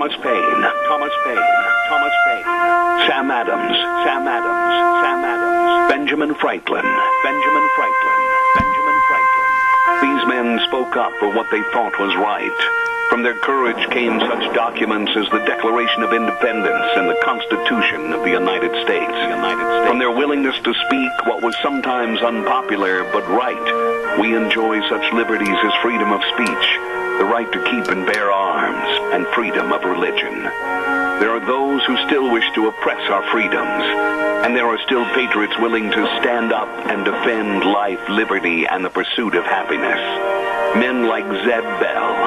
Thomas Paine, Thomas Paine, Thomas Paine, Sam Adams, Sam Adams, Sam Adams, Benjamin Franklin, Benjamin Franklin, Benjamin Franklin. These men spoke up for what they thought was right. From their courage came such documents as the Declaration of Independence and the Constitution of the United States. From their willingness to speak what was sometimes unpopular but right, we enjoy such liberties as freedom of speech, the right to keep and bear arms, and freedom of religion. There are those who still wish to oppress our freedoms, and there are still patriots willing to stand up and defend life, liberty, and the pursuit of happiness. Men like Zeb Bell,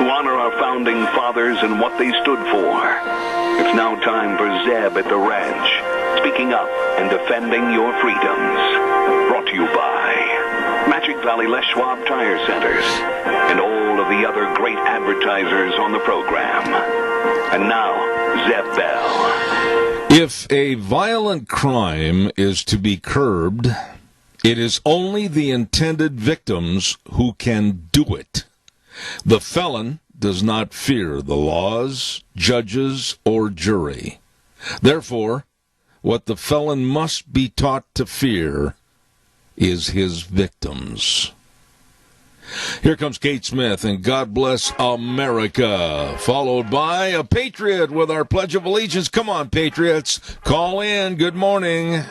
who honor our founding fathers and what they stood for. It's now time for Zeb at the ranch, speaking up and defending your freedoms. Brought to you by Magic Valley Les Schwab Tire Centers and all of the other great advertisers on the program. And now, Zeb Bell. If a violent crime is to be curbed, it is only the intended victims who can do it. The felon does not fear the laws, judges, or jury. Therefore, what the felon must be taught to fear is his victims. Here comes Kate Smith and God Bless America, followed by a patriot with our Pledge of Allegiance. Come on, patriots, call in. Good morning.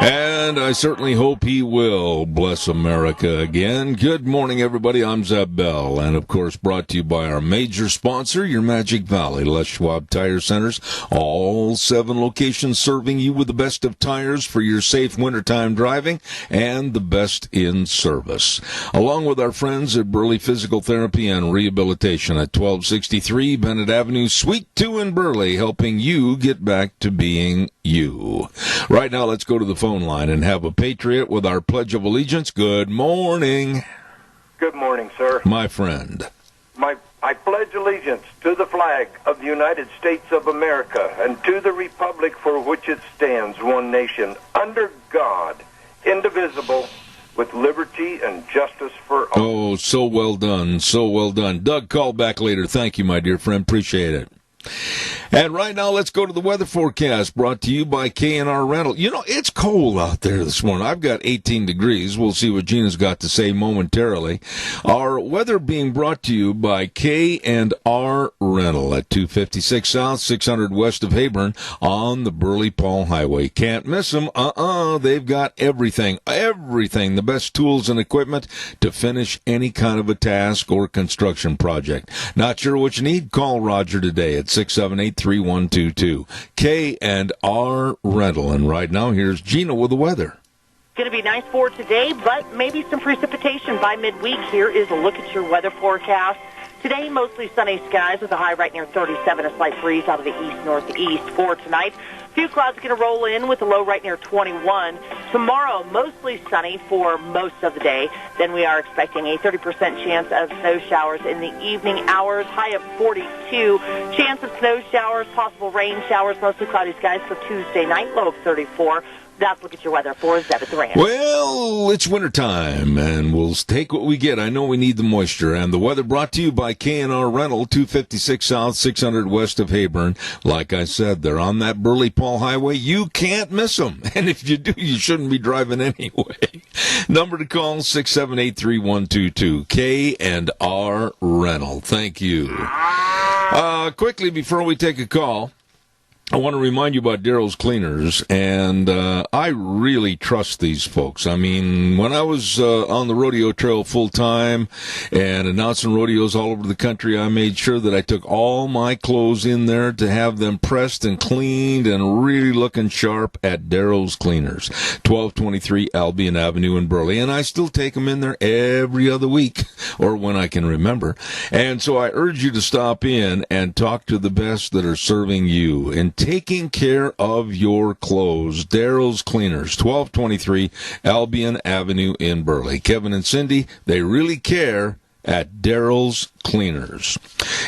And I certainly hope he will bless America again. Good morning, everybody. I'm Zeb Bell, and of course brought to you by our major sponsor, your Magic Valley Les Schwab Tire Centers. All 7 locations serving you with the best of tires for your safe wintertime driving and the best in service. Along with our friends at Burley Physical Therapy and Rehabilitation at 1263 Bennett Avenue, Suite 2 in Burley, helping you get back to being you. Right now, let's go to the phone line and have a patriot with our Pledge of Allegiance. Good morning. Good morning, sir. My friend. I pledge allegiance to the flag of the United States of America and to the republic for which it stands, one nation, under God, indivisible, with liberty and justice for all. Oh, so well done, so well done. Doug, call back later. Thank you, my dear friend. Appreciate it. And right now, let's go to the weather forecast brought to you by K&R Rental. You know, it's cold out there this morning. I've got 18 degrees. We'll see what Gina's got to say momentarily. Our weather being brought to you by K&R Rental at 256 South, 600 west of Heyburn on the Burley-Paul Highway. Can't miss them. They've got everything, the best tools and equipment to finish any kind of a task or construction project. Not sure what you need? Call Roger today at 678-3122. K&R Rental. And right now, here's Gina with the weather. Going to be nice for today, but maybe some precipitation by midweek. Here is a look at your weather forecast. Today, mostly sunny skies with a high right near 37, a slight breeze out of the east-northeast. For tonight, a few clouds going to roll in with a low right near 21. Tomorrow, mostly sunny for most of the day. Then we are expecting a 30% chance of snow showers in the evening hours, high of 42. Chance of snow showers, possible rain showers, mostly cloudy skies for Tuesday night, low of 34. That's look at your weather for Zeb at the Ranch. Well, it's wintertime, and we'll take what we get. I know we need the moisture. And the weather brought to you by K&R Rental, 256 South, 600 west of Heyburn. Like I said, they're on that Burley-Paul Highway. You can't miss them. And if you do, you shouldn't be driving anyway. Number to call, 678-3122. K&R Rental. Thank you. Quickly, before we take a call, I want to remind you about Daryl's Cleaners, and I really trust these folks. I mean, when I was on the rodeo trail full-time and announcing rodeos all over the country, I made sure that I took all my clothes in there to have them pressed and cleaned and really looking sharp at Daryl's Cleaners, 1223 Albion Avenue in Burley. And I still take them in there every other week, or when I can remember. And so I urge you to stop in and talk to the best that are serving you and taking care of your clothes. Daryl's Cleaners, 1223 Albion Avenue in Burley. Kevin and Cindy, they really care at Daryl's Cleaners.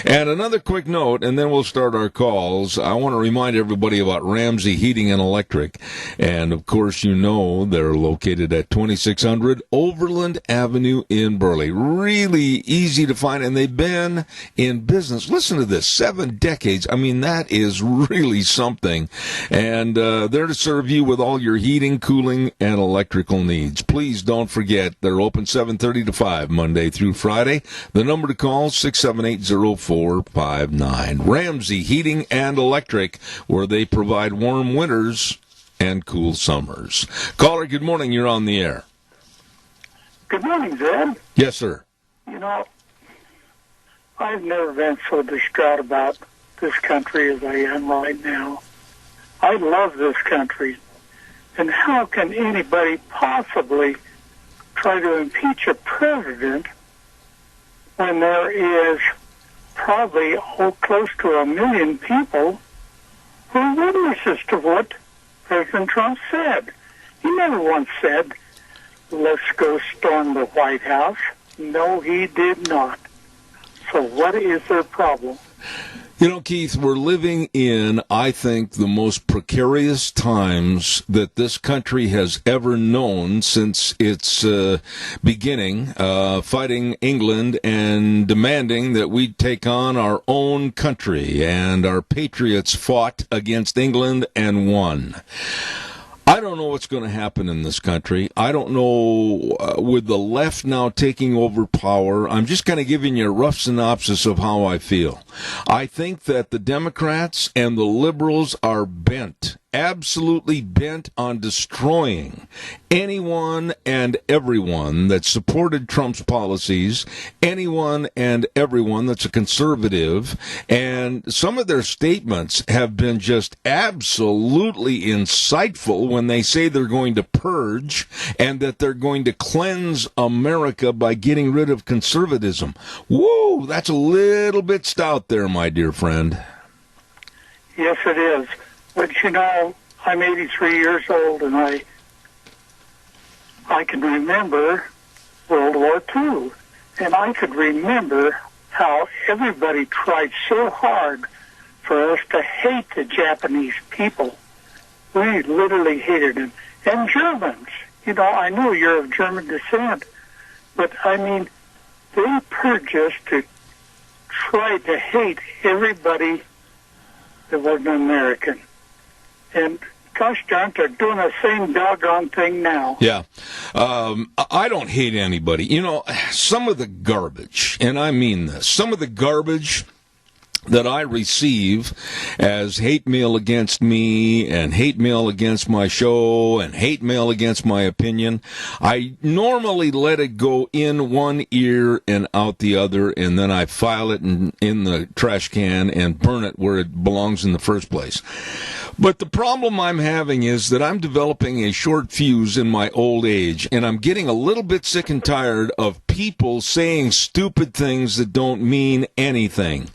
And another quick note, and then we'll start our calls. I want to remind everybody about Ramsey Heating and Electric. And, of course, you know they're located at 2600 Overland Avenue in Burley. Really easy to find, and they've been in business. Listen to this, 7 decades. I mean, that is really something. And they're to serve you with all your heating, cooling, and electrical needs. Please don't forget, they're open 7:30 to 5, Monday through Friday. The number to call, 678-0459. Ramsey Heating and Electric, where they provide warm winters and cool summers. Caller, good morning. You're on the air. Good morning, Zed. Yes, sir. You know, I've never been so distraught about this country as I am right now. I love this country. And how can anybody possibly try to impeach a president when there is probably close to 1 million people who are witnesses to what President Trump said? He never once said, let's go storm the White House. No, he did not. So what is their problem? You know, Keith, we're living in, I think, the most precarious times that this country has ever known since its beginning, fighting England and demanding that we take on our own country. And our patriots fought against England and won. I don't know what's going to happen in this country. I don't know, with the left now taking over power. I'm just kind of giving you a rough synopsis of how I feel. I think that the Democrats and the liberals are bent, absolutely bent on destroying anyone and everyone that supported Trump's policies, anyone and everyone that's a conservative, and some of their statements have been just absolutely insightful when they say they're going to purge and that they're going to cleanse America by getting rid of conservatism. Whoa, that's a little bit stout there, my dear friend. Yes, it is. But, you know, I'm 83 years old, and I can remember World War II. And I could remember how everybody tried so hard for us to hate the Japanese people. We literally hated them. And Germans. You know, I know you're of German descent, but, I mean, they purged us to try to hate everybody that wasn't American. And gosh darn, they're doing the same doggone thing now. Yeah. I don't hate anybody. You know, some of the garbage, and I mean this, some of the garbage that I receive as hate mail against me and hate mail against my show and hate mail against my opinion, I normally let it go in one ear and out the other, and then I file it in the trash can and burn it where it belongs in the first place. But the problem I'm having is that I'm developing a short fuse in my old age, and I'm getting a little bit sick and tired of people saying stupid things that don't mean anything.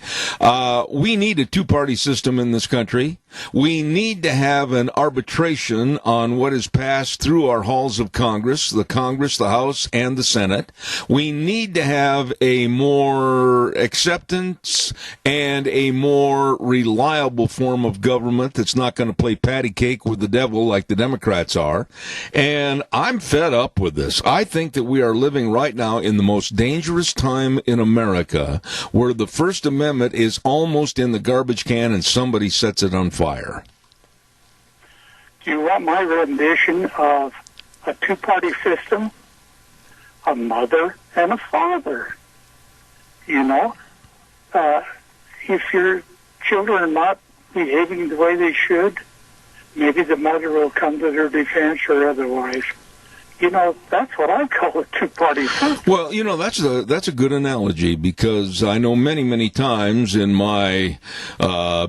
We need a two-party system in this country. We need to have an arbitration on what is passed through our halls of Congress, the House, and the Senate. We need to have a more acceptance and a more reliable form of government that's not going to play patty cake with the devil like the Democrats are. And I'm fed up with this. I think that we are living right now in the most dangerous time in America, where the First Amendment is almost in the garbage can and somebody sets it on fire. Do you want my rendition of a two-party system? A mother and a father. You know, if your children are not behaving the way they should, maybe the mother will come to their defense or otherwise. You know, that's what I call a two-party system. Well, you know, that's a good analogy, because I know many times in my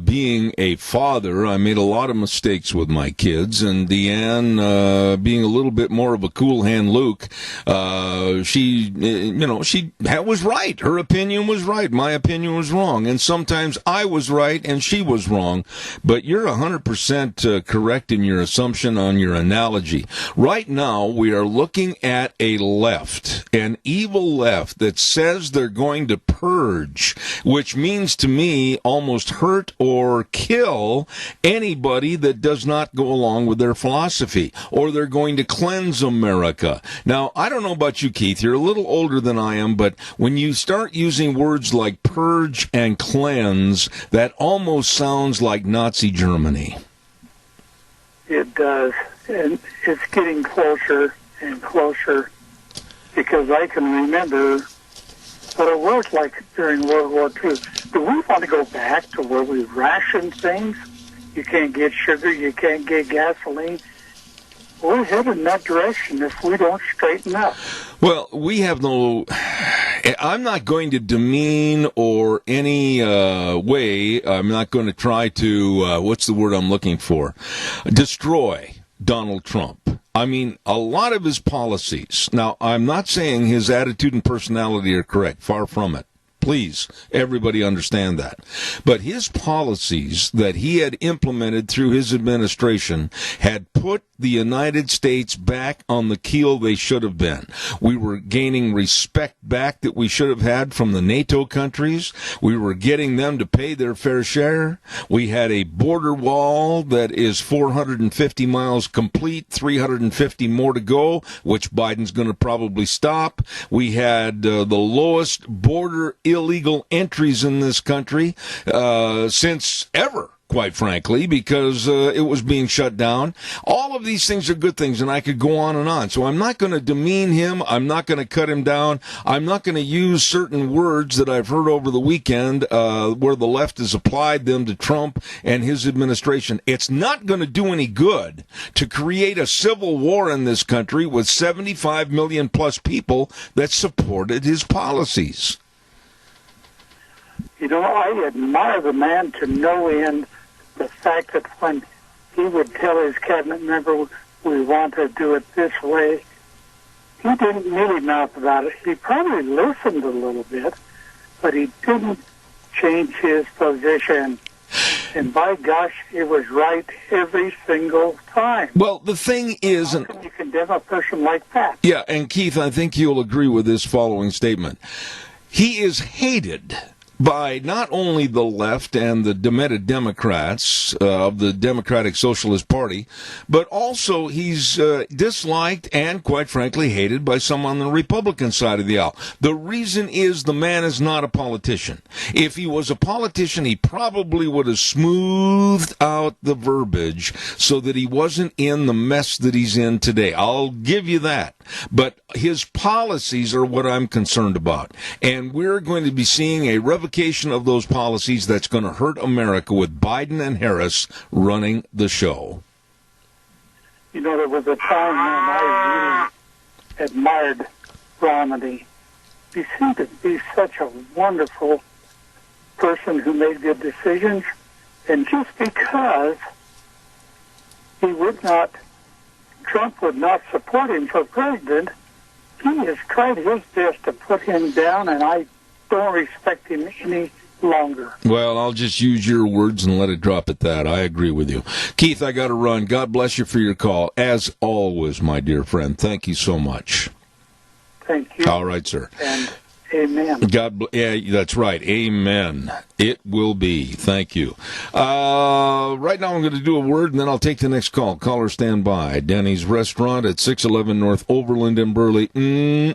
being a father, I made a lot of mistakes with my kids, and Deanne, being a little bit more of a cool hand Luke, she was right. Her opinion was right. My opinion was wrong. And sometimes I was right and she was wrong. But you're 100% correct in your assumption on your analogy. Right now, we are are looking at a left, an evil left that says they're going to purge, which means to me almost hurt or kill anybody that does not go along with their philosophy, or they're going to cleanse America. Now, I don't know about you, Keith. You're a little older than I am, but when you start using words like purge and cleanse, that almost sounds like Nazi Germany. It does, and it's getting closer and closer, because I can remember what it was like during World War II. Do we want to go back to where we rationed things? You can't get sugar, you can't get gasoline. We're headed in that direction if we don't straighten up. Well, we have no... I'm not going to demean or any way, I'm not going to try to, what's the word I'm looking for? Destroy Donald Trump. I mean, a lot of his policies. Now, I'm not saying his attitude and personality are correct. Far from it. Please, everybody understand that. But his policies that he had implemented through his administration had put the United States back on the keel they should have been. We were gaining respect back that we should have had from the NATO countries. We were getting them to pay their fair share. We had a border wall that is 450 miles complete, 350 more to go, which Biden's going to probably stop. We had the lowest border illegal entries in this country since ever, quite frankly, because it was being shut down. All of these things are good things, and I could go on and on. So I'm not going to demean him. I'm not going to cut him down. I'm not going to use certain words that I've heard over the weekend where the left has applied them to Trump and his administration. It's not going to do any good to create a civil war in this country with 75 million plus people that supported his policies. You know, I admire the man to no end. The fact that when he would tell his cabinet member, we want to do it this way, he didn't really mouth about it. He probably listened a little bit, but he didn't change his position. And by gosh, it was right every single time. Well, the thing is... How can you condemn a person like that? Yeah, and Keith, I think you'll agree with this following statement. He is hated by not only the left and the demented Democrats of the Democratic Socialist Party, but also he's disliked and, quite frankly, hated by some on the Republican side of the aisle. The reason is the man is not a politician. If he was a politician, he probably would have smoothed out the verbiage so that he wasn't in the mess that he's in today. I'll give you that. But his policies are what I'm concerned about. And we're going to be seeing a revocation of those policies that's going to hurt America with Biden and Harris running the show. You know, there was a time when I really admired Romney. He seemed to be such a wonderful person who made good decisions. And just because Trump would not support him for president, he has tried his best to put him down, and I don't respect him any longer. Well, I'll just use your words and let it drop at that. I agree with you. Keith, I got to run. God bless you for your call. As always, my dear friend, thank you so much. Thank you. All right, sir. And amen. Yeah, that's right. Amen. It will be. Thank you. Right now I'm going to do a word, and then I'll take the next call. Caller, stand by. Denny's Restaurant at 611 North Overland in Burley.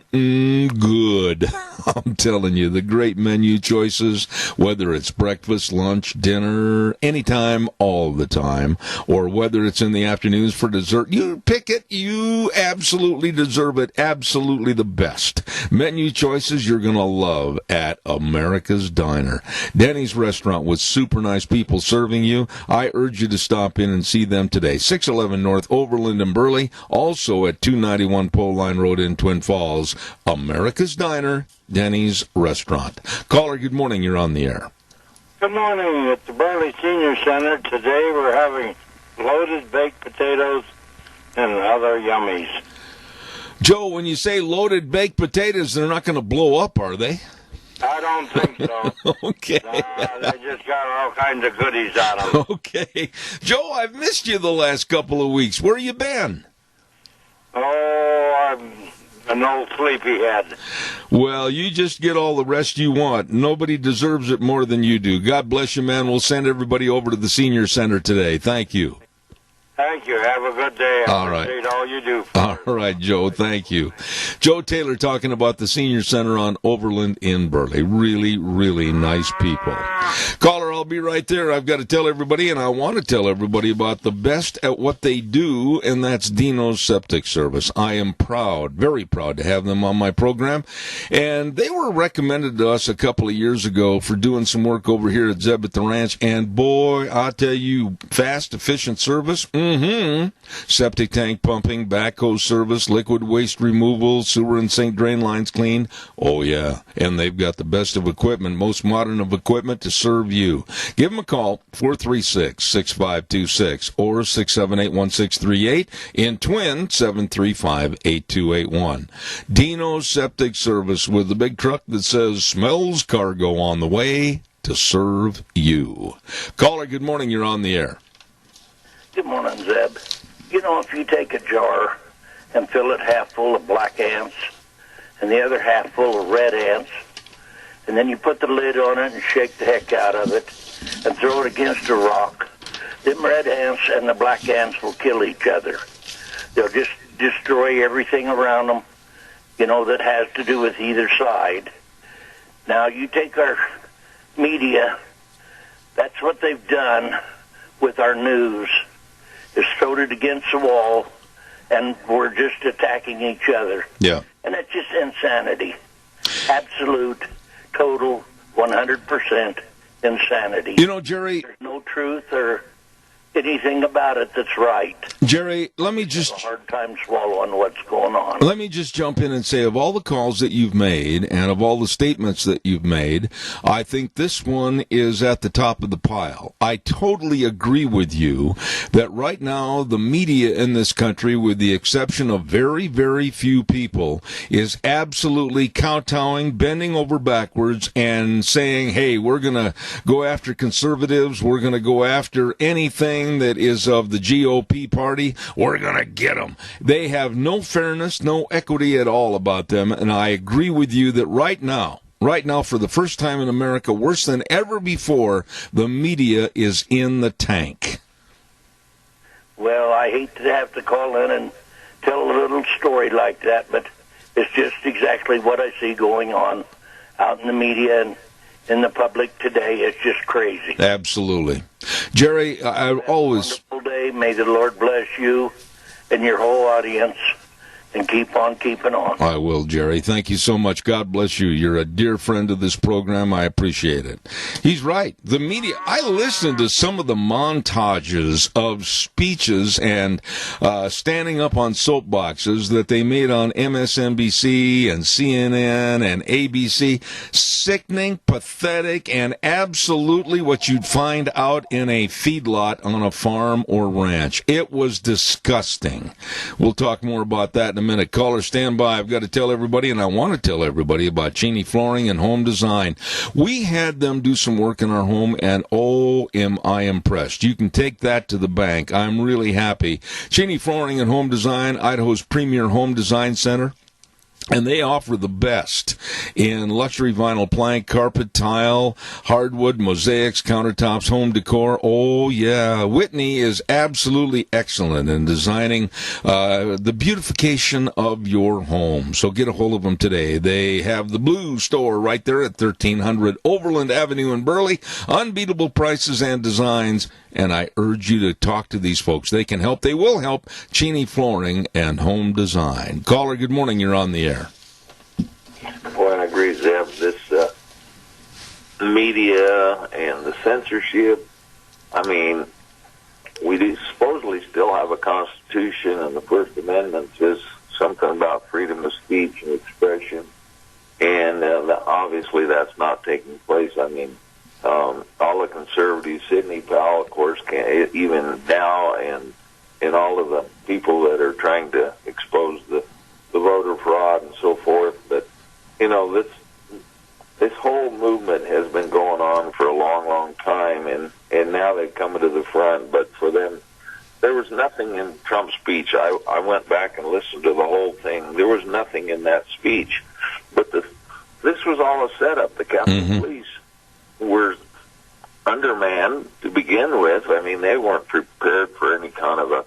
Good. I'm telling you, the great menu choices, whether it's breakfast, lunch, dinner, anytime, all the time, or whether it's in the afternoons for dessert. You pick it. You absolutely deserve it. Absolutely the best. Menu choices you're going to love at America's Diner. Denny's Restaurant with super nice people serving you. I urge you to stop in and see them today. 611 North Overland and Burley, also at 291 Pole Line Road in Twin Falls. America's Diner, Denny's Restaurant. Caller, good morning. You're on the air. Good morning. At the Burley Senior Center today, we're having loaded baked potatoes and other yummies. Joe, when you say loaded baked potatoes, they're not going to blow up, are they? I don't think so. Okay. They just got all kinds of goodies on them. Okay. Joe, I've missed you the last couple of weeks. Where you been? Oh, I'm an old sleepyhead. Well, you just get all the rest you want. Nobody deserves it more than you do. God bless you, man. We'll send everybody over to the Senior Center today. Thank you. Thank you. Have a good day. I All right. appreciate all you do. All right, Joe. Thank you. Joe Taylor talking about the Senior Center on Overland in Burley. Really, really nice people. Caller, I'll be right there. I've got to tell everybody, and I want to tell everybody about the best at what they do, and that's Dino's Septic Service. I am proud, very proud to have them on my program. And they were recommended to us a couple of years ago for doing some work over here at Zeb at the Ranch. And boy, I tell you, fast, efficient service. Septic tank pumping, backhoe service, liquid waste removal, sewer and sink drain lines cleaned. Oh, yeah. And they've got the best of equipment, most modern of equipment to serve you. Give them a call, 436-6526 or 678-1638 in Twin, 735-8281. Dino's Septic Service with the big truck that says smells cargo on the way to serve you. Caller, good morning. You're on the air. Good morning, Zeb. You know, if you take a jar and fill it half full of black ants and the other half full of red ants, and then you put the lid on it and shake the heck out of it and throw it against a rock, them red ants and the black ants will kill each other. They'll just destroy everything around them, you know, that has to do with either side. Now, you take our media, that's what they've done with our news, is thrown it against the wall, and we're just attacking each other. Yeah. And it's just insanity. Absolute, total, 100% insanity. You know, Jerry... There's no truth or anything about it that's right. Jerry, let me just... I have a hard time swallowing what's going on. Let me just jump in and say, of all the calls that you've made and of all the statements that you've made, I think this one is at the top of the pile. I totally agree with you that right now the media in this country, with the exception of very, very few people, is absolutely kowtowing, bending over backwards, and saying, hey, we're going to go after conservatives, we're going to go after anything that is of the GOP party, we're going to get them. They have no fairness, no equity at all about them, and I agree with you that right now, for the first time in America, worse than ever before, the media is in the tank. Well, I hate to have to call in and tell a little story like that, but it's just exactly what I see going on out in the media and in the public today. It's just crazy. Absolutely. Jerry, I always... Have a wonderful day. May the Lord bless you and your whole audience, and keep on keeping on. I will, Jerry. Thank you so much. God bless you. You're a dear friend of this program. I appreciate it. He's right. The media, I listened to some of the montages of speeches and standing up on soapboxes that they made on MSNBC and CNN and ABC. Sickening, pathetic, and absolutely what you'd find out in a feedlot on a farm or ranch. It was disgusting. We'll talk more about that in a minute. Caller, stand by. I've got to tell everybody, and I want to tell everybody about Cheney Flooring and Home Design. We had them do some work in our home, and oh, am I impressed. You can take that to the bank. I'm really happy. Cheney Flooring and Home Design, Idaho's premier home design center. And they offer the best in luxury vinyl plank, carpet, tile, hardwood, mosaics, countertops, home decor. Oh, yeah. Whitney is absolutely excellent in designing the beautification of your home. So get a hold of them today. They have the Blue Store right there at 1300 Overland Avenue in Burley. Unbeatable prices and designs. And I urge you to talk to these folks. They can help. They will help. Cheney Flooring and Home Design. Caller, good morning. You're on the air. Boy, I agree, Zeb. This media and the censorship, I mean, we do supposedly still have a Constitution, and the First Amendment says something about freedom of speech and expression. And obviously that's not taking place. I mean, all the conservatives, Sidney Powell, of course, even now, and all of the people that are trying to expose the voter fraud and so forth. But, you know, this whole movement has been going on for a long, long time, and now they've come to the front. But for them there was nothing in Trump's speech. I went back and listened to the whole thing. There was nothing in that speech. But this was all a setup. The Capitol Police were undermanned to begin with. I mean, they weren't prepared for any kind of a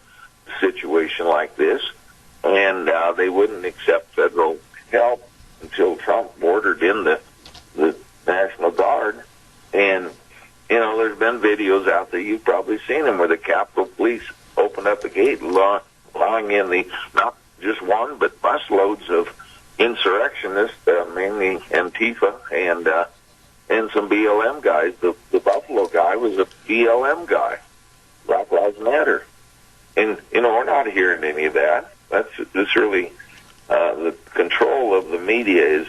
situation like this. And they wouldn't accept federal help until Trump ordered in the National Guard. And, you know, there's been videos out there, you've probably seen them, where the Capitol Police opened up the gate, allowing in not just one, but busloads of insurrectionists, mainly Antifa and some BLM guys. The Buffalo guy was a BLM guy, Black Lives Matter. And, you know, we're not hearing any of that. That's really the control of the media is,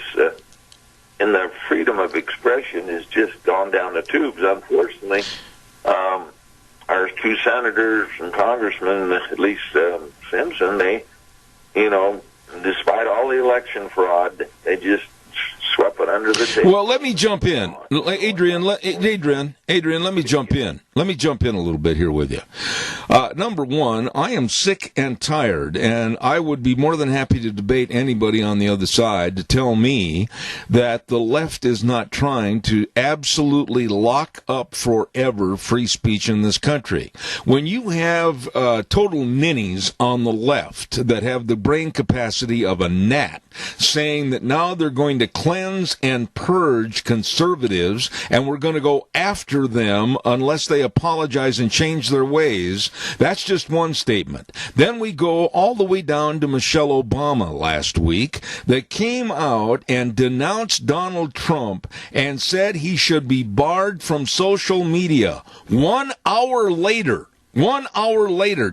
and the freedom of expression is just gone down the tubes, unfortunately. Our two senators and congressmen, at least Simpson, they, you know, despite all the election fraud, they just swept it under the table. Well, let me jump in. Adrian, let me jump in. Let me jump in a little bit here with you. Number one, I am sick and tired, and I would be more than happy to debate anybody on the other side to tell me that the left is not trying to absolutely lock up forever free speech in this country. When you have total ninnies on the left that have the brain capacity of a gnat saying that now they're going to cleanse and purge conservatives and we're going to go after them unless they apologize and change their ways, that's just one statement. Then we go all the way down to Michelle Obama last week that came out and denounced Donald Trump and said he should be barred from social media. 1 hour later,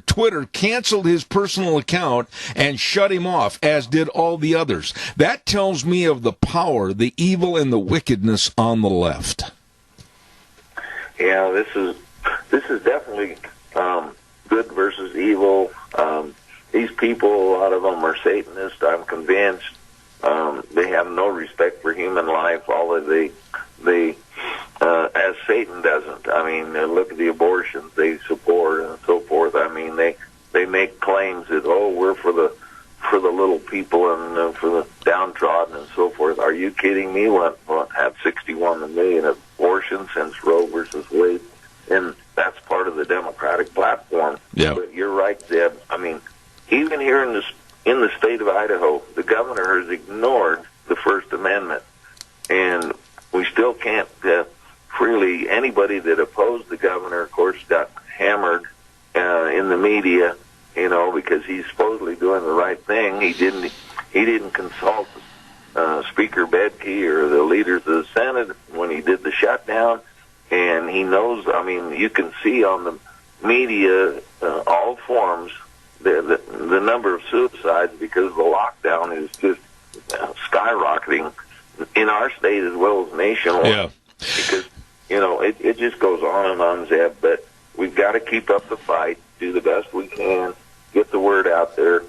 Twitter canceled his personal account and shut him off, as did all the others. That tells me of the power, the evil, and the wickedness on the left. Yeah, this is definitely good versus evil. These people, a lot of them are Satanists, I'm convinced. They have no respect for human life. All of they as Satan doesn't. I mean, look at the abortions they support and so forth. I mean, they make claims that, oh, we're for the little people and for the downtrodden and so forth. Are you kidding me? We'll have 61 million abortions since Roe versus Wade, and that's part of the Democratic platform. Yeah. But you're right, Zeb. I mean, even here in the state of Idaho, the governor has ignored the First Amendment, and we still can't freely. Anybody that opposed the governor, of course, got hammered in the media, you know, because he's supposedly doing the right thing. He didn't consult Speaker Bedke or the leaders of the Senate when he did the shutdown, and he knows. I mean, you can see on the media, all forms, the number of suicides because the lockdown is just skyrocketing in our state as well as nationwide. Yeah. Because, you know, it just goes on and on, Zeb, but we've got to keep up the fight, do the best we can, get the word out there.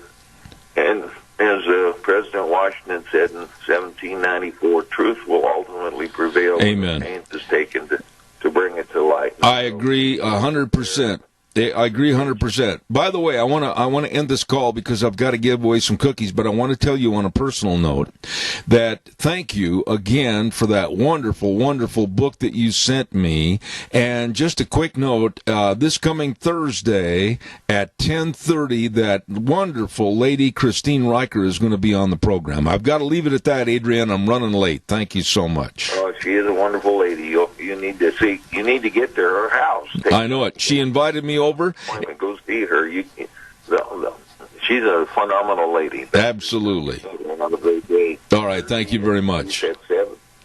And as President Washington said in 1794, truth will ultimately prevail. Amen. When pains is taken to bring it to light. I agree 100%. I agree 100%. By the way, I want to end this call because I've got to give away some cookies, but I want to tell you on a personal note that thank you again for that wonderful, wonderful book that you sent me. And just a quick note, this coming Thursday at 10:30, that wonderful lady Christine Riker is going to be on the program. I've got to leave it at that, Adrian. I'm running late. Thank you so much. Oh, she is a wonderful lady. You need to see. You need to get to her house. I know it. She invited me over. Go see her. She's a phenomenal lady. Absolutely. All right. Thank you very much.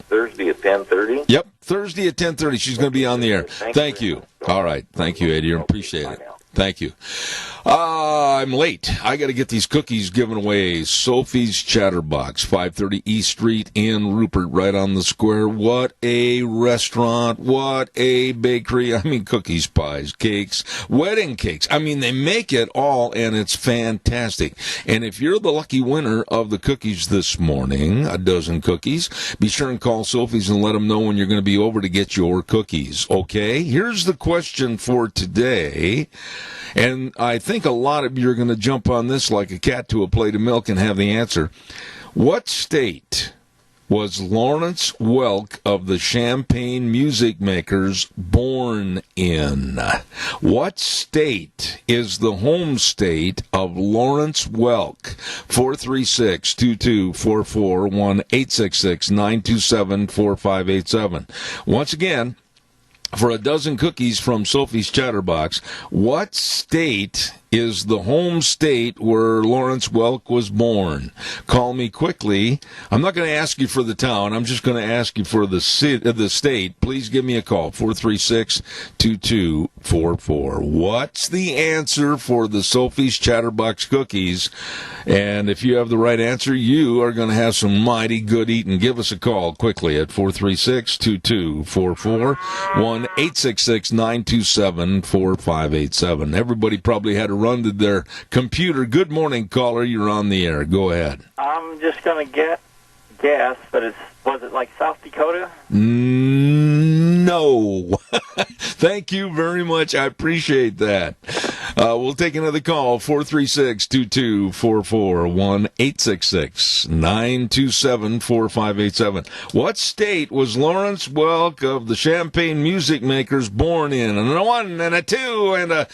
Thursday at 10:30. Yep. Thursday at 10:30. She's going to be on the air. Thank you. All right. Thank you, Adrian. Appreciate it. Thank you. I'm late. I got to get these cookies given away. Sophie's Chatterbox, 530 East Street in Rupert, right on the square. What a restaurant. What a bakery. I mean, cookies, pies, cakes, wedding cakes. I mean, they make it all, and it's fantastic. And if you're the lucky winner of the cookies this morning, a dozen cookies, be sure and call Sophie's and let them know when you're going to be over to get your cookies, okay? Here's the question for today. And I think a lot of you are going to jump on this like a cat to a plate of milk and have the answer. What state was Lawrence Welk of the Champagne Music Makers born in? What state is the home state of Lawrence Welk? 436-2244, 1-866-927-4587. Once again, for a dozen cookies from Sophie's Chatterbox, what state is the home state where Lawrence Welk was born? Call me quickly. I'm not going to ask you for the town. I'm just going to ask you for the state. Please give me a call, 436-2244. What's the answer for the Sophie's Chatterbox cookies? And if you have the right answer, you are going to have some mighty good eating. Give us a call quickly at 436-2244, 1-866-927-4587. Everybody probably had to run to their computer. Good morning, caller. You're on the air. Go ahead. I'm just going to guess, but was it like South Dakota? No. Thank you very much. I appreciate that. We'll take another call, 436-2244, 1-866-927-4587. What state was Lawrence Welk of the Champagne Music Makers born in? And a 1 and a 2 and a...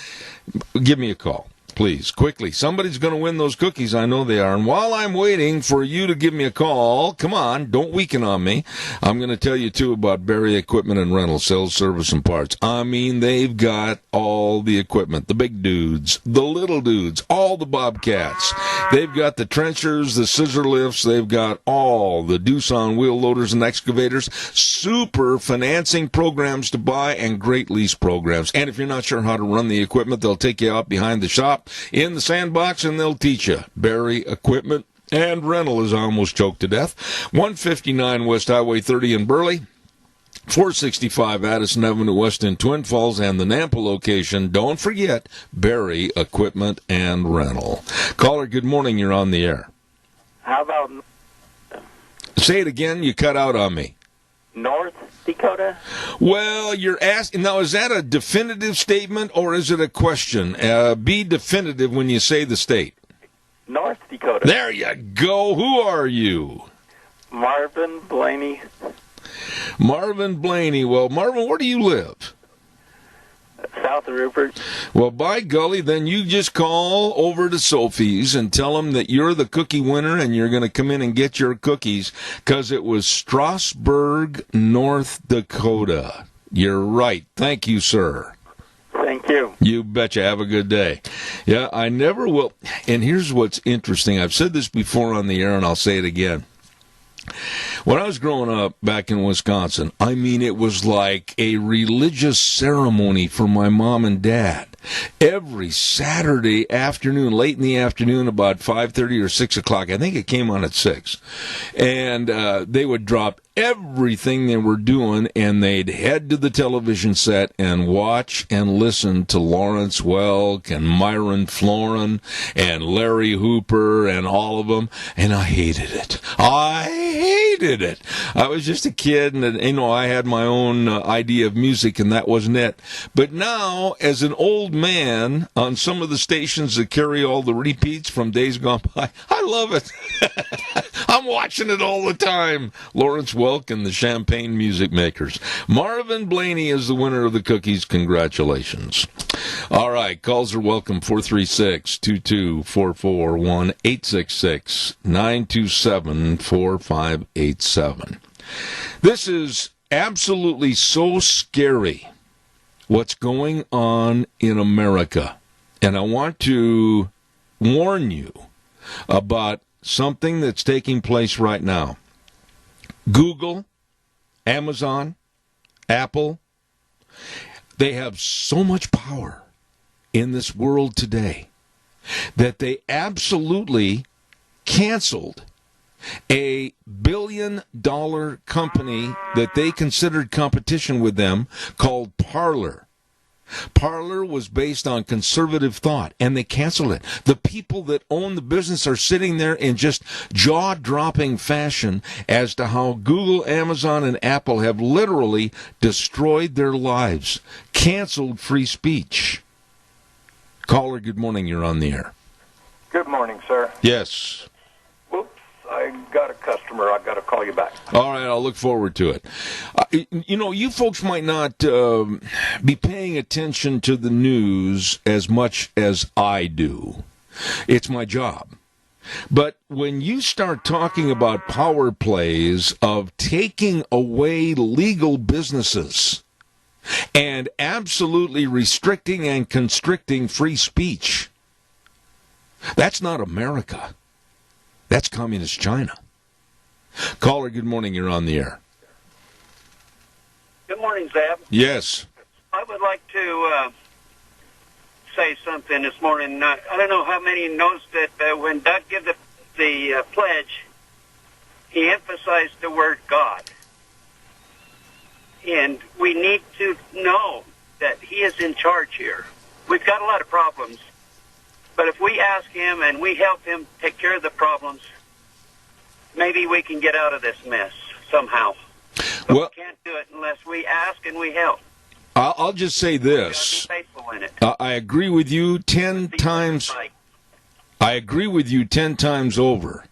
Give me a call, please, quickly. Somebody's going to win those cookies. I know they are. And while I'm waiting for you to give me a call, come on, don't weaken on me. I'm going to tell you, too, about Barry Equipment and Rental, sales, service, and parts. I mean, they've got all the equipment, the big dudes, the little dudes, all the Bobcats. They've got the trenchers, the scissor lifts. They've got all the Doosan wheel loaders and excavators, super financing programs to buy, and great lease programs. And if you're not sure how to run the equipment, they'll take you out behind the shop in the sandbox, and they'll teach you. Barry Equipment and Rental is almost choked to death. 159 West Highway 30 in Burley, 465 Addison Avenue West in Twin Falls, and the Nampa location. Don't forget, Barry Equipment and Rental. Caller, good morning. You're on the air. How about... Say it again. You cut out on me. North Dakota? Well, you're asking, now is that a definitive statement or is it a question? Be definitive when you say the state. North Dakota. There you go. Who are you? Marvin Blaney. Marvin Blaney. Well, Marvin, where do you live? South of Rupert. Well, by golly, then you just call over to Sophie's and tell them that you're the cookie winner and you're going to come in and get your cookies because it was Strasburg, North Dakota. You're right. Thank you, sir. Thank you. You betcha. Have a good day. Yeah, I never will. And here's what's interesting. I've said this before on the air and I'll say it again. When I was growing up back in Wisconsin, I mean, it was like a religious ceremony for my mom and dad. Every Saturday afternoon, late in the afternoon, about 5:30 or 6 o'clock, I think it came on at 6, and they would drop everything they were doing, and they'd head to the television set and watch and listen to Lawrence Welk and Myron Florin and Larry Hooper and all of them, and I hated it. I hated it. I was just a kid, and I had my own idea of music, and that wasn't it. But now, as an old man on some of the stations that carry all the repeats from days gone by, I love it. I'm watching it all the time. Lawrence Welk and the Champagne Music Makers. Marvin Blaney is the winner of the cookies. Congratulations. All right, calls are welcome. 436-2244, 1-866-927-4587. This is absolutely so scary, what's going on in America. And I want to warn you about something that's taking place right now. Google, Amazon, Apple, they have so much power in this world today. that they absolutely canceled a billion-dollar company that they considered competition with them called Parler. Parler was based on conservative thought, and they canceled it. The people that own the business are sitting there in just jaw-dropping fashion as to how Google, Amazon, and Apple have literally destroyed their lives, canceled free speech. Caller, good morning. You're on the air. Good morning, sir. Yes. Whoops, I got a customer. I got to call you back. All right, I'll look forward to it. You folks might not be paying attention to the news as much as I do. It's my job. But when you start talking about power plays of taking away legal businesses and absolutely restricting and constricting free speech, that's not America. That's communist China. Caller, good morning. You're on the air. Good morning, Zab. Yes. I would like to say something this morning. I don't know how many knows that when Doug gave the pledge, he emphasized the word God. And we need to know that he is in charge here. We've got a lot of problems. But if we ask him and we help him take care of the problems, maybe we can get out of this mess somehow. But we can't do it unless we ask and we help. I'll just say this. Be faithful in it. I agree with you 10 times. I agree with you 10 times over.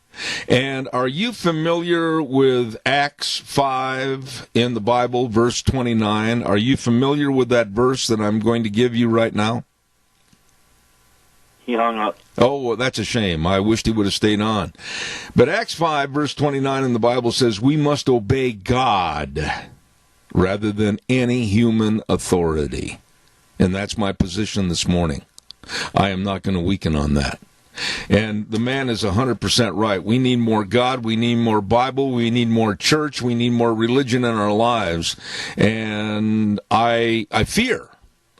And are you familiar with Acts 5 in the Bible, verse 29? Are you familiar with that verse that I'm going to give you right now? He hung up. Oh, well, that's a shame. I wished he would have stayed on. But Acts 5, verse 29 in the Bible says, we must obey God rather than any human authority. And that's my position this morning. I am not going to weaken on that. And the man is 100% right. We need more God. We need more Bible. We need more church. We need more religion in our lives. And I fear,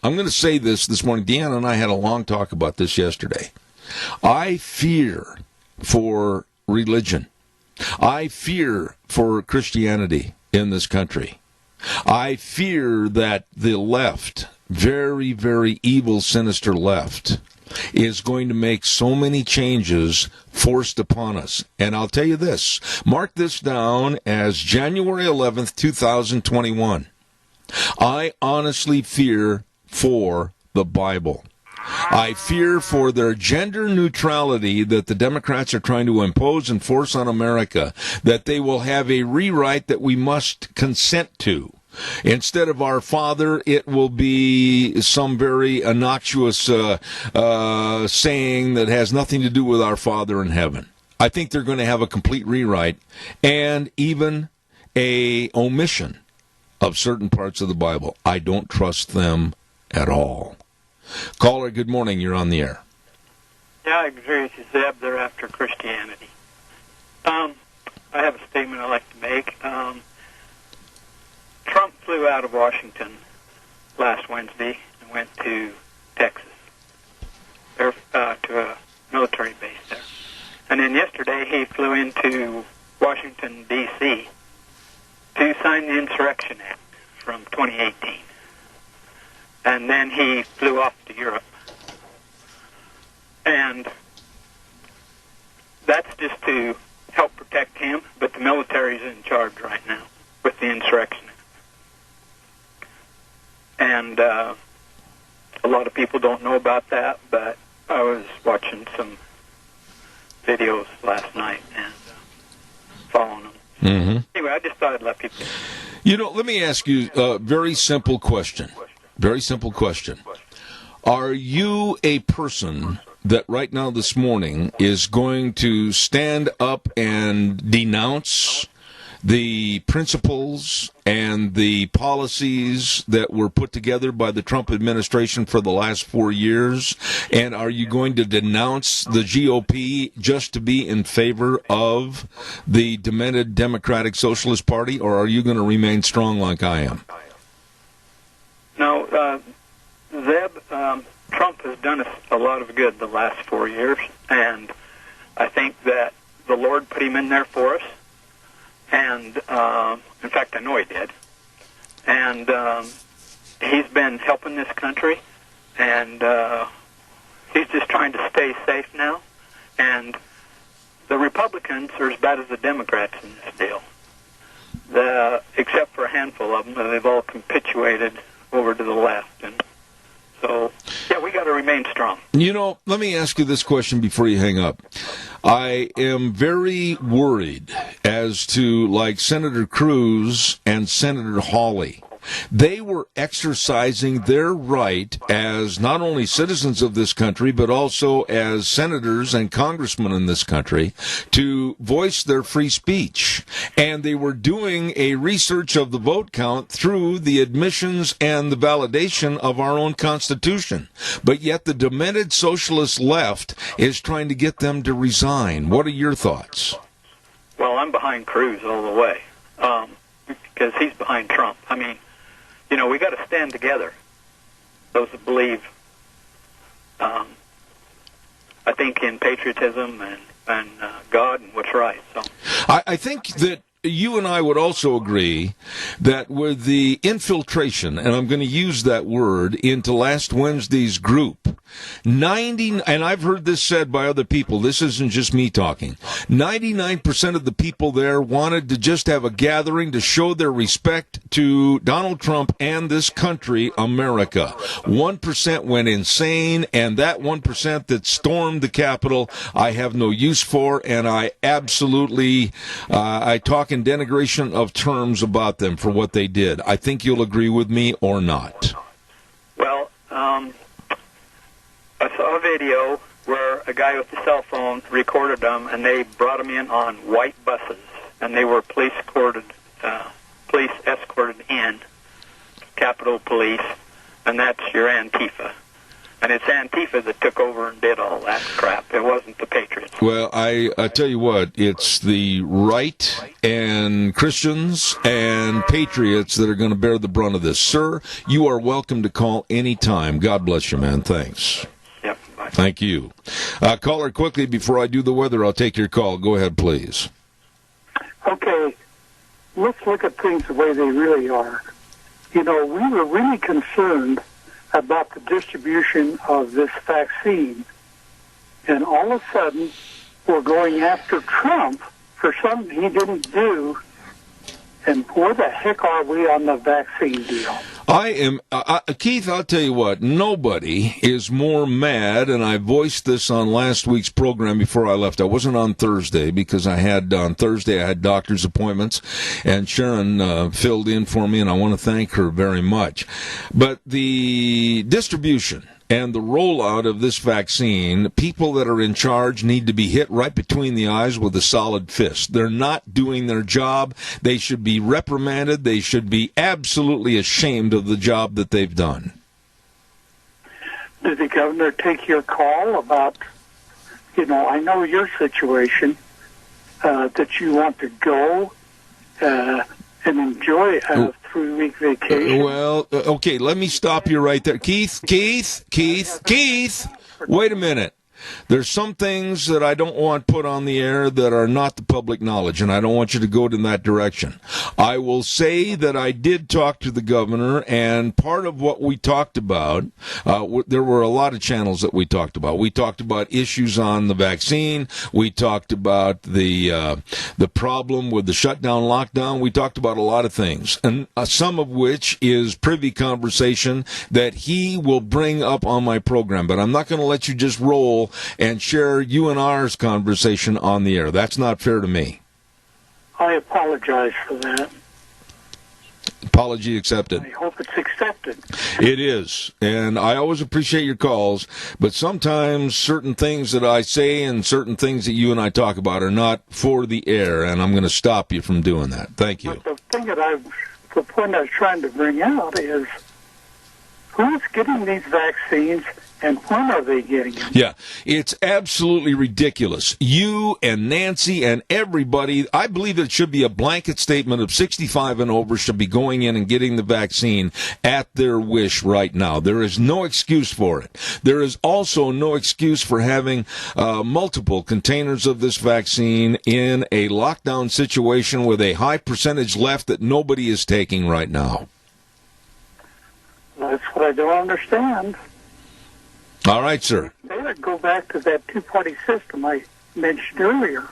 I'm going to say this morning. Deanna and I had a long talk about this yesterday. I fear for religion. I fear for Christianity in this country. I fear that the left, very, very evil, sinister left, is going to make so many changes forced upon us. And I'll tell you this, mark this down as January 11th, 2021. I honestly fear for the Bible. I fear for their gender neutrality that the Democrats are trying to impose and force on America, that they will have a rewrite that we must consent to. Instead of our Father, it will be some very innocuous saying that has nothing to do with our Father in heaven. I think they're going to have a complete rewrite and even a omission of certain parts of the Bible. I don't trust them at all. Caller, good morning. You're on the air. Yeah, I agree with you, Zeb. They're after Christianity. I have a statement I'd like to make. Trump flew out of Washington last Wednesday and went to Texas, to a military base there. And then yesterday he flew into Washington, D.C. to sign the Insurrection Act from 2018. And then he flew off to Europe. And that's just to help protect him, but the military's in charge right now with the Insurrection Act. And a lot of people don't know about that, but I was watching some videos last night and following them. Mm-hmm. Anyway, I just thought I'd let people know. You know, let me ask you a very simple question. Very simple question. Are you a person that right now this morning is going to stand up and denounce the principles and the policies that were put together by the Trump administration for the last 4 years? And are you going to denounce the GOP just to be in favor of the demented Democratic Socialist Party, or are you going to remain strong like I am? No, Zeb, Trump has done us a lot of good the last 4 years, and I think that the Lord put him in there for us. And, in fact, I know he did. And he's been helping this country, and he's just trying to stay safe now. And the Republicans are as bad as the Democrats in this deal. Except for a handful of them, they've all capitulated over to the left. And so, yeah, we got to remain strong. You know, let me ask you this question before you hang up. I am very worried as to, like, Senator Cruz and Senator Hawley. They were exercising their right as not only citizens of this country, but also as senators and congressmen in this country to voice their free speech. And they were doing a research of the vote count through the admissions and the validation of our own Constitution. But yet the demented socialist left is trying to get them to resign. What are your thoughts? Well, I'm behind Cruz all the way, because he's behind Trump. I mean, you know, we got to stand together, those that believe, I think, in patriotism and God and what's right. So I think that you and I would also agree that with the infiltration, and I'm going to use that word, into last Wednesday's group, 90, and I've heard this said by other people, this isn't just me talking, 99% of the people there wanted to just have a gathering to show their respect to Donald Trump and this country, America. 1% went insane, and that 1% that stormed the Capitol, I have no use for, and I absolutely, I talk in denigration of terms about them for what they did. I think you'll agree with me or not. Well, I saw a video where a guy with a cell phone recorded them, and they brought them in on white buses, and they were police escorted in, Capitol Police, and that's your Antifa. And it's Antifa that took over and did all that crap. It wasn't the Patriots. Well, I tell you what, it's the right and Christians and patriots that are going to bear the brunt of this. Sir, you are welcome to call any time. God bless you, man. Thanks. Yep. Bye. Thank you. Caller, quickly, before I do the weather, I'll take your call. Go ahead, please. Okay, let's look at things the way they really are. You know, we were really concerned about the distribution of this vaccine, and all of a sudden we're going after Trump for something he didn't do, and where the heck are we on the vaccine deal? I am, Keith, I'll tell you what, nobody is more mad, and I voiced this on last week's program before I left. I wasn't on Thursday because on Thursday I had doctor's appointments, and Sharon filled in for me, and I want to thank her very much. But the distribution and the rollout of this vaccine, people that are in charge need to be hit right between the eyes with a solid fist. They're not doing their job. They should be reprimanded. They should be absolutely ashamed of the job that they've done. Did the governor take your call about, you know, I know your situation, that you want to go and enjoy a 3-week vacation? Well, okay, let me stop you right there. Keith, wait a minute. There's some things that I don't want put on the air that are not the public knowledge, and I don't want you to go in that direction. I will say that I did talk to the governor, and part of what we talked about, there were a lot of channels that we talked about. We talked about issues on the vaccine. We talked about the problem with the shutdown, lockdown. We talked about a lot of things, and some of which is privy conversation that he will bring up on my program. But I'm not going to let you just roll and share you and ours conversation on the air. That's not fair to me. I apologize for that. Apology accepted. I hope it's accepted. It is, and I always appreciate your calls, but sometimes certain things that I say and certain things that you and I talk about are not for the air, and I'm going to stop you from doing that. Thank you. But the point I was trying to bring out is who's getting these vaccines And when are they getting them? Yeah, it's absolutely ridiculous. You and Nancy and everybody, I believe it should be a blanket statement of 65 and over should be going in and getting the vaccine at their wish right now. There is no excuse for it. There is also no excuse for having multiple containers of this vaccine in a lockdown situation with a high percentage left that nobody is taking right now. That's what I don't understand. All right, sir. They would go back to that two-party system I mentioned earlier.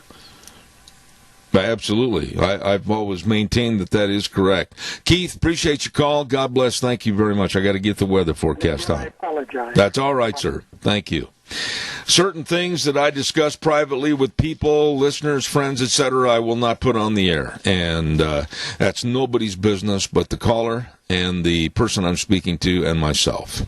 Absolutely. I've always maintained that is correct. Keith, appreciate your call. God bless. Thank you very much. I got to get the weather forecast on. I apologize. That's all right, sir. Thank you. Certain things that I discuss privately with people, listeners, friends, etc., I will not put on the air. And that's nobody's business but the caller and the person I'm speaking to and myself.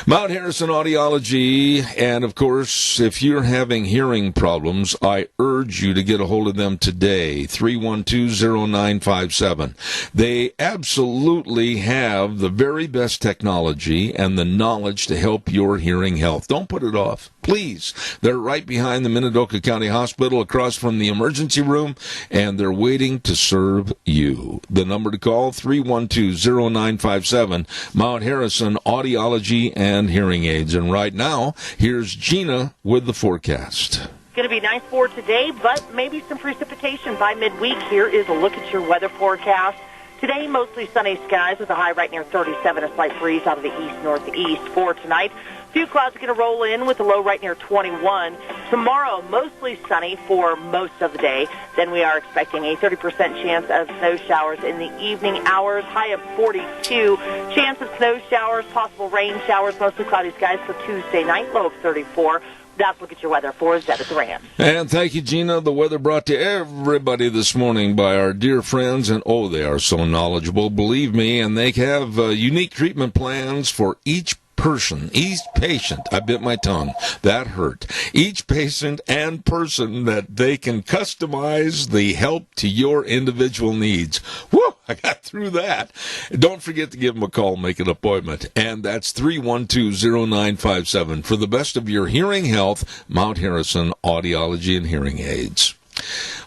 Mount Harrison Audiology, and of course, if you're having hearing problems, I urge you to get a hold of them today, 312-0957. They absolutely have the very best technology and the knowledge to help your hearing health. Don't put it off, please. They're right behind the Minidoka County Hospital, across from the emergency room, and they're waiting to serve you. The number to call, 312-0957, Mount Harrison Audiology and Hearing Aids. And right now, here's Gina with the forecast. Going to be nice for today, but maybe some precipitation by midweek. Here is a look at your weather forecast. Today, mostly sunny skies with a high right near 37, a slight breeze out of the east-northeast. For tonight, a few clouds are going to roll in with a low right near 21. Tomorrow, mostly sunny for most of the day. Then we are expecting a 30% chance of snow showers in the evening hours, high of 42. Chance of snow showers, possible rain showers, mostly cloudy skies for Tuesday night, low of 34. That's look at your weather for Zeb at the Ranch. And thank you, Gina. The weather brought to everybody this morning by our dear friends, and oh, they are so knowledgeable, believe me, and they have unique treatment plans for each person, each patient. I bit my tongue. That hurt. Each patient and person that they can customize the help to your individual needs. Woo! I got through that. Don't forget to give them a call, make an appointment. And that's 312-0957 for the best of your hearing health, Mount Harrison Audiology and Hearing Aids.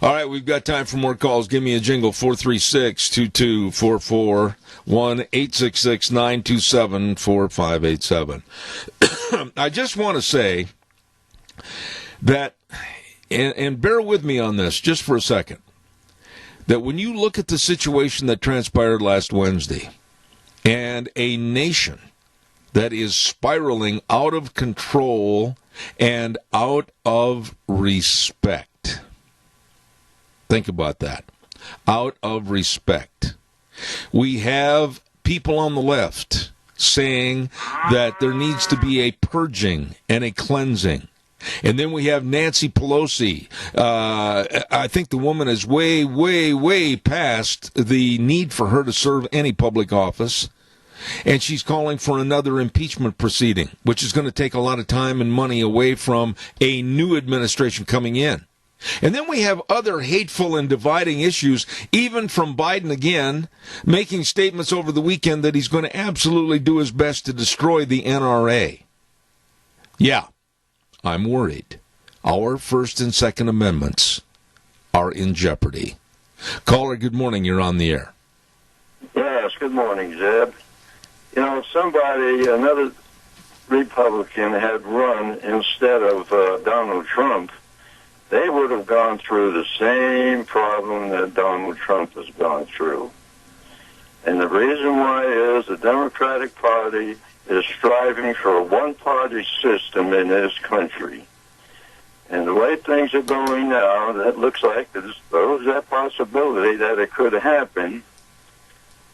All right, we've got time for more calls. Give me a jingle, 436-2244, 1-866-927-4587. I just want to say that, and bear with me on this just for a second, that when you look at the situation that transpired last Wednesday and a nation that is spiraling out of control and out of respect, think about that. Out of respect. We have people on the left saying that there needs to be a purging and a cleansing. And then we have Nancy Pelosi. I think the woman is way, way, way past the need for her to serve any public office. And she's calling for another impeachment proceeding, which is going to take a lot of time and money away from a new administration coming in. And then we have other hateful and dividing issues, even from Biden again, making statements over the weekend that he's going to absolutely do his best to destroy the NRA. Yeah, I'm worried. Our First and Second Amendments are in jeopardy. Caller, good morning. You're on the air. Yes, good morning, Zeb. You know, another Republican had run instead of Donald Trump, they would have gone through the same problem that Donald Trump has gone through. And the reason why is the Democratic Party is striving for a one-party system in this country. And the way things are going now, that looks like there's that possibility that it could happen.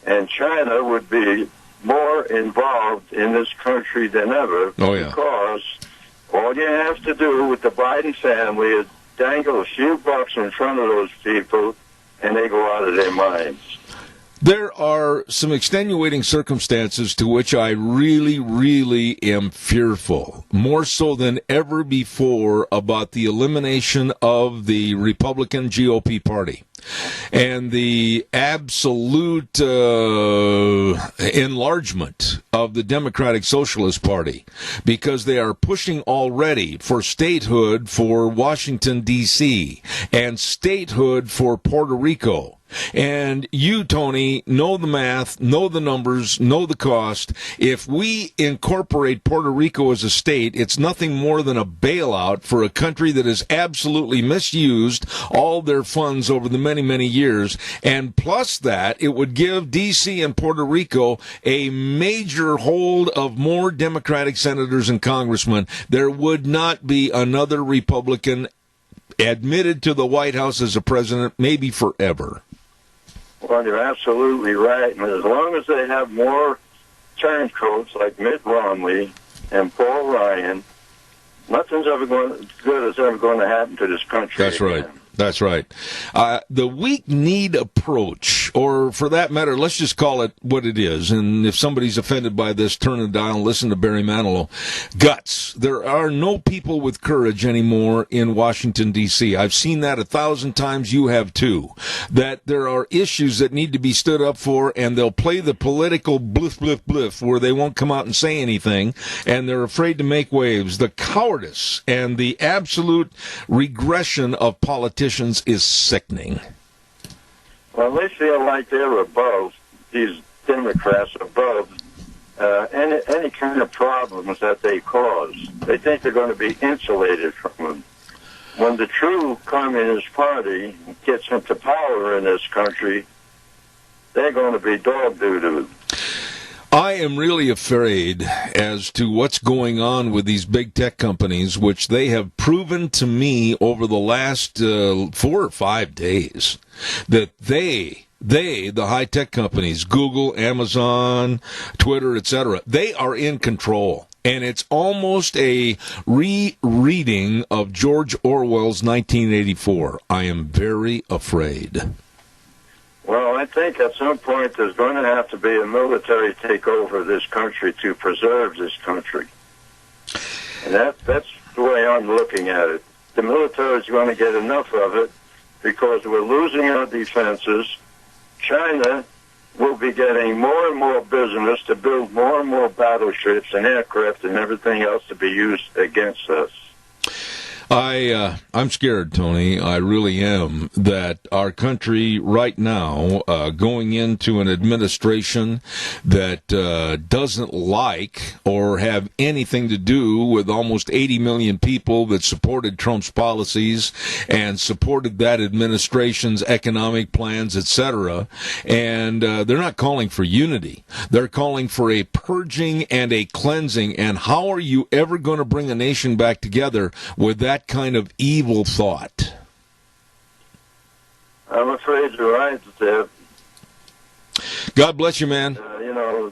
And China would be more involved in this country than ever. Oh, yeah. Because all you have to do with the Biden family is dangle a few bucks in front of those people, and they go out of their minds. There are some extenuating circumstances to which I really, really am fearful, more so than ever before, about the elimination of the Republican GOP party. and the absolute enlargement of the Democratic Socialist Party, because they are pushing already for statehood for Washington, D.C., and statehood for Puerto Rico. And you, Tony, know the math, know the numbers, know the cost. If we incorporate Puerto Rico as a state, it's nothing more than a bailout for a country that has absolutely misused all their funds over the many, many years. And plus that, it would give D.C. and Puerto Rico a major hold of more Democratic senators and congressmen. There would not be another Republican admitted to the White House as a president, maybe forever. Well, you're absolutely right. And as long as they have more turncoats like Mitt Romney and Paul Ryan, nothing's ever good is ever going to happen to this country. That's right. That's right. The weak-kneed approach, or for that matter, let's just call it what it is. And if somebody's offended by this, turn the dial and listen to Barry Manilow. Guts. There are no people with courage anymore in Washington, D.C. I've seen that 1,000 times. You have too. That there are issues that need to be stood up for, and they'll play the political bliff, bliff, bliff, where they won't come out and say anything, and they're afraid to make waves. The cowardice and the absolute regression of politicians is sickening. Well, they feel like they're above, these Democrats above any kind of problems that they cause. They think they're going to be insulated from them. When the true Communist Party gets into power in this country, they're going to be dog doo-doo. I am really afraid as to what's going on with these big tech companies, which they have proven to me over the last 4 or 5 days, that the high-tech companies, Google, Amazon, Twitter, etc., they are in control. And it's almost a rereading of George Orwell's 1984. I am very afraid. Well, I think at some point there's going to have to be a military takeover of this country to preserve this country. And that's the way I'm looking at it. The military is going to get enough of it because we're losing our defenses. China will be getting more and more business to build more and more battleships and aircraft and everything else to be used against us. I'm scared, Tony. I really am, that our country right now, going into an administration that doesn't like or have anything to do with almost 80 million people that supported Trump's policies and supported that administration's economic plans, etc. And they're not calling for unity. They're calling for a purging and a cleansing. And how are you ever going to bring a nation back together with that kind of evil thought? I'm afraid you're right, Deb. God bless you, man.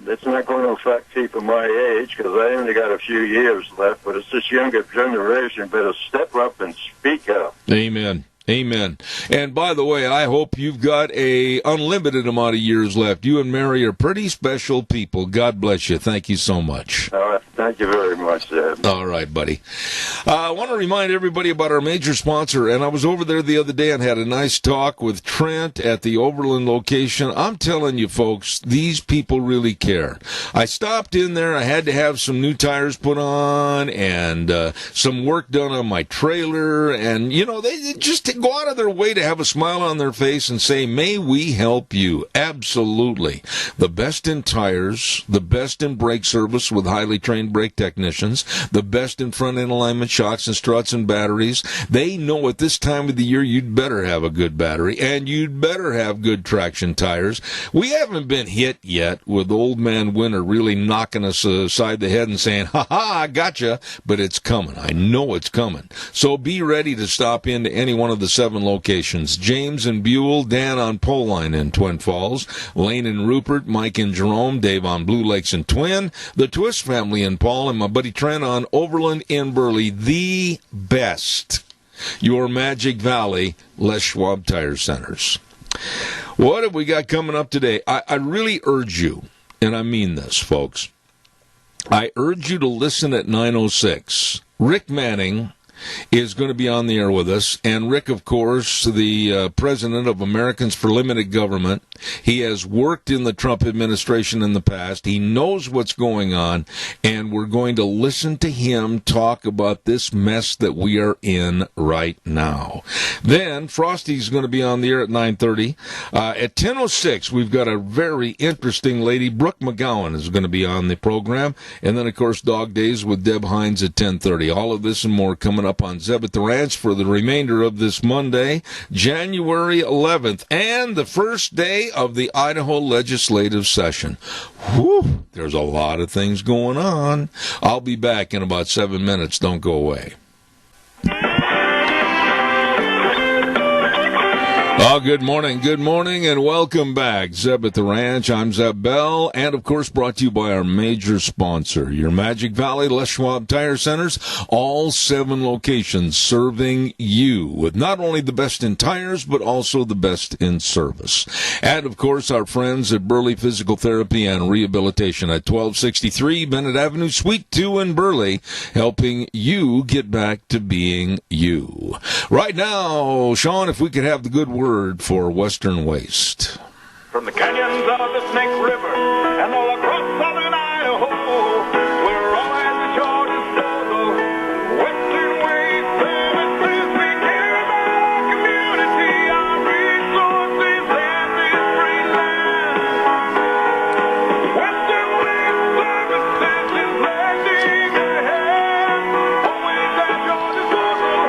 It's not going to affect people my age because I only got a few years left, but it's this younger generation better step up and speak up. Amen. Amen. And by the way, I hope you've got a unlimited amount of years left. You and Mary are pretty special people. God bless you. Thank you so much. All right. Thank you very much, Dad. All right, buddy. I want to remind everybody about our major sponsor, and I was over there the other day and had a nice talk with Trent at the Overland location. I'm telling you, folks, these people really care. I stopped in there. I had to have some new tires put on and some work done on my trailer, and, they just go out of their way to have a smile on their face and say, may we help you? Absolutely. The best in tires, the best in brake service with highly trained brake technicians, the best in front-end alignment shocks and struts and batteries. They know at this time of the year you'd better have a good battery and you'd better have good traction tires. We haven't been hit yet with old man winter really knocking us aside the head and saying, ha-ha, I gotcha, but it's coming. I know it's coming. So be ready to stop into any one of the 7 locations. James and Buell, Dan on Pole Line in Twin Falls, Lane and Rupert, Mike and Jerome, Dave on Blue Lakes and Twin, the Twist family in Paul, and my buddy Trent on Overland in Burley. The best. Your Magic Valley, Les Schwab Tire Centers. What have we got coming up today? I really urge you, and I mean this, folks, I urge you to listen at 9:06. Rick Manning is going to be on the air with us. And Rick, of course, the president of Americans for Limited Government. He has worked in the Trump administration in the past. He knows what's going on, and we're going to listen to him talk about this mess that we are in right now. Then Frosty's going to be on the air at 9:30. At 10:06, we've got a very interesting lady. Brooke McGowan is going to be on the program. And then, of course, Dog Days with Deb Hines at 10:30. All of this and more coming up on Zeb at the Ranch for the remainder of this Monday, January 11th, and the first day of the Idaho legislative session. Whew, there's a lot of things going on. I'll be back in about 7 minutes. Don't go away. Oh, good morning, and welcome back. Zeb at the Ranch. I'm Zeb Bell, and of course brought to you by our major sponsor, your Magic Valley Les Schwab Tire Centers, all 7 locations serving you with not only the best in tires, but also the best in service. And of course, our friends at Burley Physical Therapy and Rehabilitation at 1263 Bennett Avenue, Suite 2 in Burley, helping you get back to being you. Right now, Sean, if we could have the good word for Western Waste. From the canyons of the Snake River and all across southern Idaho, we're always at your disposal. Western Waste Services, we care about our community, our resources, and this free land. Western Waste Services is lending a hand, always at your disposal.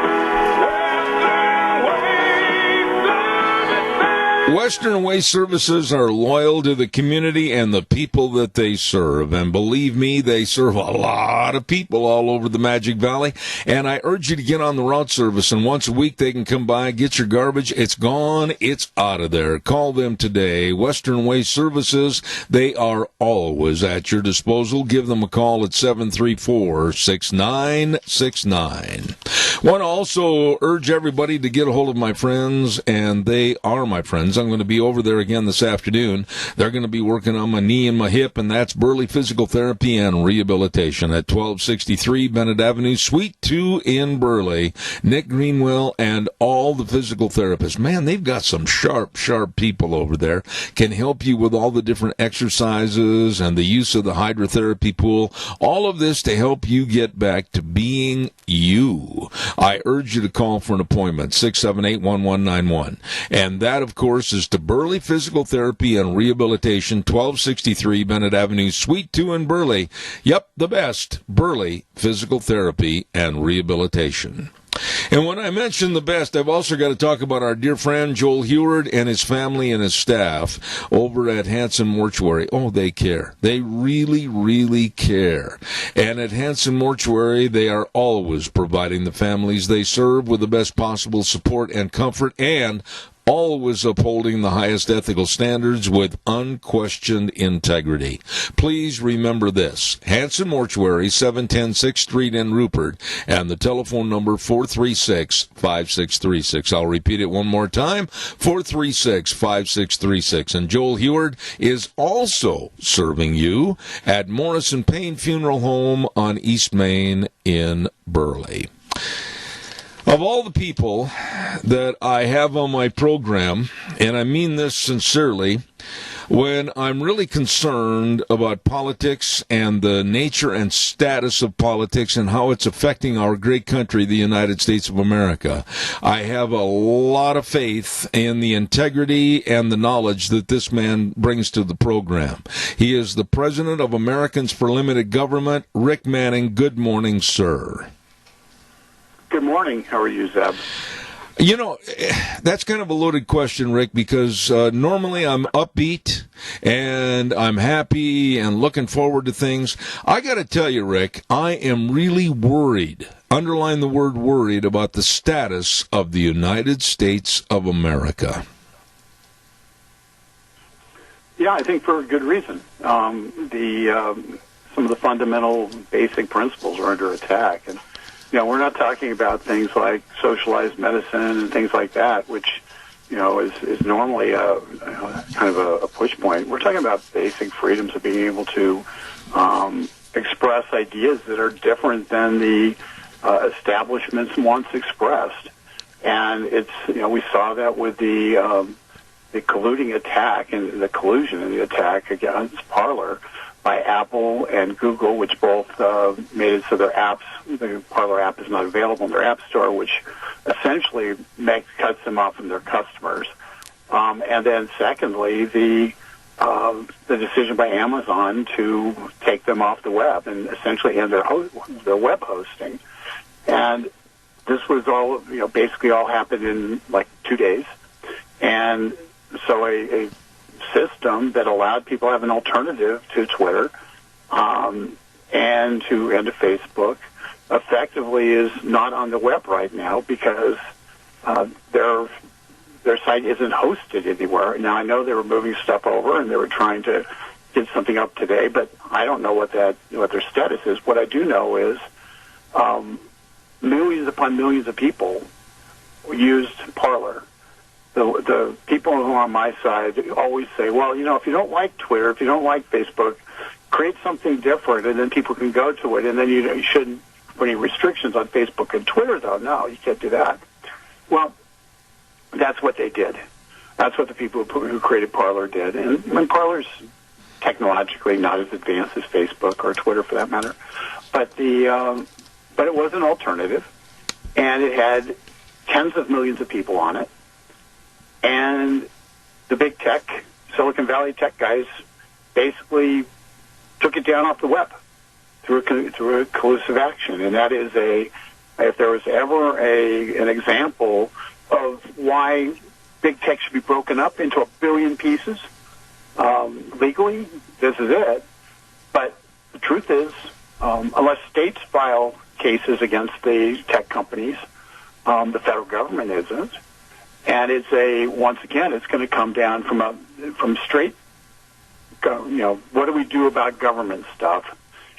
Western Waste Services are loyal to the community and the people that they serve. And believe me, they serve a lot of people all over the Magic Valley. And I urge you to get on the route service. And once a week, they can come by, get your garbage. It's gone. It's out of there. Call them today. Western Waste Services, they are always at your disposal. Give them a call at 734-6969. Want to also urge everybody to get a hold of my friends, and they are my friends. I'm going to be over there again this afternoon. They're going to be working on my knee and my hip, and that's Burley Physical Therapy and Rehabilitation at 1263 Bennett Avenue, Suite 2 in Burley. Nick Greenwell and all the physical therapists. Man, they've got some sharp people over there. Can help you with all the different exercises and the use of the hydrotherapy pool. All of this to help you get back to being you. I urge you to call for an appointment, 678-1191. And that, of course, is to Burley Physical Therapy and Rehabilitation, 1263 Bennett Avenue, Suite 2 in Burley. Yep, the best, Burley Physical Therapy and Rehabilitation. And when I mention the best, I've also got to talk about our dear friend Joel Heward and his family and his staff over at Hanson Mortuary. Oh, they care. They really care. And at Hanson Mortuary, they are always providing the families they serve with the best possible support and comfort, and always upholding the highest ethical standards with unquestioned integrity. Please remember this. Hanson Mortuary, 710 6th Street in Rupert, and the telephone number 436-5636. I'll repeat it one more time, 436-5636. And Joel Heward is also serving you at Morrison Payne Funeral Home on East Main in Burley. Of all the people that I have on my program, and I mean this sincerely, when I'm really concerned about politics and the nature and status of politics and how it's affecting our great country, the United States of America, I have a lot of faith in the integrity and the knowledge that this man brings to the program. He is the president of Americans for Limited Government, Rick Manning. Good morning, sir. Good morning. How are you, Zeb? You know, that's kind of a loaded question, Rick, because normally I'm upbeat and I'm happy and looking forward to things. I got to tell you, Rick, I am really worried, underline the word worried, about the status of the United States of America. Yeah, I think for a good reason. Some of the fundamental basic principles are under attack, and we're not talking about things like socialized medicine and things like that, which, is normally kind of a push point. We're talking about basic freedoms of being able to express ideas that are different than the establishments once expressed. And it's, we saw that with the colluding attack and the collusion in the attack against Parler by Apple and Google, which both made it so their apps, the Parler app is not available in their app store, which essentially cuts them off from their customers. And then secondly, the decision by Amazon to take them off the web and essentially end their web hosting. And this was all, basically all happened in like 2 days. And so a system that allowed people to have an alternative to Twitter and to Facebook effectively is not on the web right now because their site isn't hosted anywhere. Now, I know they were moving stuff over and they were trying to get something up today, but I don't know what their status is. What I do know is millions upon millions of people used Parler. The people who are on my side always say, well, if you don't like Twitter, if you don't like Facebook, create something different, and then people can go to it, and then you shouldn't put any restrictions on Facebook and Twitter, though. No, you can't do that. Well, that's what they did. That's what the people who created Parler did. And Parler's technologically not as advanced as Facebook or Twitter, for that matter, but it was an alternative, and it had tens of millions of people on it. And the big tech, Silicon Valley tech guys, basically took it down off the web through a collusive action. And that is if there was ever an example of why big tech should be broken up into a billion pieces legally, this is it. But the truth is, unless states file cases against the tech companies, the federal government isn't. And once again, it's going to come down from straight, what do we do about government stuff?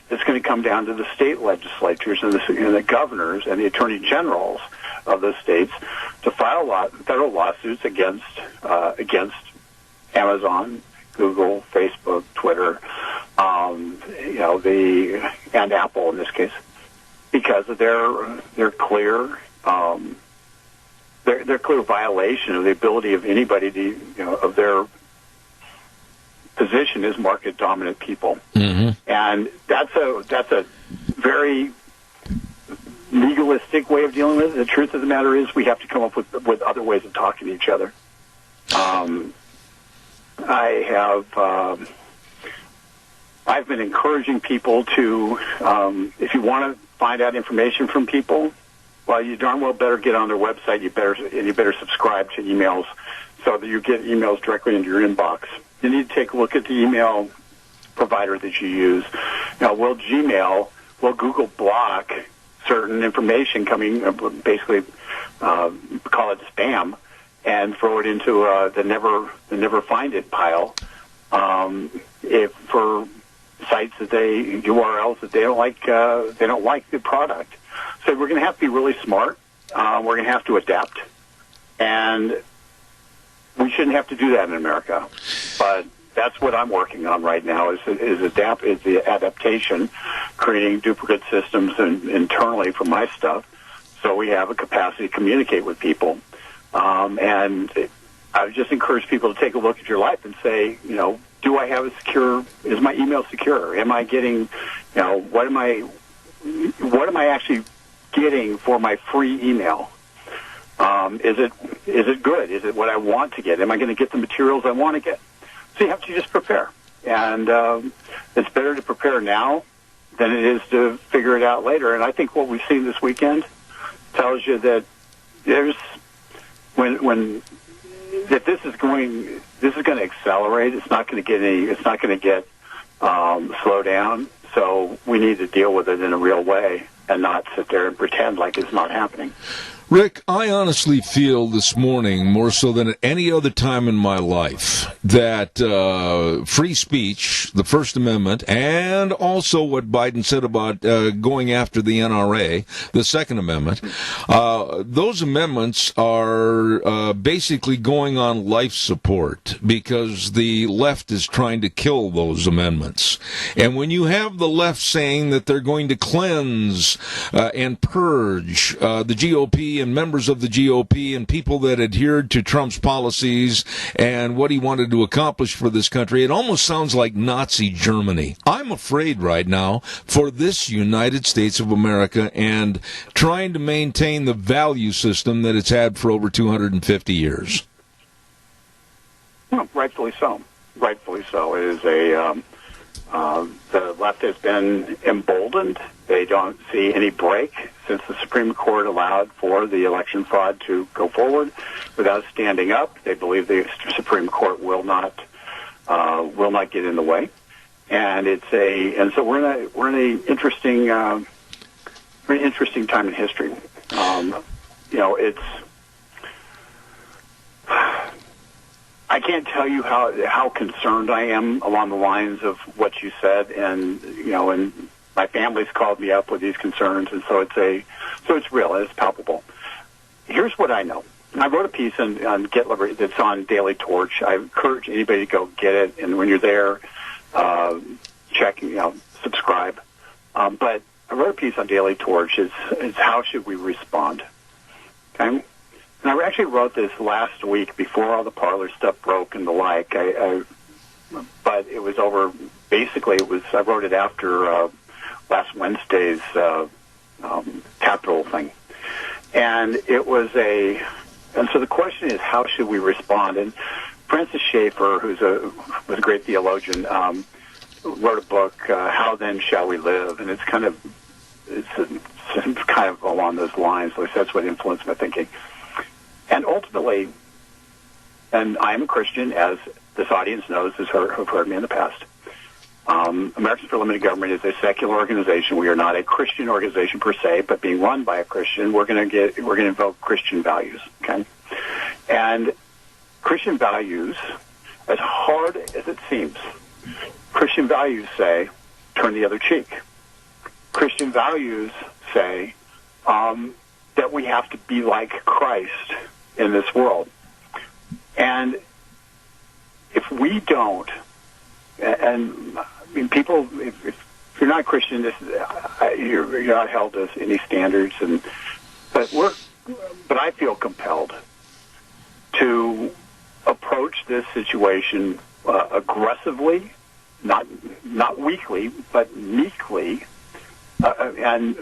It's going to come down to the state legislatures and the governors and the attorney generals of the states to file federal lawsuits against Amazon, Google, Facebook, Twitter, and Apple in this case, because of their clear. Their clear violation of the ability of anybody to, of their position as market dominant people, and that's a very legalistic way of dealing with it. The truth of the matter is, we have to come up with other ways of talking to each other. I've been encouraging people to, if you want to find out information from people, well, you darn well better get on their website. You better subscribe to emails so that you get emails directly into your inbox. You need to take a look at the email provider that you use. Now, will Google block certain information coming, basically call it spam, and throw it into the never find it pile? If for sites URLs that they don't like the product. So we're going to have to be really smart. We're going to have to adapt, and we shouldn't have to do that in America. But that's what I'm working on right now: is the adaptation, creating duplicate systems internally for my stuff, so we have a capacity to communicate with people. And I would just encourage people to take a look at your life and say, do I have is my email secure? Am I getting, what am I actually getting for my free email? Is it good? Is it what I want to get? Am I going to get the materials I want to get? So you have to just prepare. And it's better to prepare now than it is to figure it out later. And I think what we've seen this weekend tells you that this is going to accelerate. It's not going to get slow down. So we need to deal with it in a real way and not sit there and pretend like it's not happening. Rick, I honestly feel this morning, more so than at any other time in my life, that free speech, the First Amendment, and also what Biden said about going after the NRA, the Second Amendment, those amendments are basically going on life support because the left is trying to kill those amendments. And when you have the left saying that they're going to cleanse House and purge the GOP and members of the GOP and people that adhered to Trump's policies and what he wanted to accomplish for this country. It almost sounds like Nazi Germany. I'm afraid right now for this United States of America and trying to maintain the value system that it's had for over 250 years. Well, rightfully so. Rightfully so. It is a the left has been emboldened. They don't see any break since the Supreme Court allowed for the election fraud to go forward without standing up. They believe the Supreme Court will not get in the way, and so we're in a interesting very interesting time in history. It's. I can't tell you how concerned I am along the lines of what you said, and my family's called me up with these concerns, and so it's real, it's palpable. Here's what I know. I wrote a piece on Get Liberty that's on Daily Torch. I encourage anybody to go get it, and when you're there, check, subscribe. But I wrote a piece on Daily Torch. It's how should we respond? Okay. And I actually wrote this last week before all the parlor stuff broke and the like. But it was over. Basically, I wrote it after last Wednesday's Capitol thing, and it was And so the question is, how should we respond? And Francis Schaeffer, who was a great theologian, wrote a book, How Then Shall We Live? And it's kind of along those lines. At least that's what influenced my thinking. And ultimately, and I am a Christian, as this audience knows, who've heard me in the past. Americans for Limited Government is a secular organization. We are not a Christian organization per se, but being run by a Christian, we're going to invoke Christian values. Okay, and Christian values, as hard as it seems, Christian values say, turn the other cheek. Christian values say that we have to be like Christ in this world. And if we don't, and I mean, people, if you're not Christian, you're not held to any standards, but I feel compelled to approach this situation aggressively, not weakly, but meekly, and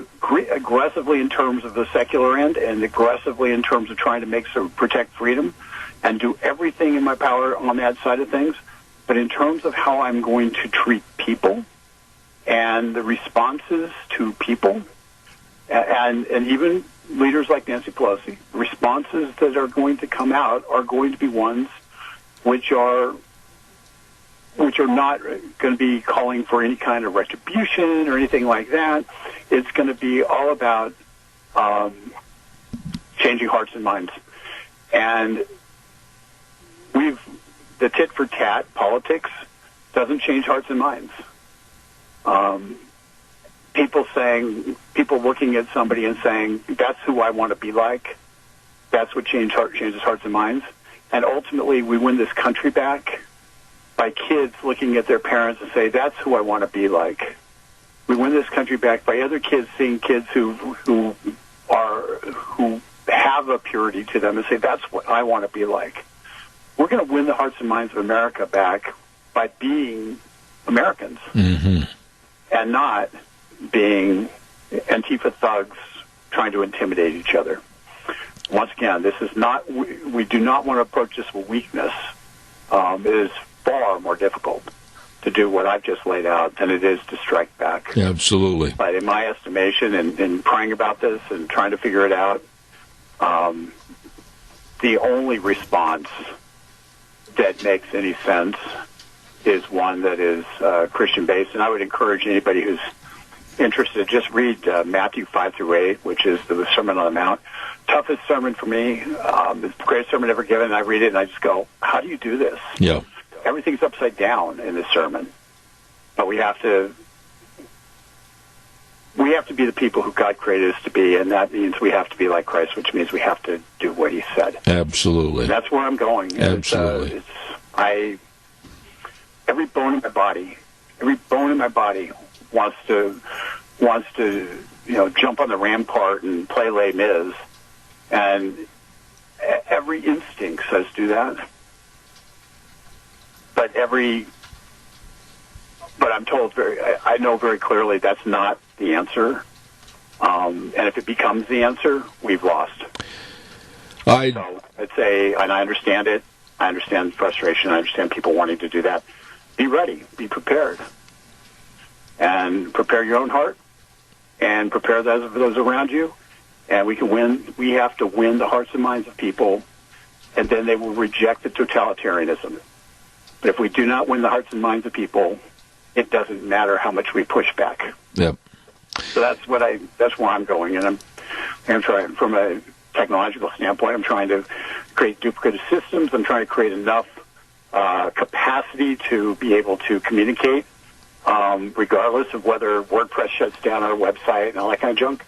aggressively in terms of the secular end, and aggressively in terms of trying to protect freedom, and do everything in my power on that side of things. But in terms of how I'm going to treat people and the responses to people, and even leaders like Nancy Pelosi, responses that are going to come out are going to be ones which are not going to be calling for any kind of retribution or anything like that. It's going to be all about changing hearts and minds. And the tit-for-tat politics doesn't change hearts and minds. People looking at somebody and saying, that's who I want to be like, that's what changes hearts and minds. And ultimately, we win this country back by kids looking at their parents and say, that's who I want to be like. We win this country back by other kids seeing kids who have a purity to them and say, that's what I want to be like. We're going to win the hearts and minds of America back by being Americans, mm-hmm. and not being Antifa thugs trying to intimidate each other. Once again, this is not. We do not want to approach this with weakness. It is far more difficult to do what I've just laid out than it is to strike back. Yeah, absolutely. But in my estimation, and in praying about this and trying to figure it out, the only response that makes any sense is one that is Christian-based. And I would encourage anybody who's interested, just read Matthew 5-8, which is the Sermon on the Mount. Toughest sermon for me. It's the greatest sermon ever given. And I read it and I just go, how do you do this? Yeah. Everything's upside down in this sermon. But we have to be the people who God created us to be, and that means we have to be like Christ, which means we have to do what he said. Absolutely. And that's where I'm going. Absolutely. Every bone in my body wants to wants to, jump on the rampart and play Les Mis, and every instinct says do that. But I'm told I know very clearly that's not the answer. And if it becomes the answer, we've lost. So I'd say, and I understand it. I understand frustration. I understand people wanting to do that. Be ready. Be prepared. And prepare your own heart. And prepare those around you. And we can win. We have to win the hearts and minds of people. And then they will reject the totalitarianism. But if we do not win the hearts and minds of people, it doesn't matter how much we push back. Yep. So that's where I'm going. And I'm trying, from a technological standpoint, I'm trying to create duplicative systems. I'm trying to create enough capacity to be able to communicate, regardless of whether WordPress shuts down our website and all that kind of junk.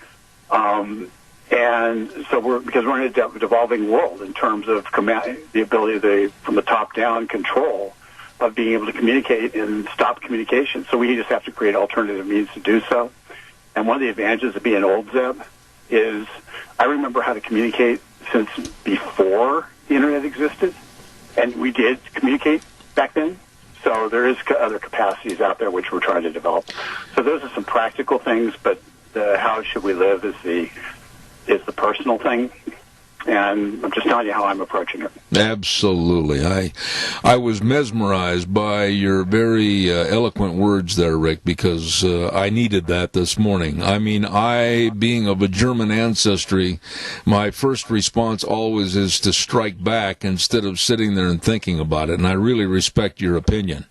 And so because we're in a devolving world in terms of the ability from the top down control of being able to communicate and stop communication. So we just have to create alternative means to do so. And one of the advantages of being old, Zeb, is I remember how to communicate since before the Internet existed, and we did communicate back then. So there is other capacities out there which we're trying to develop. So those are some practical things, but the how should we live is the personal thing. And I'm just telling you how I'm approaching it. Absolutely. I was mesmerized by your very eloquent words there, Rick, because I needed that this morning. I mean, being of a German ancestry, my first response always is to strike back instead of sitting there and thinking about it, and I really respect your opinion.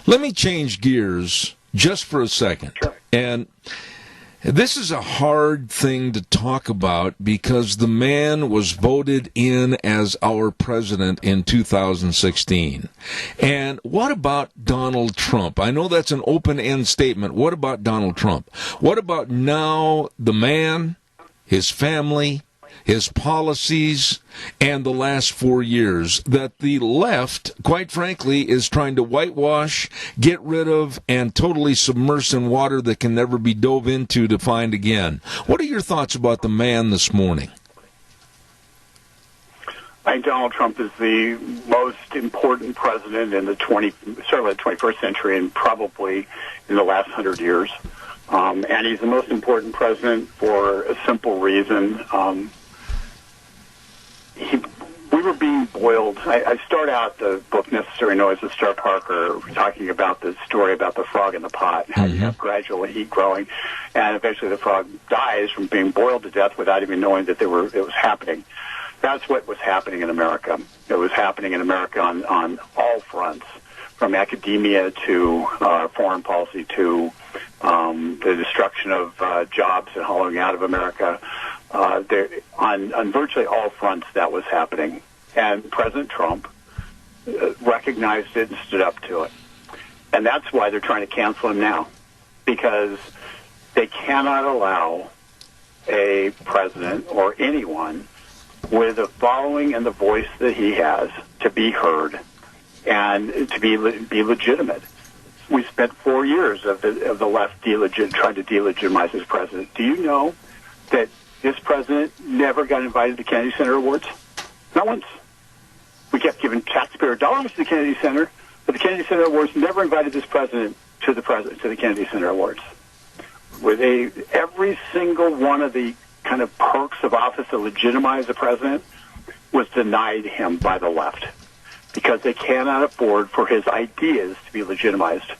Let me change gears just for a second. Sure. And this is a hard thing to talk about because the man was voted in as our president in 2016. And what about Donald Trump? I know that's an open-end statement. What about Donald Trump? What about now the man, his family, his policies, and the last 4 years that the left, quite frankly, is trying to whitewash, get rid of, and totally submerge in water that can never be dove into to find again? What are your thoughts about the man this morning? I think Donald Trump is the most important president in certainly the 21st century and probably in the last 100 years. And he's the most important president for a simple reason. We were being boiled. I start out the book Necessary Noise with Star Parker talking about the story about the frog in the pot, how you have gradual heat growing, and eventually the frog dies from being boiled to death without even knowing that it was happening. That's what was happening in America. It was happening in America on all fronts, from academia to foreign policy to the destruction of jobs and hollowing out of America. On virtually all fronts, that was happening. And President Trump recognized it and stood up to it. And that's why they're trying to cancel him now, because they cannot allow a president or anyone with the following and the voice that he has to be heard and to be legitimate. We spent 4 years of the left trying to delegitimize this president. Do you know that this president never got invited to the Kennedy Center Awards? Not once. We kept giving taxpayer dollars to the Kennedy Center, but the Kennedy Center Awards never invited this president to the Kennedy Center Awards. Every single one of the kind of perks of office that legitimize the president was denied him by the left because they cannot afford for his ideas to be legitimized.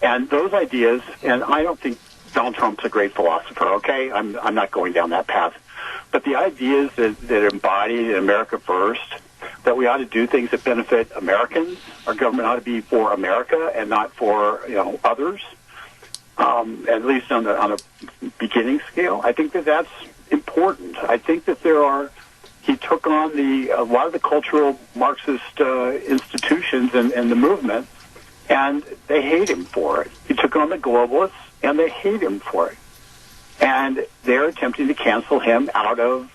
And those ideas, and I don't think Donald Trump's a great philosopher, okay? I'm not going down that path. But the ideas that embody America First, that we ought to do things that benefit Americans, our government ought to be for America and not for others, at least on a beginning scale. I think that's important. I think that he took on a lot of the cultural Marxist institutions and the movement, and they hate him for it. He took on the globalists, and they hate him for it. And they're attempting to cancel him out of,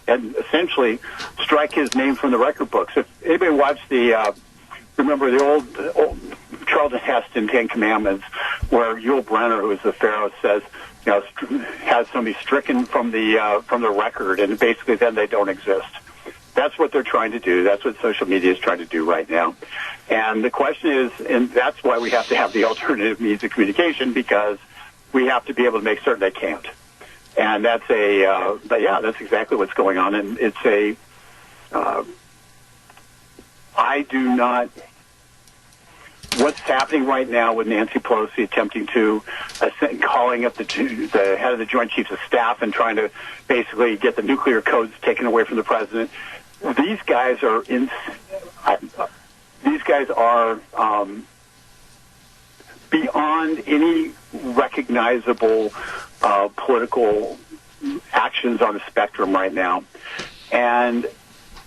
and essentially strike his name from the record books. If anybody watched remember the old Charlton Heston Ten Commandments, where Yul Brynner, who is the Pharaoh, says, has somebody stricken from the record, and basically then they don't exist. That's what they're trying to do. That's what social media is trying to do right now. And the question is, and that's why we have to have the alternative means of communication, because we have to be able to make certain they can't. And that's that's exactly what's going on. And it's I do not, what's happening right now with Nancy Pelosi attempting to, calling up the head of the Joint Chiefs of Staff and trying to basically get the nuclear codes taken away from the president. These guys are beyond any recognizable political actions on the spectrum right now, and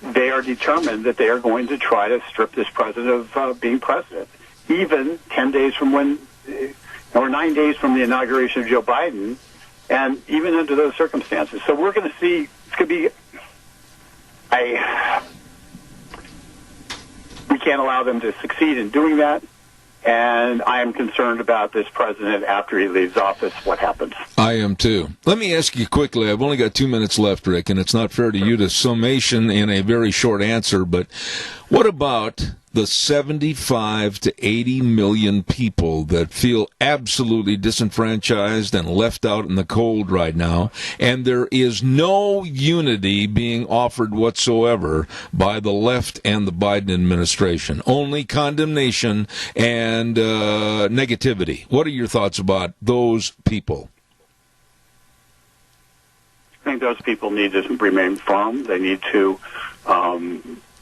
they are determined that they are going to try to strip this president of being president, even 10 days from when, or 9 days from the inauguration of Joe Biden, and even under those circumstances. So we're going to see, it's going to be, we can't allow them to succeed in doing that. And I am concerned about this president after he leaves office, what happens. I am too. Let me ask you quickly, I've only got 2 minutes left, Rick, and it's not fair to you to summation in a very short answer, but what about the 75 to 80 million people that feel absolutely disenfranchised and left out in the cold right now, and there is no unity being offered whatsoever by the left and the Biden administration, only condemnation and negativity? What are your thoughts about those people? I think those people need to remain firm. They need to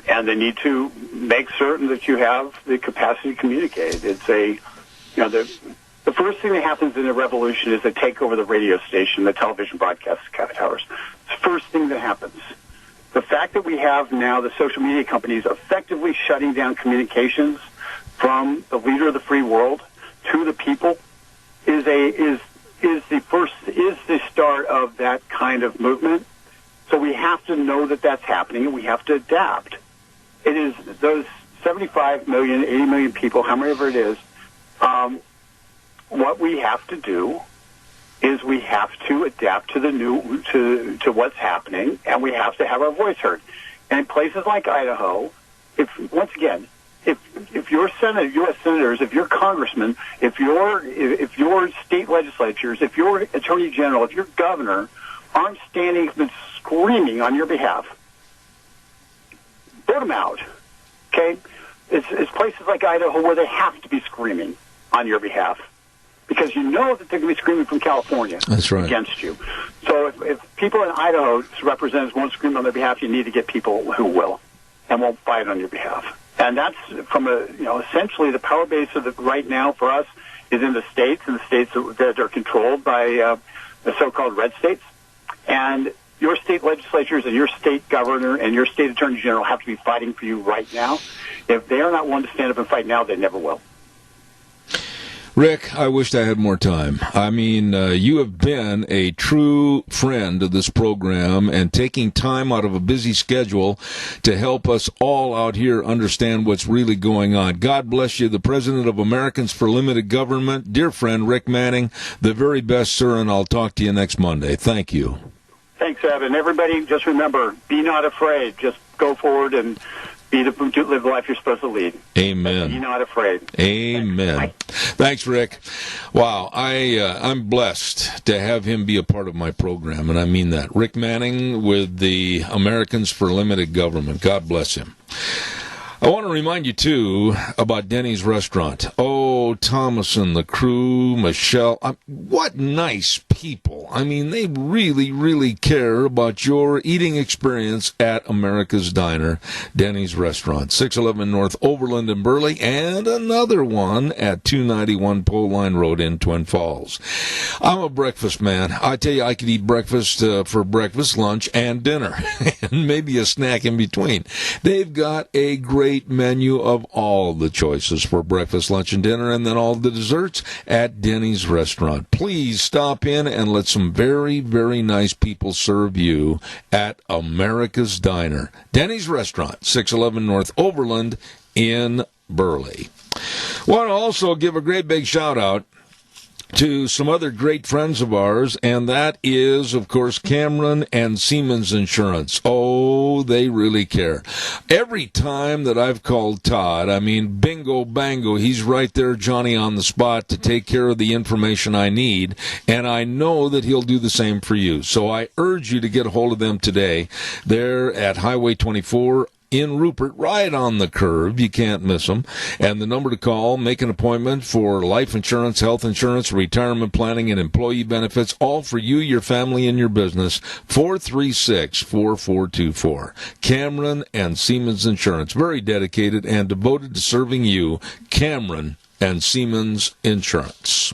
and they need to make certain that you have the capacity to communicate. It's the first thing that happens in a revolution is they take over the radio station, the television broadcast towers. It's the first thing that happens. The fact that we have now the social media companies effectively shutting down communications from the leader of the free world to the people is the start of that kind of movement. So we have to know that that's happening, and we have to adapt. It is those 75 million, 80 million people, however it is, what we have to do is we have to adapt to the new, to what's happening, and we have to have our voice heard. And in places like Idaho, if your U.S. senators, if your congressmen, if your state legislatures, if your attorney general, if your governor aren't standing and screaming on your behalf, vote them out, okay? It's places like Idaho where they have to be screaming on your behalf because you know that they're going to be screaming from California against you. So if people in Idaho's representatives won't scream on their behalf, you need to get people who will and won't fight on your behalf. And that's from essentially the power base of right now for us is in the states, and the states that are controlled by the so-called red states. And your state legislatures and your state governor and your state attorney general have to be fighting for you right now. If they are not willing to stand up and fight now, they never will. Rick, I wished I had more time. I mean, you have been a true friend of this program and taking time out of a busy schedule to help us all out here understand what's really going on. God bless you, the President of Americans for Limited Government, dear friend Rick Manning, the very best, sir, and I'll talk to you next Monday. Thank you. Thanks, Ed. And everybody, just remember, be not afraid. Just go forward and live the life you're supposed to lead. Amen. Be not afraid. Amen. Thanks, Rick. Wow, I'm blessed to have him be a part of my program, and I mean that. Rick Manning with the Americans for Limited Government. God bless him. I want to remind you, too, about Denny's Restaurant. Oh, Thomas and the crew, Michelle, what nice people. I mean, they really, really care about your eating experience at America's Diner, Denny's Restaurant, 611 North Overland in Burley, and another one at 291 Pole Line Road in Twin Falls. I'm a breakfast man. I tell you, I could eat breakfast for breakfast, lunch, and dinner, and maybe a snack in between. They've got a great menu of all the choices for breakfast, lunch, and dinner, and then all the desserts at Denny's Restaurant. Please stop in and let some very, very nice people serve you at America's Diner. Denny's Restaurant, 611 North Overland in Burley. Want to also give a great big shout-out to some other great friends of ours, and that is, of course, Cameron and Siemens Insurance. Oh, they really care. Every time that I've called Todd, I mean, bingo, bango, he's right there, Johnny, on the spot to take care of the information I need, and I know that he'll do the same for you. So I urge you to get a hold of them today. They're at Highway 24 in Rupert, right on the curve. You can't miss them. And the number to call, make an appointment for life insurance, health insurance, retirement planning, and employee benefits, all for you, your family, and your business, 436-4424. Cameron and Siemens Insurance, very dedicated and devoted to serving you. Cameron and Siemens Insurance.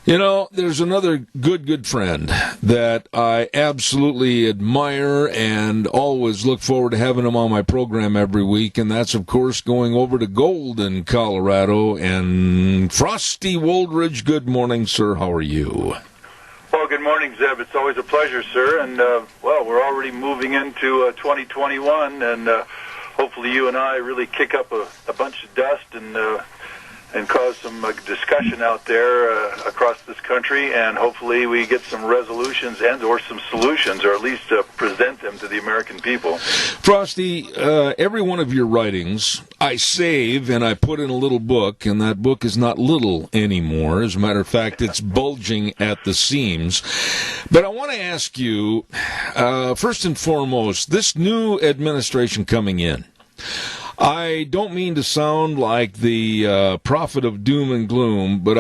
You know, there's another good friend that I absolutely admire and always look forward to having him on my program every week, and that's, of course, going over to Golden, Colorado, and Frosty Woldridge. Good morning, sir. How are you? Well, good morning, Zeb. It's always a pleasure, sir. And, well, we're already moving into 2021, and hopefully you and I really kick up a bunch of dust and cause some discussion out there across this country, and hopefully we get some resolutions and or some solutions, or at least present them to the American people. Frosty, every one of your writings I save and I put in a little book, and that book is not little anymore. As a matter of fact, it's bulging at the seams. But I want to ask you, first and foremost, this new administration coming in, I don't mean to sound like the prophet of doom and gloom, but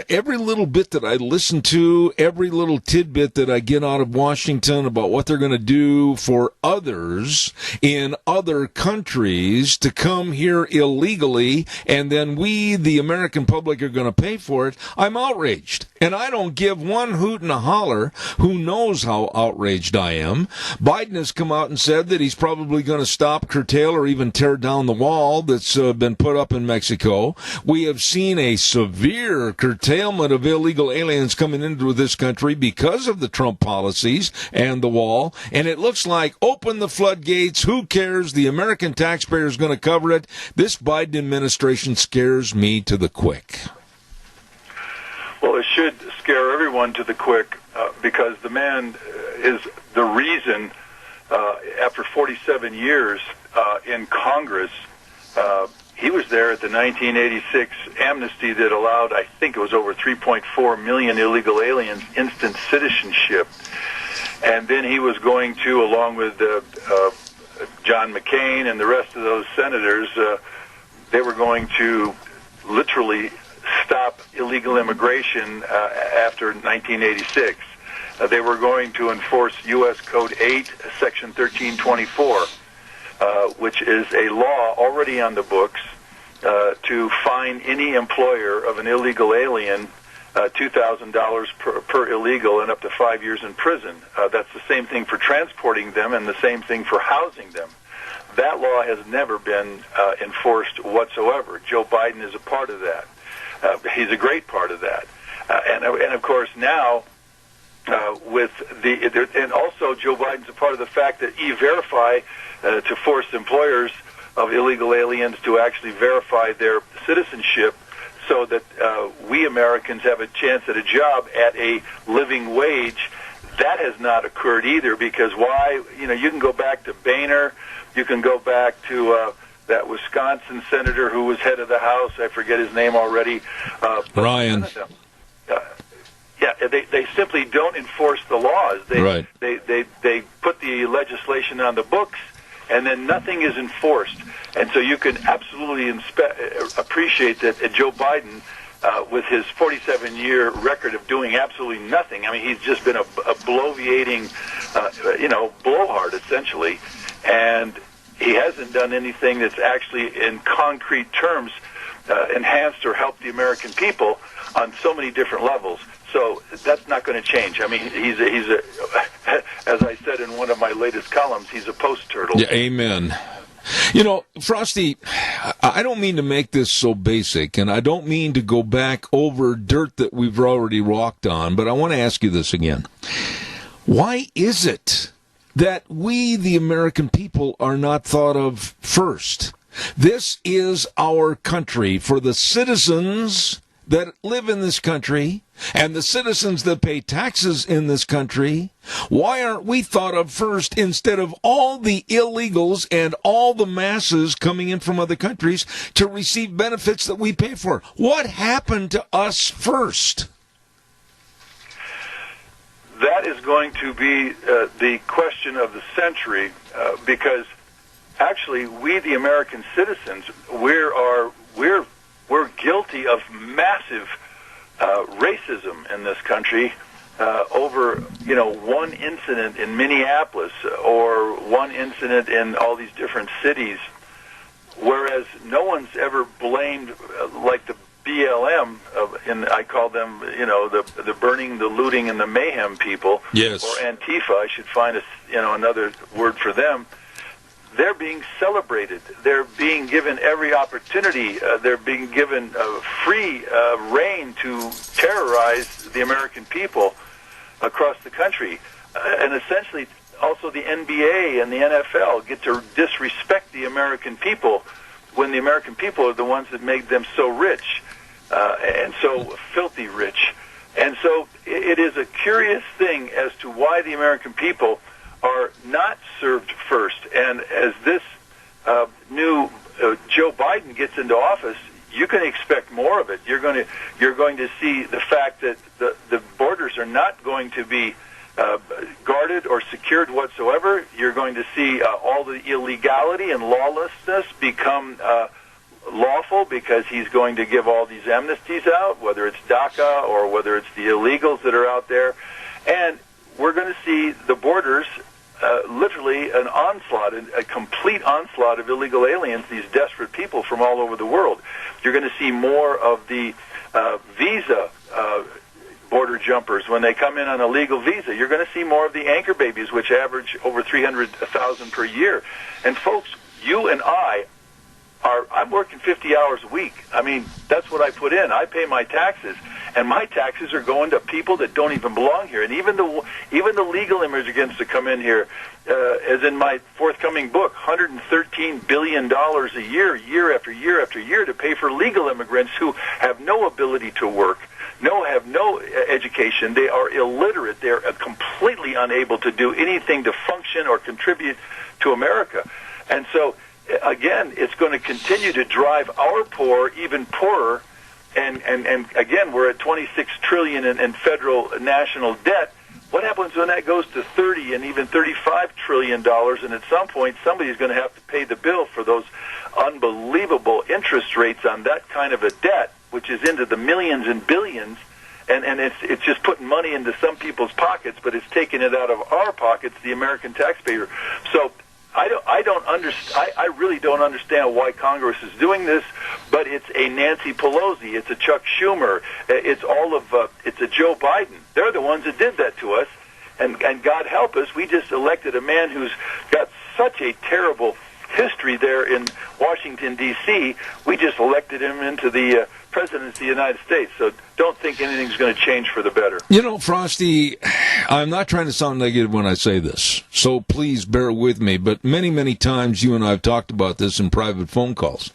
every little bit that I listen to, every little tidbit that I get out of Washington about what they're going to do for others in other countries to come here illegally, and then we, the American public, are going to pay for it, I'm outraged. And I don't give one hoot and a holler. Who knows how outraged I am? Biden has come out and said that he's probably going to stop, curtail, or even tear down the wall that's been put up in Mexico. We have seen a severe curtailment of illegal aliens coming into this country because of the Trump policies and the wall. And it looks like open the floodgates. Who cares? The American taxpayer is going to cover it. This Biden administration scares me to the quick. Well, it should scare everyone to the quick because the man is the reason, after 47 years in Congress, he was there at the 1986 amnesty that allowed, I think it was over 3.4 million illegal aliens, instant citizenship. And then he was going to, along with John McCain and the rest of those senators, they were going to literally stop illegal immigration after 1986. They were going to enforce U.S. Code 8, Section 1324, which is a law already on the books to fine any employer of an illegal alien $2,000 per illegal and up to 5 years in prison. That's the same thing for transporting them and the same thing for housing them. That law has never been enforced whatsoever. Joe Biden is a part of that. He's a great part of that. And of course now, with and also Joe Biden's a part of the fact that E-Verify to force employers of illegal aliens to actually verify their citizenship so that we Americans have a chance at a job at a living wage. That has not occurred either, because why? You know, you can go back to Boehner, you can go back to that Wisconsin senator who was head of the House. I forget his name already. Ryan. Yeah, they simply don't enforce the laws. Right. They put the legislation on the books, and then nothing is enforced. And so you can absolutely appreciate that Joe Biden, with his 47-year record of doing absolutely nothing, I mean, he's just been a bloviating, blowhard, essentially. And he hasn't done anything that's actually, in concrete terms, enhanced or helped the American people on so many different levels. So that's not going to change. I mean, he's a as I said in one of my latest columns, he's a post turtle. Yeah, amen. You know, Frosty, I don't mean to make this so basic, and I don't mean to go back over dirt that we've already walked on, but I want to ask you this again. Why is it that we, the American people, are not thought of first? This is our country for the citizens that live in this country and the citizens that pay taxes in this country, why aren't we thought of first instead of all the illegals and all the masses coming in from other countries to receive benefits that we pay for? What happened to us first? That is going to be the question of the century, because actually we, the American citizens, we're guilty of massive racism in this country over, one incident in Minneapolis or one incident in all these different cities, whereas no one's ever blamed, like the BLM, and I call them, the burning, the looting, and the mayhem people, yes, or Antifa. I should find another word for them. They're being celebrated. They're being given every opportunity. They're being given free reign to terrorize the American people across the country. And essentially, also the NBA and the NFL get to disrespect the American people when the American people are the ones that made them so rich and so filthy rich. And so it is a curious thing as to why the American people are not served first. And as this new Joe Biden gets into office, you can expect more of it. You're going to see the fact that the borders are not going to be guarded or secured whatsoever. You're going to see all the illegality and lawlessness become lawful, because he's going to give all these amnesties out, whether it's DACA or whether it's the illegals that are out there. And we're going to see the borders literally an onslaught, a complete onslaught of illegal aliens, these desperate people from all over the world. You're going to see more of the visa border jumpers when they come in on a legal visa. You're going to see more of the anchor babies, which average over 300,000 per year. And folks, you and I'm working 50 hours a week. I mean, that's what I put in. I pay my taxes, and my taxes are going to people that don't even belong here. And even the legal immigrants that come in here, as in my forthcoming book, $113 billion a year, year after year after year, to pay for legal immigrants who have no ability to work, have no education. They are illiterate. They're completely unable to do anything to function or contribute to America. And so, again, it's going to continue to drive our poor even poorer. And again, we're at $26 trillion in federal national debt. What happens when that goes to $30 and even $35 trillion? And at some point, somebody's going to have to pay the bill for those unbelievable interest rates on that kind of a debt, which is into the millions and billions. And it's just putting money into some people's pockets, but it's taking it out of our pockets, the American taxpayer. So I don't understand. I really don't understand why Congress is doing this. But it's a Nancy Pelosi, it's a Chuck Schumer, it's a Joe Biden. They're the ones that did that to us. And God help us, we just elected a man who's got such a terrible history there in Washington, D.C. We just elected him into the presidency of the United States. So don't think anything's going to change for the better. Frosty, I'm not trying to sound negative when I say this, so please bear with me. But many, many times you and I have talked about this in private phone calls.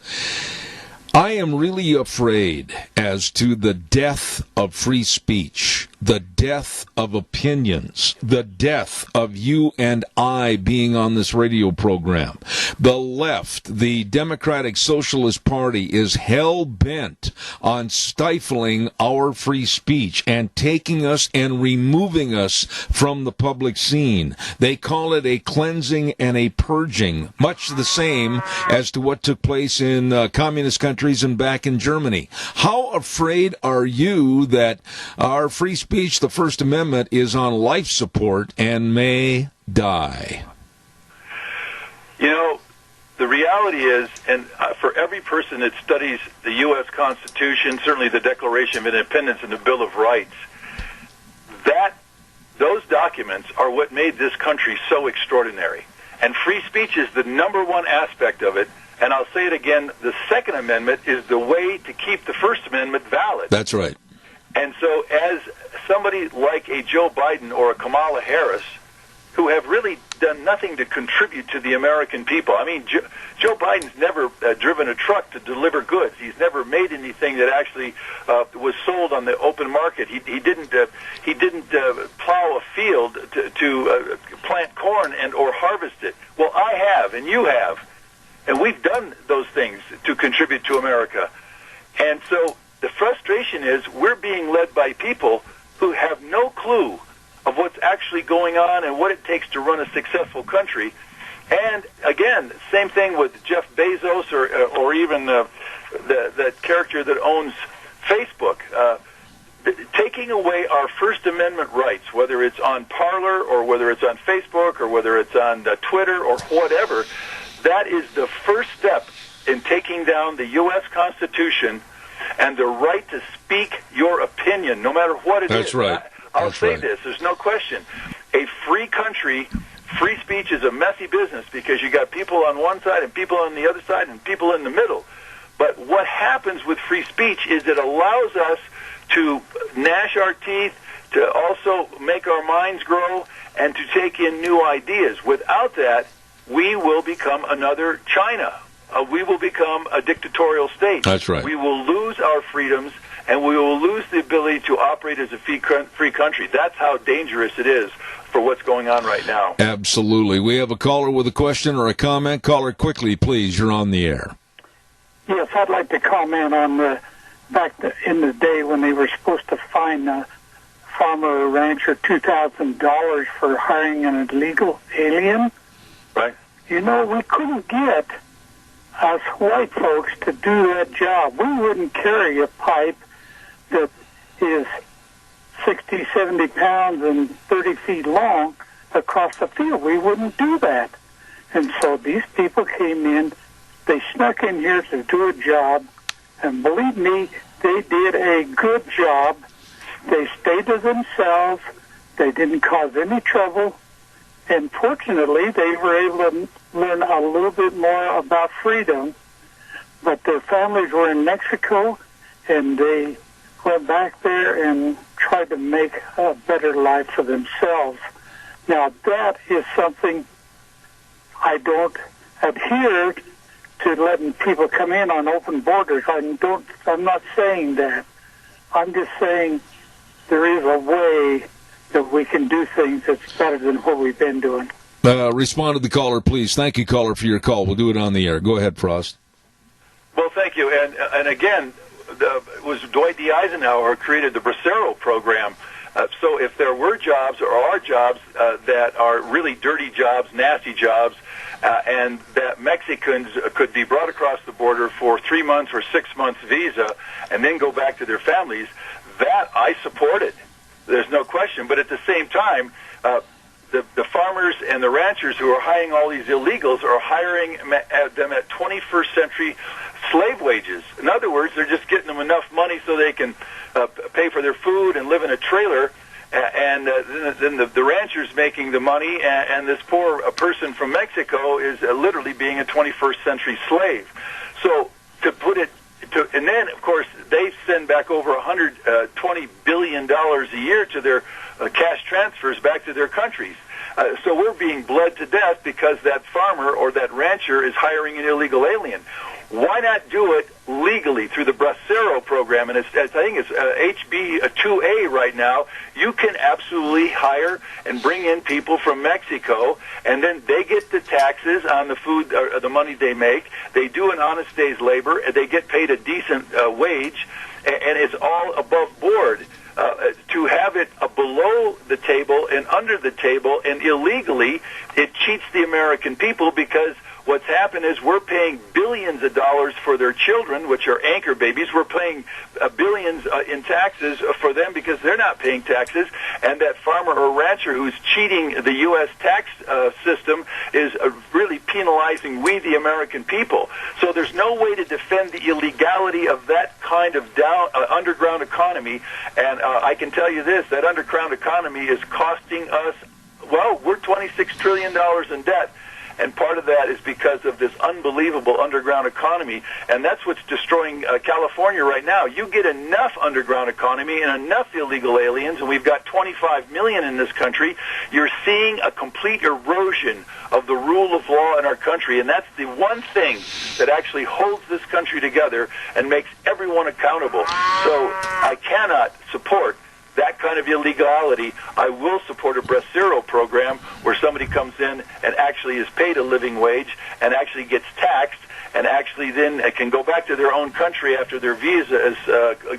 I am really afraid as to the death of free speech, the death of opinions, the death of you and I being on this radio program. The left, the Democratic Socialist Party, is hell-bent on stifling our free speech and taking us and removing us from the public scene. They call it a cleansing and a purging, much the same as to what took place in communist countries and back in Germany. How afraid are you that our free speech, the First Amendment, is on life support and may die? The reality is, and for every person that studies the U.S. Constitution, certainly the Declaration of Independence and the Bill of Rights, those documents are what made this country so extraordinary. And free speech is the number one aspect of it. And I'll say it again, the Second Amendment is the way to keep the First Amendment valid. That's right. And so as somebody like a Joe Biden or a Kamala Harris who have really done nothing to contribute to the American people. I mean, Joe Biden's never driven a truck to deliver goods. He's never made anything that actually was sold on the open market. He didn't plow a field to plant corn and or harvest it. Well, I have, and you have, and we've done those things to contribute to America. And so the frustration is we're being led by people who have no clue of what's actually going on and what it takes to run a successful country. And again, same thing with Jeff Bezos or even the character that owns Facebook. Taking away our First Amendment rights, whether it's on Parler or whether it's on Facebook or whether it's on Twitter or whatever, that is the first step in taking down the U.S. Constitution and the right to speak your opinion, no matter what it is. That's right. I'll say this, there's no question. A free country, free speech is a messy business because you got people on one side and people on the other side and people in the middle. But what happens with free speech is it allows us to gnash our teeth, to also make our minds grow, and to take in new ideas. Without that, we will become another China. We will become a dictatorial state. That's right. We will lose our freedoms, and we will lose the ability to operate as a free country. That's how dangerous it is for what's going on right now. Absolutely. We have a caller with a question or a comment. Caller, quickly, please. You're on the air. Yes, I'd like to comment on back in the day when they were supposed to fine a farmer or rancher $2,000 for hiring an illegal alien. Right. You know, we couldn't get us white folks to do that job. We wouldn't carry a pipe that is 60, 70 pounds and 30 feet long across the field. We wouldn't do that. And so these people came in, they snuck in here to do a job, and believe me, they did a good job. They stayed to themselves. They didn't cause any trouble. And fortunately, they were able to learn a little bit more about freedom. But their families were in Mexico, and they went back there and tried to make a better life for themselves. Now, that is something I don't adhere to, letting people come in on open borders. I'm not saying that. I'm just saying there is a way that we can do things that's better than what we've been doing. Respond to the caller, please. Thank you, caller, for your call. We'll do it on the air. Go ahead, Frost. Well, thank you. And again, it was Dwight D. Eisenhower who created the Bracero program. So if there were jobs or are jobs that are really dirty jobs, nasty jobs, and that Mexicans could be brought across the border for 3 months or 6 months visa and then go back to their families, that I supported. There's no question. But at the same time, the farmers and the ranchers who are hiring all these illegals are hiring them at 21st century slave wages. In other words, they're just getting them enough money so they can pay for their food and live in a trailer, and then the rancher's making the money, and this poor person from Mexico is literally being a 21st century slave. So to put it, and then, of course, they send back over $120 billion a year to their cash transfers back to their countries. So we're being bled to death because that farmer or that rancher is hiring an illegal alien. Why not do it legally through the Bracero program? And I think it's HB 2A right now. You can absolutely hire and bring in people from Mexico, and then they get the taxes on the food or the money they make. They do an honest day's labor, and they get paid a decent wage, and it's all above board. To have it below the table and under the table and illegally, it cheats the American people, because what's happened is we're paying billions of dollars for their children, which are anchor babies. We're paying billions in taxes for them because they're not paying taxes. And that farmer or rancher who's cheating the U.S. tax system is really penalizing we, the American people. So there's no way to defend the illegality of that kind of underground economy. And I can tell you this, that underground economy is costing us, well, we're $26 trillion in debt. and part of that is because of this unbelievable underground economy, and that's what's destroying California right now. You get enough underground economy and enough illegal aliens, and we've got 25 million in this country, you're seeing a complete erosion of the rule of law in our country, and that's the one thing that actually holds this country together and makes everyone accountable. So I cannot support that kind of illegality. I will support a Bracero program where somebody comes in and actually is paid a living wage and actually gets taxed and actually then can go back to their own country after their visa is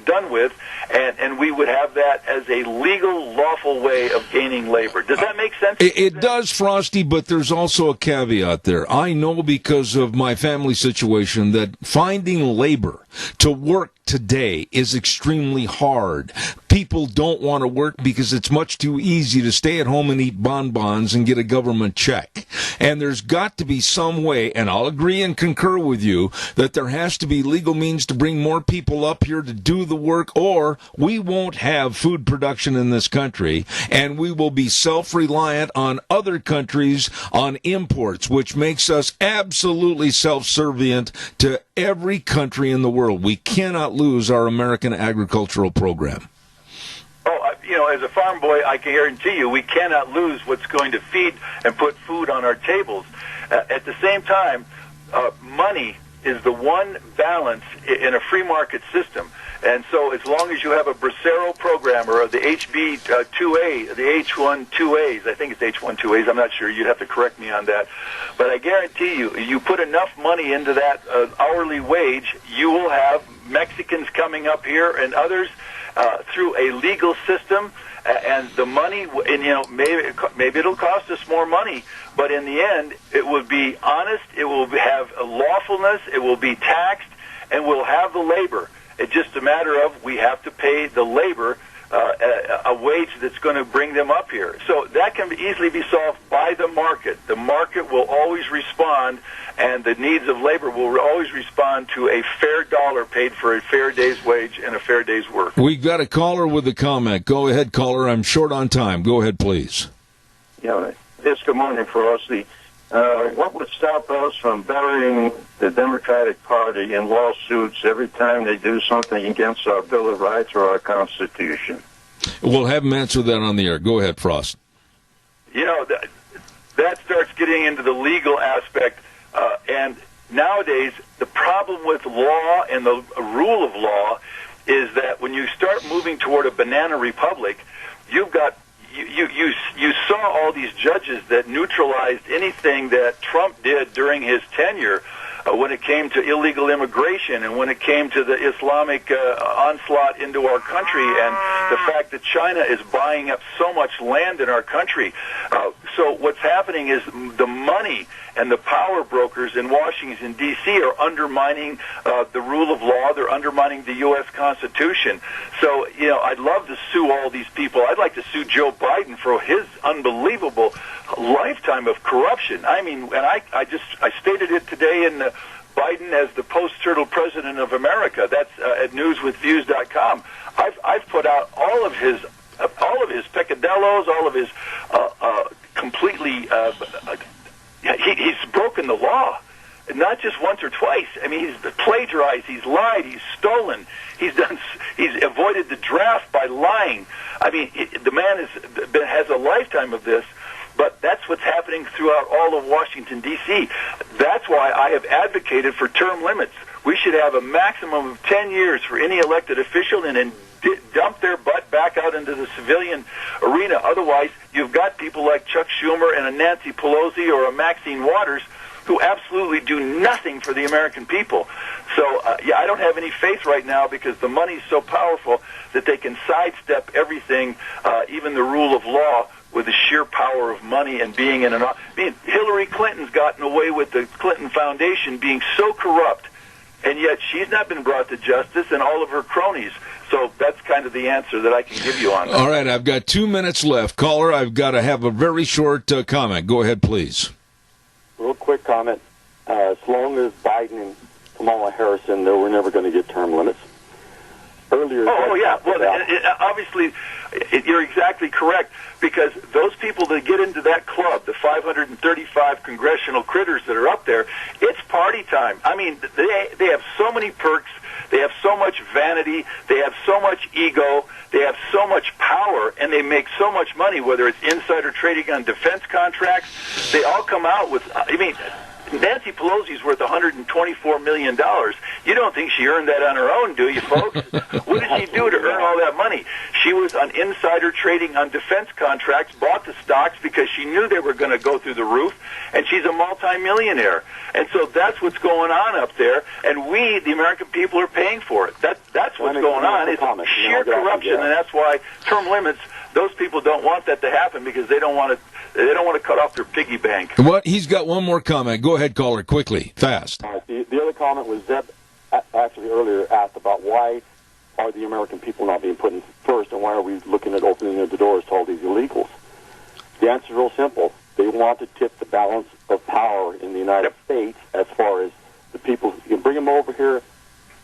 done with, and we would have that as a legal, lawful way of gaining labor. Does that make sense? It does, Frosty, but there's also a caveat there. I know because of my family situation that finding labor to work today is extremely hard. People don't want to work because it's much too easy to stay at home and eat bonbons and get a government check. And there's got to be some way, and I'll agree and concur with you, that there has to be legal means to bring more people up here to do the work, or we won't have food production in this country, and we will be self-reliant on other countries on imports, which makes us absolutely self-servient to every country in the world. We cannot lose our American agricultural program. As a farm boy, I can guarantee you we cannot lose what's going to feed and put food on our tables. At the same time, money is the one balance in a free market system. And so as long as you have a Bracero program or the HB2A, the H1-2As, I think it's H1-2As, I'm not sure, you'd have to correct me on that. But I guarantee you, you put enough money into that hourly wage, you will have Mexicans coming up here and others through a legal system, and the money, and maybe it'll cost us more money, but in the end, it will be honest, it will have a lawfulness, it will be taxed, and we'll have the labor. It's just a matter of we have to pay the labor a wage that's going to bring them up here. So that can easily be solved by the market. The market will always respond, and the needs of labor will always respond to a fair dollar paid for a fair day's wage and a fair day's work. We've got a caller with a comment. Go ahead, caller. I'm short on time. Go ahead, please. Yeah, yes, good morning, Frosty. What would stop us from burying the Democratic Party in lawsuits every time they do something against our Bill of Rights or our Constitution? We'll have him answer that on the air. Go ahead, Frost. That starts getting into the legal aspect, and nowadays the problem with law and the rule of law is that when you start moving toward a banana republic, you've got you saw all these judges that neutralized anything that Trump did during his tenure when it came to illegal immigration and when it came to the Islamic onslaught into our country and the fact that China is buying up so much land in our country. So what's happening is the money and the power brokers in Washington, D.C. are undermining the rule of law. They're undermining the U.S. Constitution. So, I'd love to sue all these people. I'd like to sue Joe Biden for his unbelievable lifetime of corruption. I mean, and I stated it today in Biden as the post-turtle president of America. That's at newswithviews.com. I've put out all of his peccadillos, all of his completely. He's broken the law, not just once or twice. I mean, he's plagiarized, he's lied, he's stolen, he's avoided the draft by lying. I mean, the man has a lifetime of this, but that's what's happening throughout all of Washington, D.C. That's why I have advocated for term limits. We should have a maximum of 10 years for any elected official and then dump their butt back out into the civilian arena. Otherwise, you've got people like Chuck Schumer and a Nancy Pelosi or a Maxine Waters who absolutely do nothing for the American people. So, I don't have any faith right now because the money's so powerful that they can sidestep everything, even the rule of law, with the sheer power of money and being in I mean, Hillary Clinton's gotten away with the Clinton Foundation being so corrupt, and yet she's not been brought to justice, and all of her cronies. So that's kind of the answer that I can give you on that. All right, I've got 2 minutes left. Caller, I've got to have a very short comment. Go ahead, please. Real quick comment. As long as Biden and Kamala Harris in there, we're never going to get term limits. earlier. Yeah. Well, obviously, you're exactly correct, because those people that get into that club, the 535 congressional critters that are up there, it's party time. I mean, they have so many perks. They have so much vanity. They have so much ego. They have so much power, and they make so much money, whether it's insider trading on defense contracts. They all come out with, I mean, Nancy Pelosi's worth $124 million. You don't think she earned that on her own, do you, folks? What did she do to earn all that money? She was on insider trading on defense contracts, bought the stocks because she knew they were going to go through the roof, and she's a multimillionaire. And so that's what's going on up there, and we, the American people, are paying for it. That's what's going on. It's sheer corruption, and that's why term limits, those people don't want that to happen because they don't want to cut off their piggy bank. What? He's got one more comment. Go ahead, caller, quickly, fast. The other comment was Zeb actually earlier asked about why are the American people not being put in first, and why are we looking at opening the doors to all these illegals? The answer is real simple. They want to tip the balance of power in the United States as far as the people. You can bring them over here,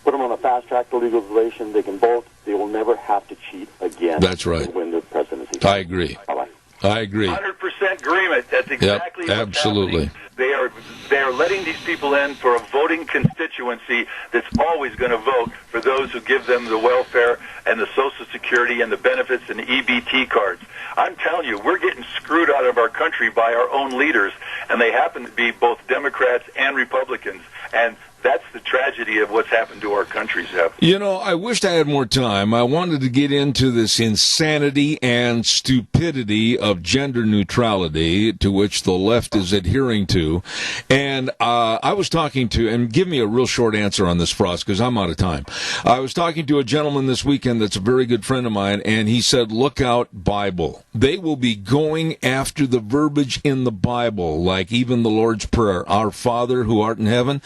put them on a fast track to legalization. They can vote. They will never have to cheat again. That's right. To win the presidency. I agree. Bye-bye. I agree. 100% agreement. That's exactly what's absolutely. happening. They are letting these people in for a voting constituency that's always going to vote for those who give them the welfare and the Social Security and the benefits and the EBT cards. I'm telling you, we're getting screwed out of our country by our own leaders, and they happen to be both Democrats and Republicans. And that's the tragedy of what's happened to our country, Zeb. You know, I wished I had more time. I wanted to get into this insanity and stupidity of gender neutrality to which the left is adhering to. And I was talking to, and give me a real short answer on this, Frost, because I'm out of time. I was talking to a gentleman this weekend that's a very good friend of mine, and he said, look out, Bible. They will be going after the verbiage in the Bible, like even the Lord's Prayer, Our Father who art in heaven.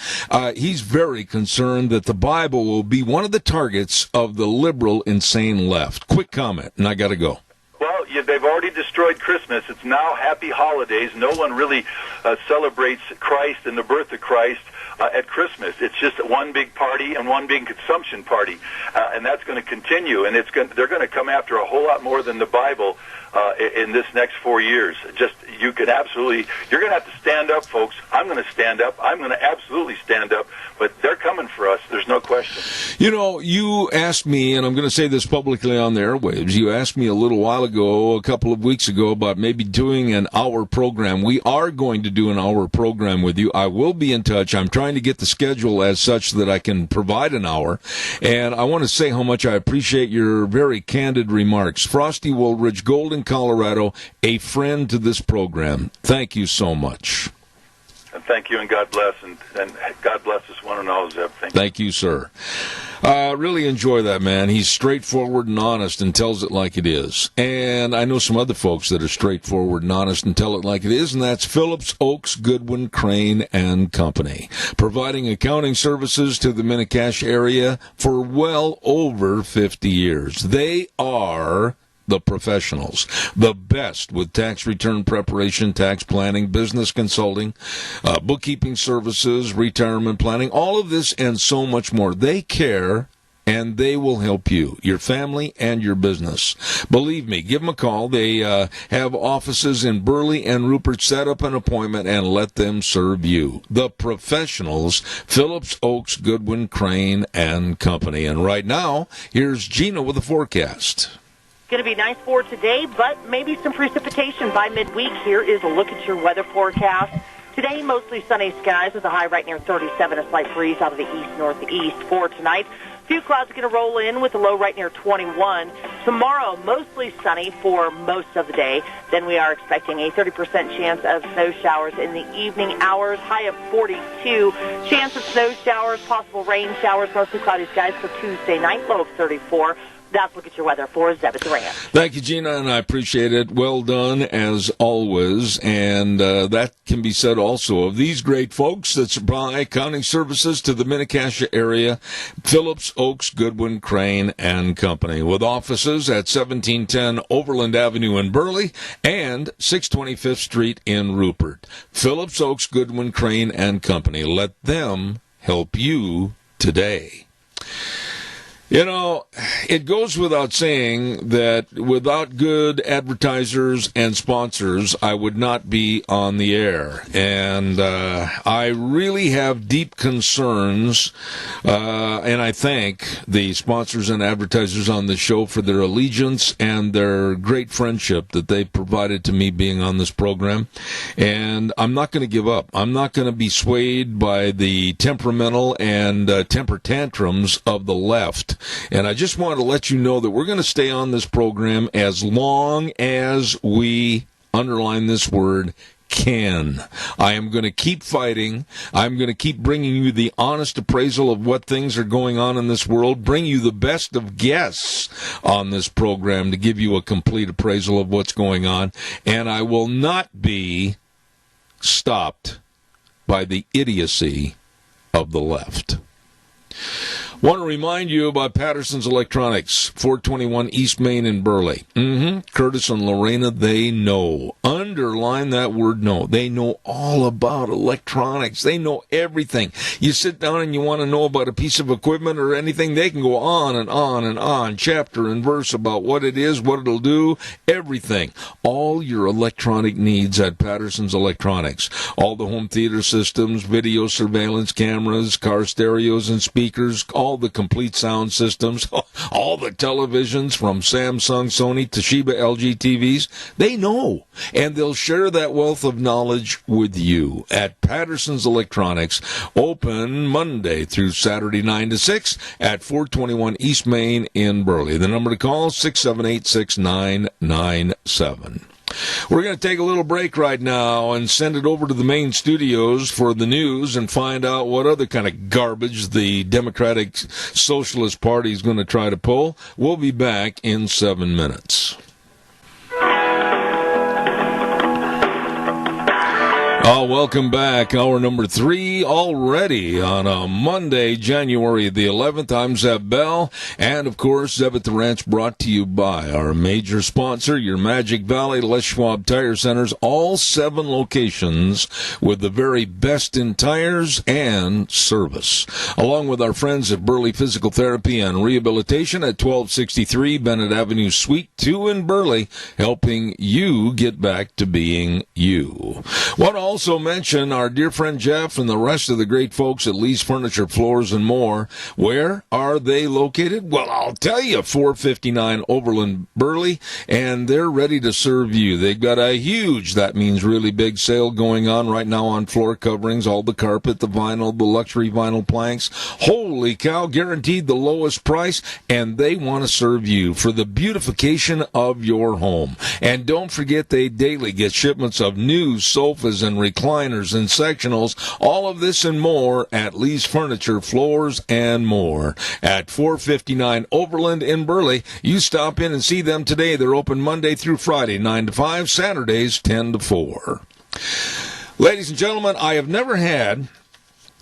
He's very concerned that the Bible will be one of the targets of the liberal, insane left. Quick comment, and I got to go. Well, they've already destroyed Christmas. It's now Happy Holidays. No one really celebrates Christ and the birth of Christ at Christmas. It's just one big party and one big consumption party, and that's going to continue. And they're going to come after a whole lot more than the Bible in this next 4 years. You're going to have to stand up, folks. I'm going to stand up. I'm going to absolutely stand up. But they're coming for us. There's no question. You know, you asked me, and I'm going to say this publicly on the airwaves, you asked me a little while ago, a couple of weeks ago, about maybe doing an hour program. We are going to do an hour program with you. I will be in touch. I'm trying to get the schedule as such that I can provide an hour. And I want to say how much I appreciate your very candid remarks. Frosty Woolridge, Golden, Colorado, a friend to this program. Thank you so much. And thank you, and God bless, and God bless us one and all, Zeb. Thank you, sir. Really enjoy that, man. He's straightforward and honest and tells it like it is. And I know some other folks that are straightforward and honest and tell it like it is, and that's Phillips, Oaks, Goodwin, Crane, and Company, providing accounting services to the Mini-Cache area for well over 50 years. They are the professionals, the best with tax return preparation, tax planning, business consulting, bookkeeping services, retirement planning, all of this and so much more. They care, and they will help you, your family, and your business. Believe me, give them a call. They have offices in Burley and Rupert. Set up an appointment and let them serve you. The professionals, Phillips, Oaks, Goodwin, Crane, and Company. And right now, here's Gina with the forecast. Going to be nice for today, but maybe some precipitation by midweek. Here is a look at your weather forecast. Today, mostly sunny skies with a high right near 37, a slight breeze out of the east-northeast. For tonight, a few clouds are going to roll in with a low right near 21. Tomorrow, mostly sunny for most of the day. Then we are expecting a 30% chance of snow showers in the evening hours, high of 42. Chance of snow showers, possible rain showers, mostly cloudy skies for Tuesday night, low of 34. That's look at your weather for Zeb at the Ranch. Thank you, Gina, and I appreciate it. Well done, as always. And that can be said also of these great folks that supply accounting services to the Mini-Cache area, Phillips, Oaks, Goodwin, Crane, and Company, with offices at 1710 Overland Avenue in Burley and 625th Street in Rupert. Phillips, Oaks, Goodwin, Crane, and Company. Let them help you today. You know, it goes without saying that without good advertisers and sponsors, I would not be on the air. And I really have deep concerns, and I thank the sponsors and advertisers on the show for their allegiance and their great friendship that they provided to me being on this program. And I'm not going to give up. I'm not going to be swayed by the temperamental and temper tantrums of the left. And I just want to let you know that we're going to stay on this program as long as we, underline this word, can. I am going to keep fighting. I'm going to keep bringing you the honest appraisal of what things are going on in this world, bring you the best of guests on this program to give you a complete appraisal of what's going on. And I will not be stopped by the idiocy of the left. Want to remind you about Patterson's Electronics, 421 East Main in Burley. Curtis and Lorena, they know. Underline that word know. They know all about electronics. They know everything. You sit down and you want to know about a piece of equipment or anything, they can go on and on and on, chapter and verse about what it is, what it'll do, everything. All your electronic needs at Patterson's Electronics. All the home theater systems, video surveillance cameras, car stereos and speakers, all the complete sound systems, all the televisions from Samsung, Sony, Toshiba, LG TVs. They know, and they'll share that wealth of knowledge with you at Patterson's Electronics, open Monday through Saturday 9 to 6 at 421 East Main in Burley. The number to call, 678-6997. We're going to take a little break right now and send it over to the main studios for the news and find out what other kind of garbage the Democratic Socialist Party is going to try to pull. We'll be back in 7 minutes. Welcome back. Hour number 3 already on a Monday, January the 11th. I'm Zeb Bell. And, of course, Zeb at the Ranch brought to you by our major sponsor, your Magic Valley Les Schwab Tire Centers, all 7 locations with the very best in tires and service. Along with our friends at Burley Physical Therapy and Rehabilitation at 1263 Bennett Avenue, Suite 2 in Burley, helping you get back to being you. Want to also mention our dear friend Jeff and the rest of the great folks at Lee's Furniture, Floors, and More. Where are they located? Well, I'll tell you, 459 Overland, Burley, and they're ready to serve you. They've got a huge, that means really big, sale going on right now on floor coverings, all the carpet, the vinyl, the luxury vinyl planks. Holy cow, guaranteed the lowest price, and they want to serve you for the beautification of your home. And don't forget, they daily get shipments of new sofas and recliners and sectionals, all of this and more at Lee's Furniture, Floors, and More at 459 Overland in Burley. You stop in and see them today. They're open Monday through Friday, 9 to 5, Saturdays, 10 to 4. Ladies and gentlemen, I have never had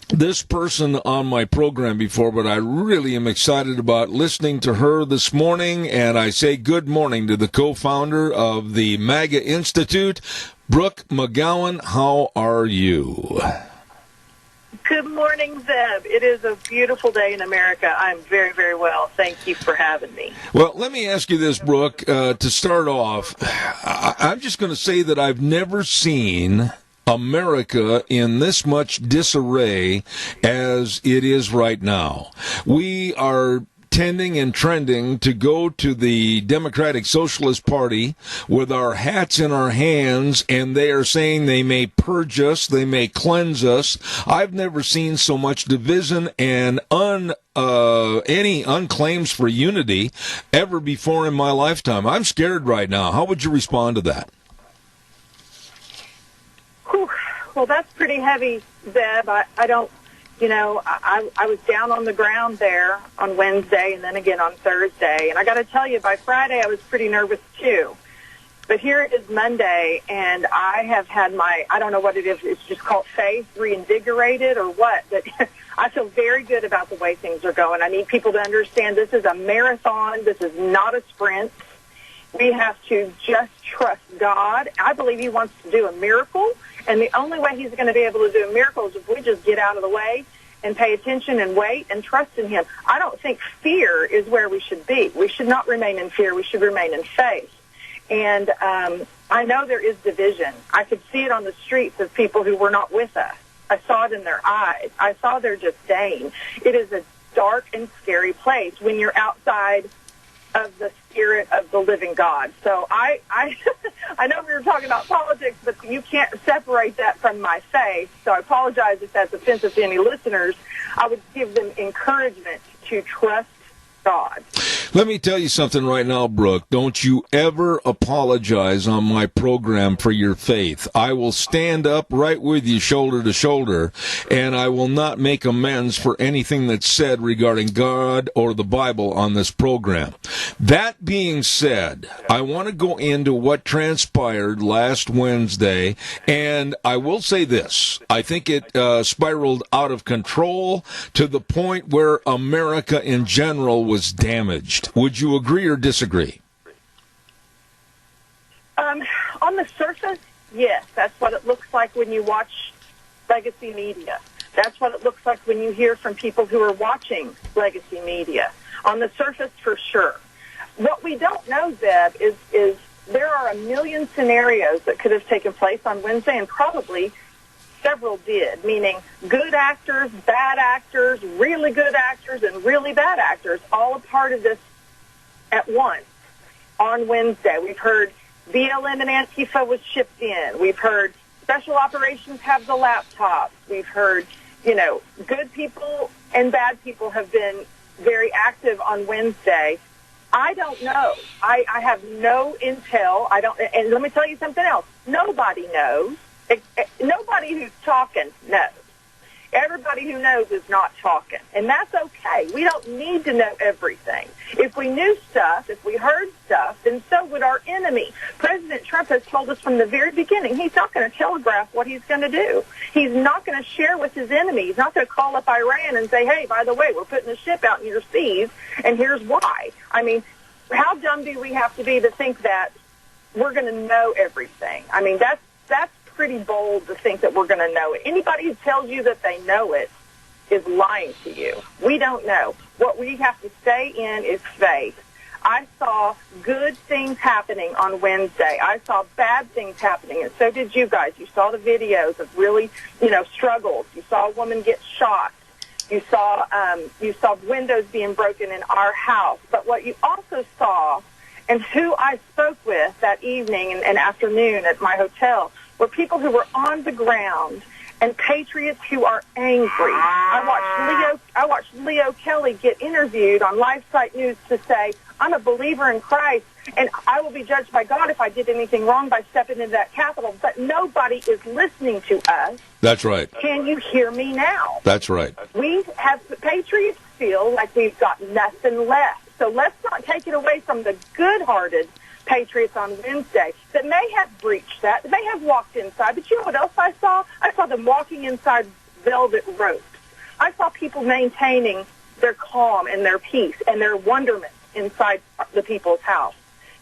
this person on my program before, but I really am excited about listening to her this morning, and I say good morning to the co-founder of the MAGA Institute, Brooke McGowan. How are you? Good morning, Zeb. It is a beautiful day in America. I'm very, very well. Thank you for having me. Well, let me ask you this, Brooke. To start off, I'm just going to say that I've never seen America in this much disarray as it is right now. We are tending and trending to go to the Democratic Socialist Party with our hats in our hands, and they are saying they may purge us, they may cleanse us. I've never seen so much division and any unclaims for unity ever before in my lifetime. I'm scared right now. How would you respond to that? Whew. Well, that's pretty heavy, Zeb. I don't, I was down on the ground there on Wednesday and then again on Thursday. And I got to tell you, by Friday, I was pretty nervous, too. But here it is Monday, and I have had I don't know what it is, it's just called faith reinvigorated or what, but I feel very good about the way things are going. I need people to understand this is a marathon. This is not a sprint. We have to just trust God. I believe He wants to do a miracle, and the only way He's going to be able to do a miracle is if we just get out of the way and pay attention and wait and trust in him. I don't think fear is where we should be. We should not remain in fear. We should remain in faith. And I know there is division. I could see it on the streets of people who were not with us. I saw it in their eyes. I saw their disdain. It is a dark and scary place when you're outside of the spirit of the living God. So I know we were talking about politics, but you can't separate that from my faith. So I apologize if that's offensive to any listeners. I would give them encouragement to trust God. Let me tell you something right now, Brooke. Don't you ever apologize on my program for your faith. I will stand up right with you shoulder to shoulder, and I will not make amends for anything that's said regarding God or the Bible on this program. That being said, I want to go into what transpired last Wednesday, and I will say this. I think it spiraled out of control to the point where America in general was damaged. Would you agree or disagree? On the surface, yes. That's what it looks like when you watch legacy media. That's what it looks like when you hear from people who are watching legacy media. On the surface, for sure. What we don't know, Zeb, is there are a million scenarios that could have taken place on Wednesday, and probably several did, meaning good actors, bad actors, really good actors, and really bad actors, all a part of this at once on Wednesday. We've heard BLM and Antifa was shipped in. We've heard special operations have the laptops. We've heard, good people and bad people have been very active on Wednesday. I don't know. I have no intel. And let me tell you something else. Nobody knows. Nobody who's talking knows. Everybody who knows is not talking, and that's okay. We don't need to know everything. If we knew stuff, if we heard stuff, then so would our enemy. President Trump has told us from the very beginning he's not going to telegraph what he's going to do. He's not going to share with his enemy. He's not going to call up Iran and say, hey, by the way, we're putting a ship out in your seas, and here's why. I mean, how dumb do we have to be to think that we're going to know everything? I mean, that's pretty bold to think that we're going to know it. Anybody who tells you that they know it is lying to you. We don't know. What we have to stay in is faith. I saw good things happening on Wednesday. I saw bad things happening, and so did you guys. You saw the videos of really, struggles. You saw a woman get shot. You saw windows being broken in our house. But what you also saw, and who I spoke with that evening and afternoon at my hotel, were people who were on the ground and patriots who are angry. I watched Leo Kelly get interviewed on LifeSite News to say, I'm a believer in Christ, and I will be judged by God if I did anything wrong by stepping into that Capitol. But nobody is listening to us. That's right. Can you hear me now? That's right. We have patriots feel like we've got nothing left. So let's not take it away from the good-hearted patriots on Wednesday that may have breached that, may have walked inside. But you know what else I saw? I saw them walking inside velvet ropes. I saw people maintaining their calm and their peace and their wonderment inside the people's house.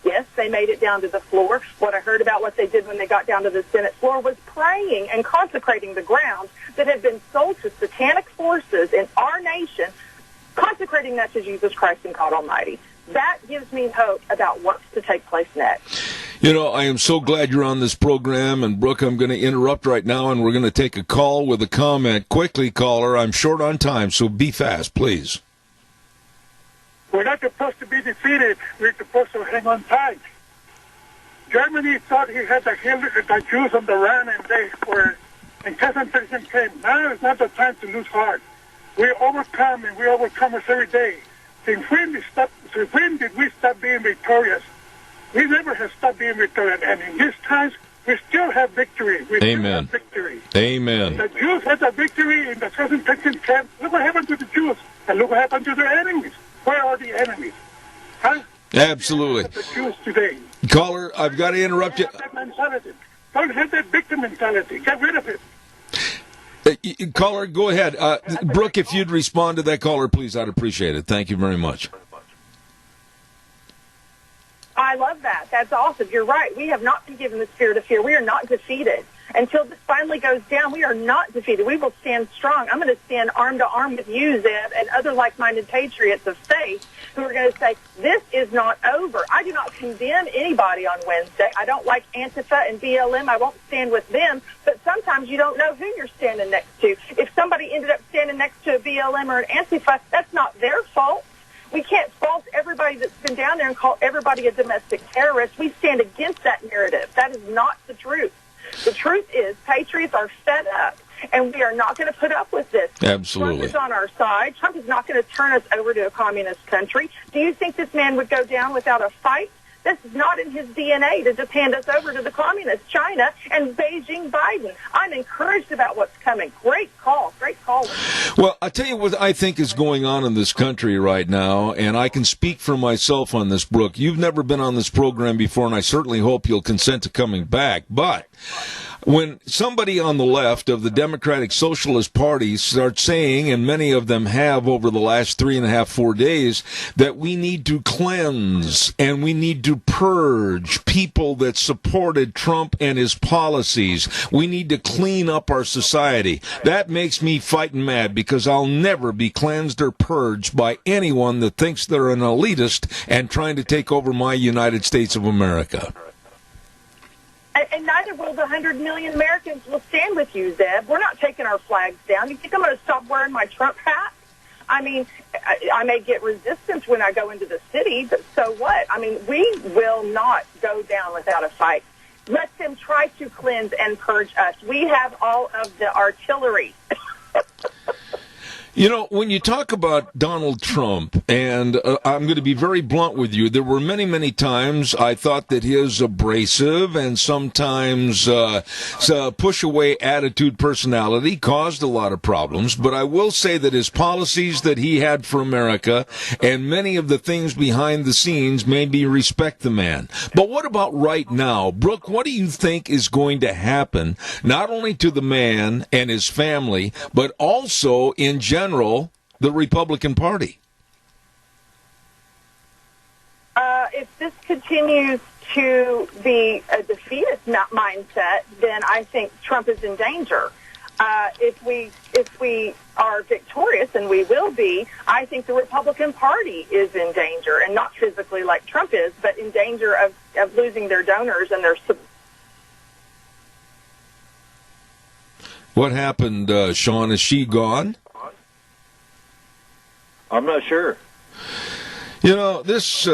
Yes, they made it down to the floor. What I heard about what they did when they got down to the Senate floor was praying and consecrating the ground that had been sold to satanic forces in our nation, consecrating that to Jesus Christ and God Almighty. That gives me hope about what's to take place next. I am so glad you're on this program, and Brooke, I'm going to interrupt right now, and we're going to take a call with a comment. Quickly, caller, I'm short on time, so be fast, please. We're not supposed to be defeated. We're supposed to hang on tight. Germany thought he had the Jews on the run, and they were, and concentration came. Now is not the time to lose heart. We overcome, and we overcome us every day. Since when did we stop being victorious? We never have stopped being victorious, and in these times, we still have victory. Amen. Still have victory. Amen. The Jews had a victory in the concentration camp. Look what happened to the Jews, and look what happened to their enemies. Where are the enemies? Huh? Absolutely. The Jews today. Caller, I've got to interrupt you. That mentality. Don't have that victim mentality. Get rid of it. Caller, go ahead. Brooke, if you'd respond to that caller, please, I'd appreciate it. Thank you very much. I love that. That's awesome. You're right. We have not been given the spirit of fear. We are not defeated. Until this finally goes down, we are not defeated. We will stand strong. I'm going to stand arm to arm with you, Zeb, and other like-minded patriots of faith who are going to say, this is not over. I do not condemn anybody on Wednesday. I don't like Antifa and BLM. I won't stand with them. But sometimes you don't know who you're standing next to. If somebody ended up standing next to a BLM or an Antifa, that's not their fault. We can't fault everybody that's been down there and call everybody a domestic terrorist. We stand against that narrative. That is not the truth. The truth is patriots are fed up, and we are not going to put up with this. Absolutely. Trump is on our side. Trump is not going to turn us over to a communist country. Do you think this man would go down without a fight? This is not in his DNA to just hand us over to the communist China and Beijing Biden. I'm encouraged about what's coming. Great call. Great call. Well, I'll tell you what I think is going on in this country right now, and I can speak for myself on this, Brooke. You've never been on this program before, and I certainly hope you'll consent to coming back. But when somebody on the left of the Democratic Socialist Party starts saying, and many of them have over the last 3.5, 4 days, that we need to cleanse and we need to purge people that supported Trump and his policies. We need to clean up our society. That makes me fighting mad, because I'll never be cleansed or purged by anyone that thinks they're an elitist and trying to take over my United States of America. And neither will the 100 million Americans will stand with you, Zeb. We're not taking our flags down. You think I'm going to stop wearing my Trump hat? I mean, I may get resistance when I go into the city, but so what? I mean, we will not go down without a fight. Let them try to cleanse and purge us. We have all of the artillery. You know, when you talk about Donald Trump, and I'm going to be very blunt with you, there were many, many times I thought that his abrasive and sometimes push-away attitude personality caused a lot of problems. But I will say that his policies that he had for America and many of the things behind the scenes made me respect the man. But what about right now? Brooke, what do you think is going to happen, not only to the man and his family, but also in general, the Republican Party? If this continues to be a defeatist mindset, then I think Trump is in danger. If we are victorious, and we will be, I think the Republican Party is in danger, and not physically like Trump is, but in danger of losing their donors and their support. What happened, Sean? Is she gone? I'm not sure. You know, this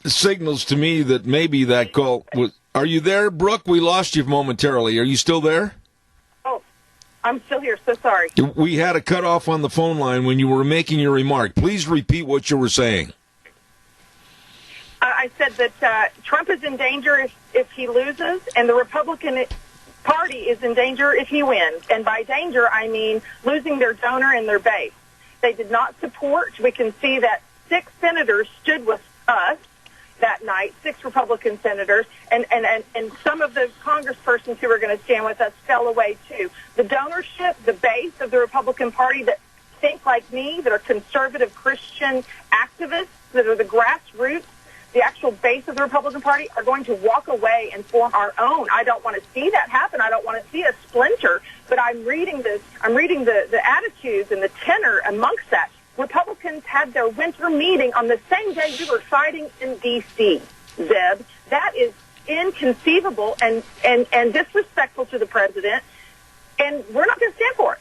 signals to me that maybe that call was... Are you there, Brooke? We lost you momentarily. Are you still there? Oh, I'm still here. So sorry. We had a cutoff on the phone line when you were making your remark. Please repeat what you were saying. I said that Trump is in danger if he loses, and the Republican Party is in danger if he wins. And by danger, I mean losing their donor and their base. They did not support. We can see that 6 senators stood with us that night, 6 Republican senators, and some of the congresspersons who were going to stand with us fell away too. The donorship, the base of the Republican Party that think like me, that are conservative Christian activists, that are the grassroots, the actual base of the Republican Party, are going to walk away and form our own. I don't want to see that happen. I don't want to see a splinter. But I'm reading the attitudes and the tenor amongst that. Republicans had their winter meeting on the same day we were fighting in D.C., Zeb. That is inconceivable and disrespectful to the president, and we're not going to stand for it.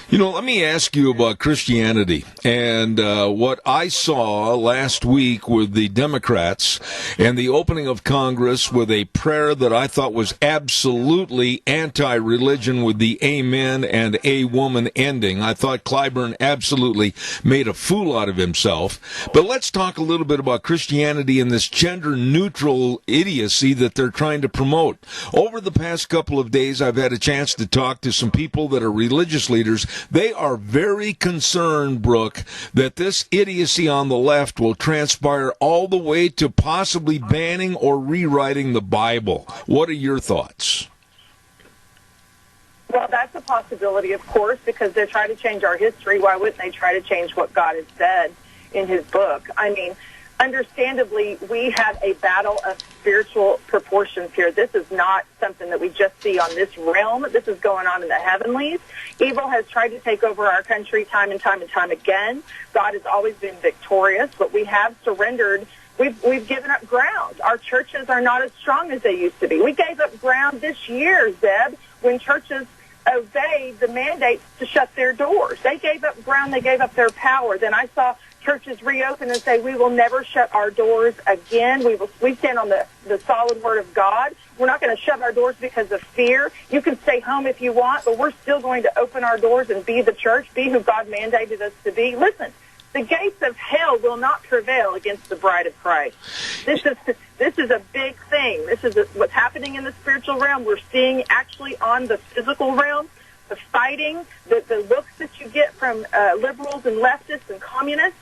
You know, let me ask you about Christianity and what I saw last week with the Democrats and the opening of Congress with a prayer that I thought was absolutely anti-religion with the amen and a woman ending. I thought Clyburn absolutely made a fool out of himself. But let's talk a little bit about Christianity and this gender-neutral idiocy that they're trying to promote. Over the past couple of days, I've had a chance to talk to some people that are religious leaders. They are very concerned, Brooke, that this idiocy on the left will transpire all the way to possibly banning or rewriting the Bible. What are your thoughts? Well, that's a possibility, of course, because they're trying to change our history. Why wouldn't they try to change what God has said in his book? I mean, understandably, we have a battle of spiritual proportions here. This is not something that we just see on this realm. This is going on in the heavenlies. Evil has tried to take over our country time and time and time again. God has always been victorious, but we have surrendered. We've given up ground. Our churches are not as strong as they used to be. We gave up ground this year, Zeb, when churches obeyed the mandates to shut their doors. They gave up ground. They gave up their power. Then I saw churches reopen and say, we will never shut our doors again. We stand on the solid word of God. We're not going to shut our doors because of fear. You can stay home if you want, but we're still going to open our doors and be the church, be who God mandated us to be. Listen, the gates of hell will not prevail against the bride of Christ. This is a big thing. This is what's happening in the spiritual realm. We're seeing actually on the physical realm, the fighting, the looks that you get from liberals and leftists and communists.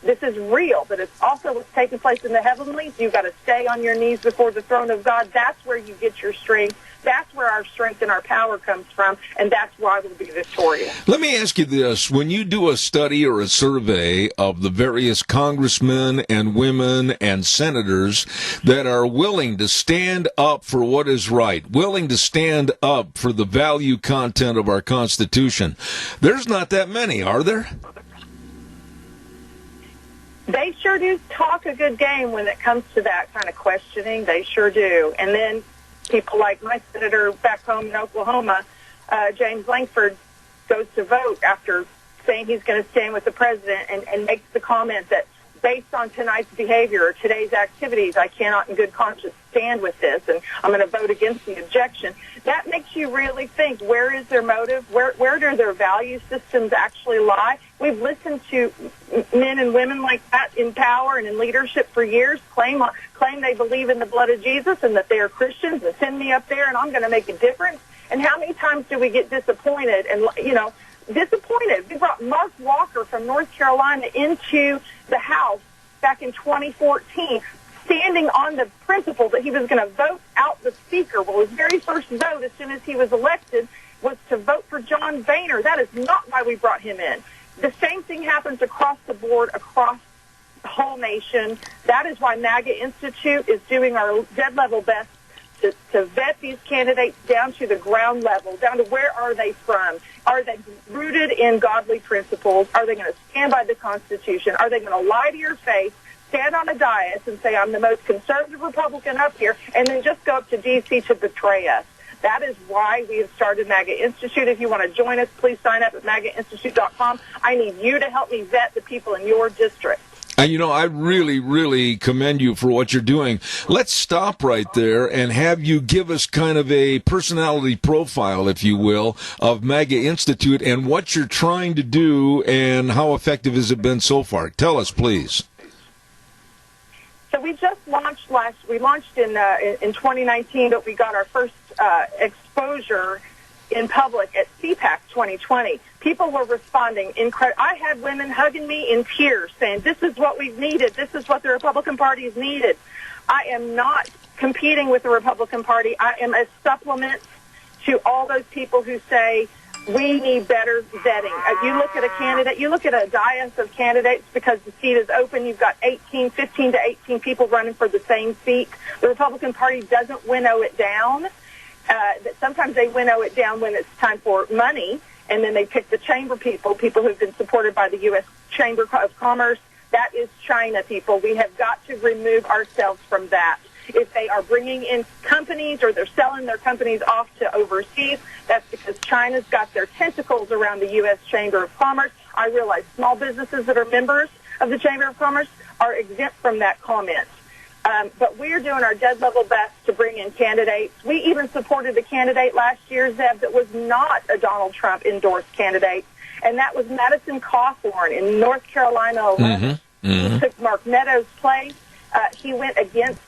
This is real, but it's also what's taking place in the heavenlies. You've got to stay on your knees before the throne of God. That's where you get your strength. That's where our strength and our power comes from, and that's why we'll be victorious. Let me ask you this. When you do a study or a survey of the various congressmen and women and senators that are willing to stand up for what is right, willing to stand up for the value content of our Constitution, there's not that many, are there? They sure do talk a good game when it comes to that kind of questioning. They sure do. And then people like my senator back home in Oklahoma, James Lankford, goes to vote after saying he's going to stand with the president and makes the comment that based on tonight's behavior or today's activities, I cannot in good conscience stand with this, and I'm going to vote against the objection. That makes you really think, where is their motive? Where do their value systems actually lie? We've listened to men and women like that in power and in leadership for years claim they believe in the blood of Jesus and that they are Christians, and send me up there and I'm going to make a difference. And how many times do we get disappointed and, disappointed? We brought Mark Walker from North Carolina into the House back in 2014, standing on the principle that he was going to vote out the Speaker. Well, his very first vote as soon as he was elected was to vote for John Boehner. That is not why we brought him in. The same thing happens across the board, across the whole nation. That is why MAGA Institute is doing our dead level best to vet these candidates down to the ground level, down to where are they from? Are they rooted in godly principles? Are they going to stand by the Constitution? Are they going to lie to your face, stand on a dais and say, I'm the most conservative Republican up here, and then just go up to D.C. to betray us? That is why we have started MAGA Institute. If you want to join us, please sign up at MAGAInstitute.com. I need you to help me vet the people in your district. And, I really, really commend you for what you're doing. Let's stop right there and have you give us kind of a personality profile, if you will, of MAGA Institute and what you're trying to do and how effective has it been so far. Tell us, please. So we just launched in 2019, but we got our first exposure in public at CPAC 2020. People were responding incredible. I had women hugging me in tears saying, this is what we've needed. This is what the Republican Party has needed. I am not competing with the Republican Party. I am a supplement to all those people who say, we need better vetting. You look at a candidate, you look at a dais of candidates because the seat is open. You've got 15 to 18 people running for the same seat. The Republican Party doesn't winnow it down. Sometimes they winnow it down when it's time for money, and then they pick the chamber people who've been supported by the U.S. Chamber of Commerce. That is China, people. We have got to remove ourselves from that. If they are bringing in companies or they're selling their companies off to overseas, that's because China's got their tentacles around the U.S. Chamber of Commerce. I realize small businesses that are members of the Chamber of Commerce are exempt from that comment. But we are doing our dead level best to bring in candidates. We even supported a candidate last year, Zeb, that was not a Donald Trump endorsed candidate, and that was Madison Cawthorn in North Carolina 11. He took Mark Meadows' place. He went against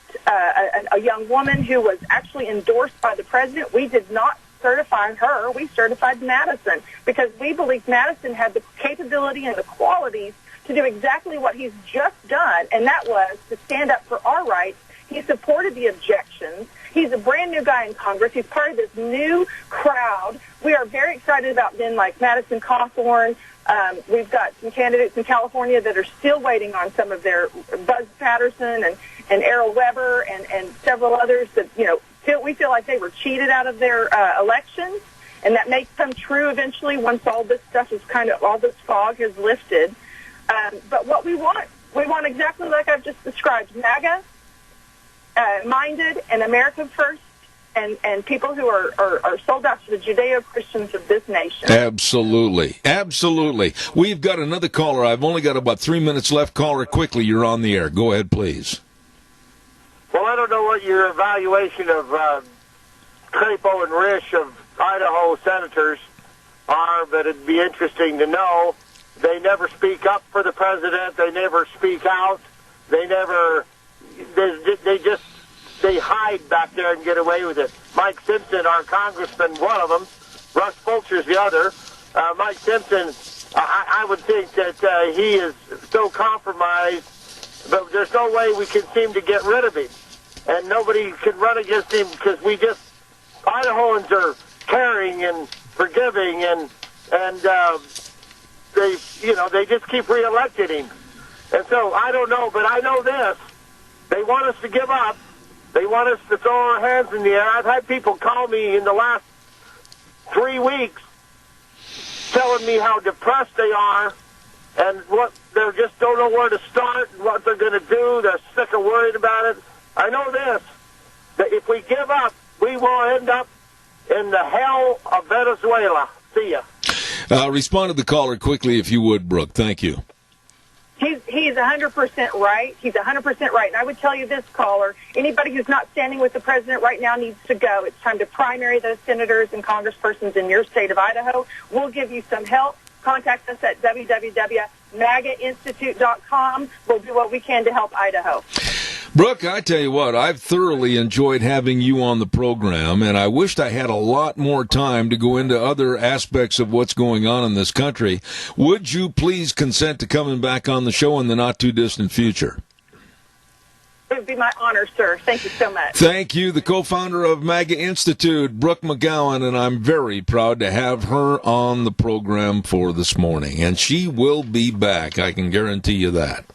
a young woman who was actually endorsed by the president. We did not certify her. We certified Madison because we believed Madison had the capability and the qualities to do exactly what he's just done, and that was to stand up for our rights. He supported the objections. He's a brand new guy in Congress. He's part of this new crowd. We are very excited about men like Madison Cawthorn, We've got some candidates in California that are still waiting on some of their Buzz Patterson and Errol Weber and several others that, we feel like they were cheated out of their elections, and that may come true eventually once all this stuff is all this fog has lifted. But what we want exactly like I've just described, MAGA minded and America first, and people who are sold out to the Judeo-Christians of this nation. Absolutely. Absolutely. We've got another caller. I've only got about 3 minutes left. Caller, quickly, you're on the air. Go ahead, please. Well, I don't know what your evaluation of Crapo and Risch of Idaho senators are, but it'd be interesting to know. They never speak up for the president. They never speak out. They hide back there and get away with it. Mike Simpson, our congressman, one of them. Russ Fulcher's the other. Mike Simpson, I would think that he is so compromised, but there's no way we can seem to get rid of him. And nobody can run against him because Idahoans are caring and forgiving, and they just keep reelecting him. And so I don't know, but I know this. They want us to give up. They want us to throw our hands in the air. I've had people call me in the last 3 weeks telling me how depressed they are and what they just don't know where to start and what they're going to do. They're sick of worrying about it. I know this, that if we give up, we will end up in the hell of Venezuela. See ya. Respond to the caller quickly, if you would, Brooke. Thank you. He's 100% right. He's 100% right. And I would tell you this, caller, anybody who's not standing with the president right now needs to go. It's time to primary those senators and congresspersons in your state of Idaho. We'll give you some help. Contact us at www.magainstitute.com. We'll do what we can to help Idaho. Brooke, I tell you what, I've thoroughly enjoyed having you on the program, and I wished I had a lot more time to go into other aspects of what's going on in this country. Would you please consent to coming back on the show in the not-too-distant future? It would be my honor, sir. Thank you so much. Thank you, the co-founder of MAGA Institute, Brooke McGowan, and I'm very proud to have her on the program for this morning. And she will be back, I can guarantee you that.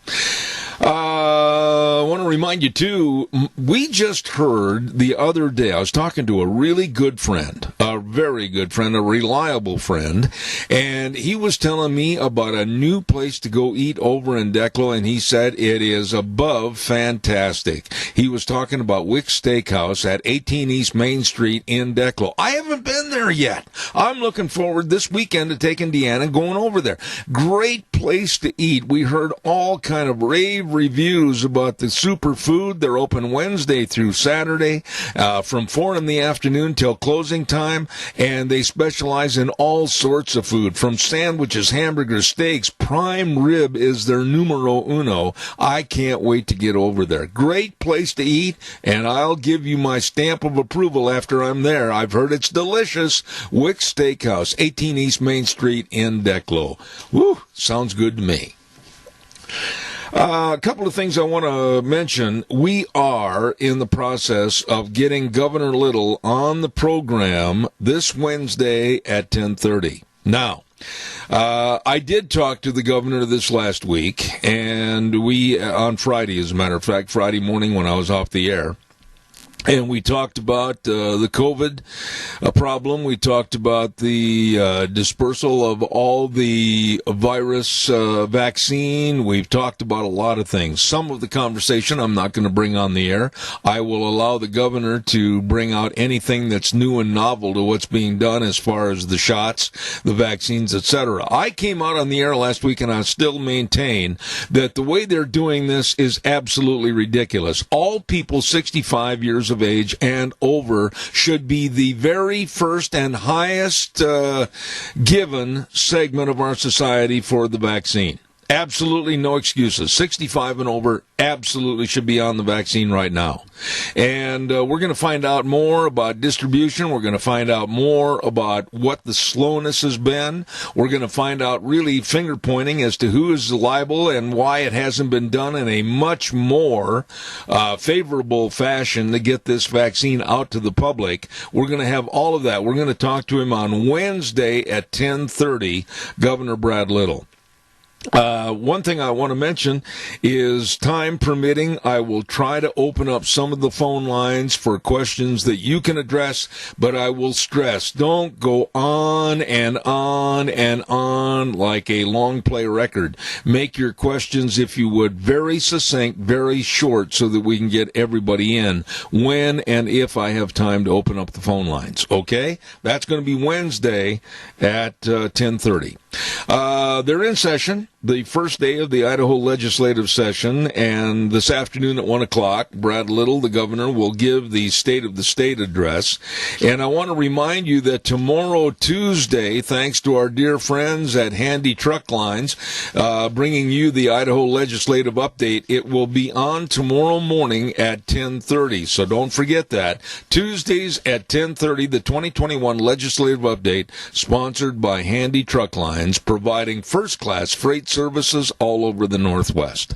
I want to remind you, too, we just heard the other day, I was talking to a really good friend, a very good friend, a reliable friend, and he was telling me about a new place to go eat over in Declo, and he said it is above fantastic. He was talking about Wick's Steakhouse at 18 East Main Street in Declo. I haven't been there yet. I'm looking forward this weekend to taking Deanna and going over there. Great place to eat. We heard all kind of rave reviews about the superfood. They're open Wednesday through Saturday from 4 in the afternoon till closing time, and they specialize in all sorts of food, from sandwiches, hamburgers, steaks. Prime rib is their numero uno. I can't wait to get over there. Great place to eat, and I'll give you my stamp of approval after I'm there. I've heard it's delicious. Wick's Steakhouse, 18 East Main Street in Declo. Woo, sounds good to me. A couple of things I want to mention. We are in the process of getting Governor Little on the program this Wednesday at 10:30. Now, I did talk to the governor this last week, and on Friday, as a matter of fact, Friday morning when I was off the air. And we talked about the COVID problem. We talked about the dispersal of all the virus vaccine. We've talked about a lot of things. Some of the conversation I'm not going to bring on the air. I will allow the governor to bring out anything that's new and novel to what's being done as far as the shots, the vaccines, etc. I came out on the air last week, and I still maintain that the way they're doing this is absolutely ridiculous. All people 65 years of age and over should be the very first and highest given segment of our society for the vaccine. Absolutely no excuses. 65 and over absolutely should be on the vaccine right now. And we're going to find out more about distribution. We're going to find out more about what the slowness has been. We're going to find out really finger pointing as to who is liable and why it hasn't been done in a much more favorable fashion to get this vaccine out to the public. We're going to have all of that. We're going to talk to him on Wednesday at 10:30, Governor Brad Little. One thing I want to mention is, time permitting, I will try to open up some of the phone lines for questions that you can address, but I will stress, don't go on and on and on like a long play record. Make your questions, if you would, very succinct, very short, so that we can get everybody in when and if I have time to open up the phone lines. Okay? That's going to be Wednesday at 10:30. They're in session, the first day of the Idaho legislative session, and this afternoon at 1 o'clock, Brad Little, the governor, will give the State of the State address. And I want to remind you that tomorrow, Tuesday, thanks to our dear friends at Handy Truck Lines, bringing you the Idaho legislative update, it will be on tomorrow morning at 10:30. So don't forget that. Tuesdays at 10:30, the 2021 legislative update, sponsored by Handy Truck Lines, providing first-class freight services all over the Northwest.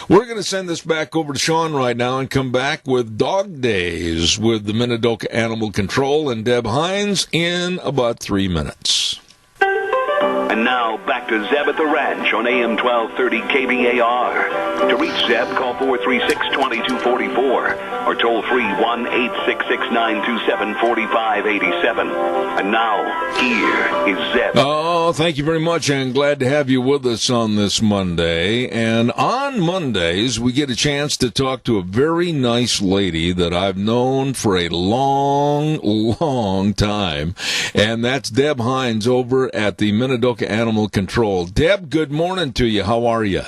We're going to send this back over to Sean right now and come back with Dog Days with the Minidoka Animal Control and Deb Hines in about 3 minutes. And now, back to Zeb at the Ranch on AM 1230 KBAR. To reach Zeb, call 436-2244 or toll free 1-866-927-4587. And now, here is Zeb. Oh, thank you very much, and glad to have you with us on this Monday. And on Mondays, we get a chance to talk to a very nice lady that I've known for a long, long time, and that's Deb Hines over at the Minidoka Animal Control. Deb, good morning to you. How are you?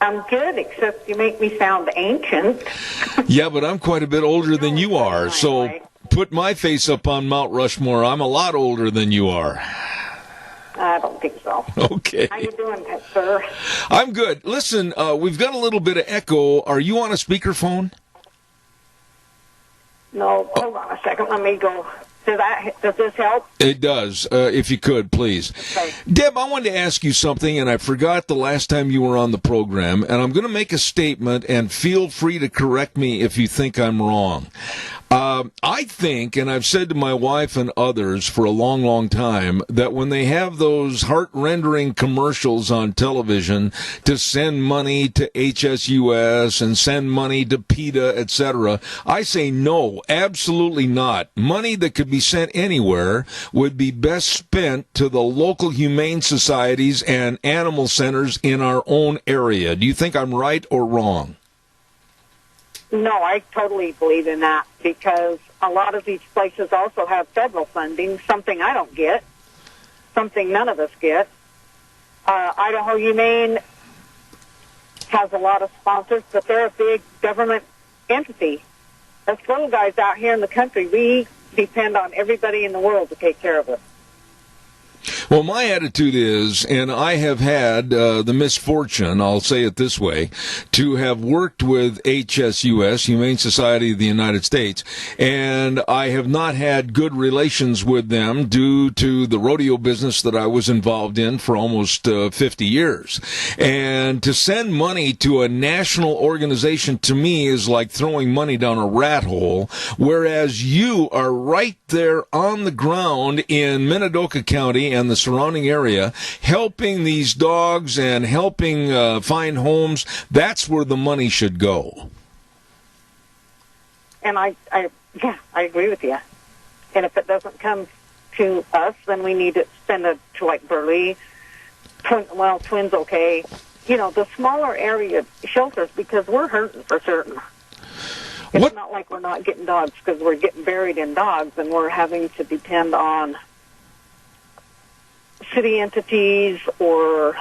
I'm good, except you make me sound ancient. Yeah, but I'm quite a bit older than you are, so put my face up on Mount Rushmore. I'm a lot older than you are. I don't think so. Okay. How you doing, sir? I'm good. Listen, we've got a little bit of echo. Are you on a speakerphone? No, hold on a second. Let me go. Does this help? It does, if you could, please. Okay. Deb, I wanted to ask you something, and I forgot the last time you were on the program, and I'm going to make a statement, and feel free to correct me if you think I'm wrong. I think, and I've said to my wife and others for a long, long time, that when they have those heart-rendering commercials on television to send money to HSUS and send money to PETA, etc., I say no, absolutely not. Money that could be sent anywhere would be best spent to the local humane societies and animal centers in our own area. Do you think I'm right or wrong? No, I totally believe in that, because a lot of these places also have federal funding, something I don't get, something none of us get. Idaho Humane has a lot of sponsors, but they're a big government entity. Us little guys out here in the country, we depend on everybody in the world to take care of us. Well, my attitude is, and I have had the misfortune, I'll say it this way, to have worked with HSUS, Humane Society of the United States, and I have not had good relations with them due to the rodeo business that I was involved in for almost 50 years. And to send money to a national organization, to me, is like throwing money down a rat hole, whereas you are right there on the ground in Minidoka County and the surrounding area, helping these dogs and helping find homes. That's where the money should go. And I agree with you. And if it doesn't come to us, then we need to send it to like Burley. Twins, okay. You know, the smaller area shelters, because we're hurting for certain. It's not like we're not getting dogs, because we're getting buried in dogs, and we're having to depend on city entities or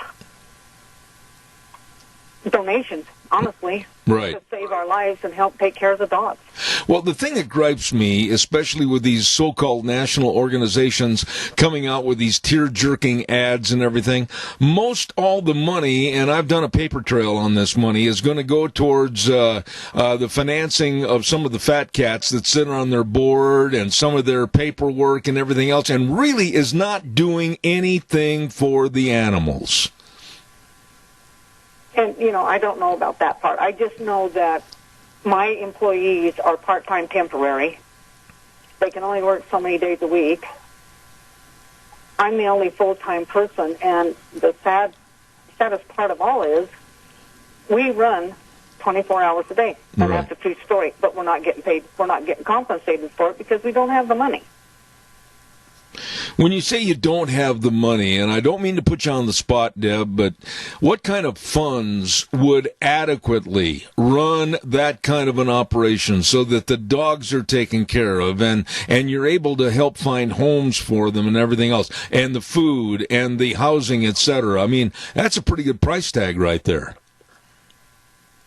donations. honestly. Right. To save our lives and help take care of the dogs. Well, the thing that gripes me, especially with these so-called national organizations coming out with these tear-jerking ads and everything, most all the money, and I've done a paper trail on this money, is going to go towards the financing of some of the fat cats that sit on their board and some of their paperwork and everything else, and really is not doing anything for the animals. And, I don't know about that part. I just know that my employees are part-time temporary. They can only work so many days a week. I'm the only full-time person, and the saddest part of all is we run 24 hours a day. And that's a true story. But we're not getting paid. We're not getting compensated for it because we don't have the money. When you say you don't have the money, and I don't mean to put you on the spot, Deb, but what kind of funds would adequately run that kind of an operation so that the dogs are taken care of and you're able to help find homes for them and everything else, and the food and the housing, etc.? I mean, that's a pretty good price tag right there.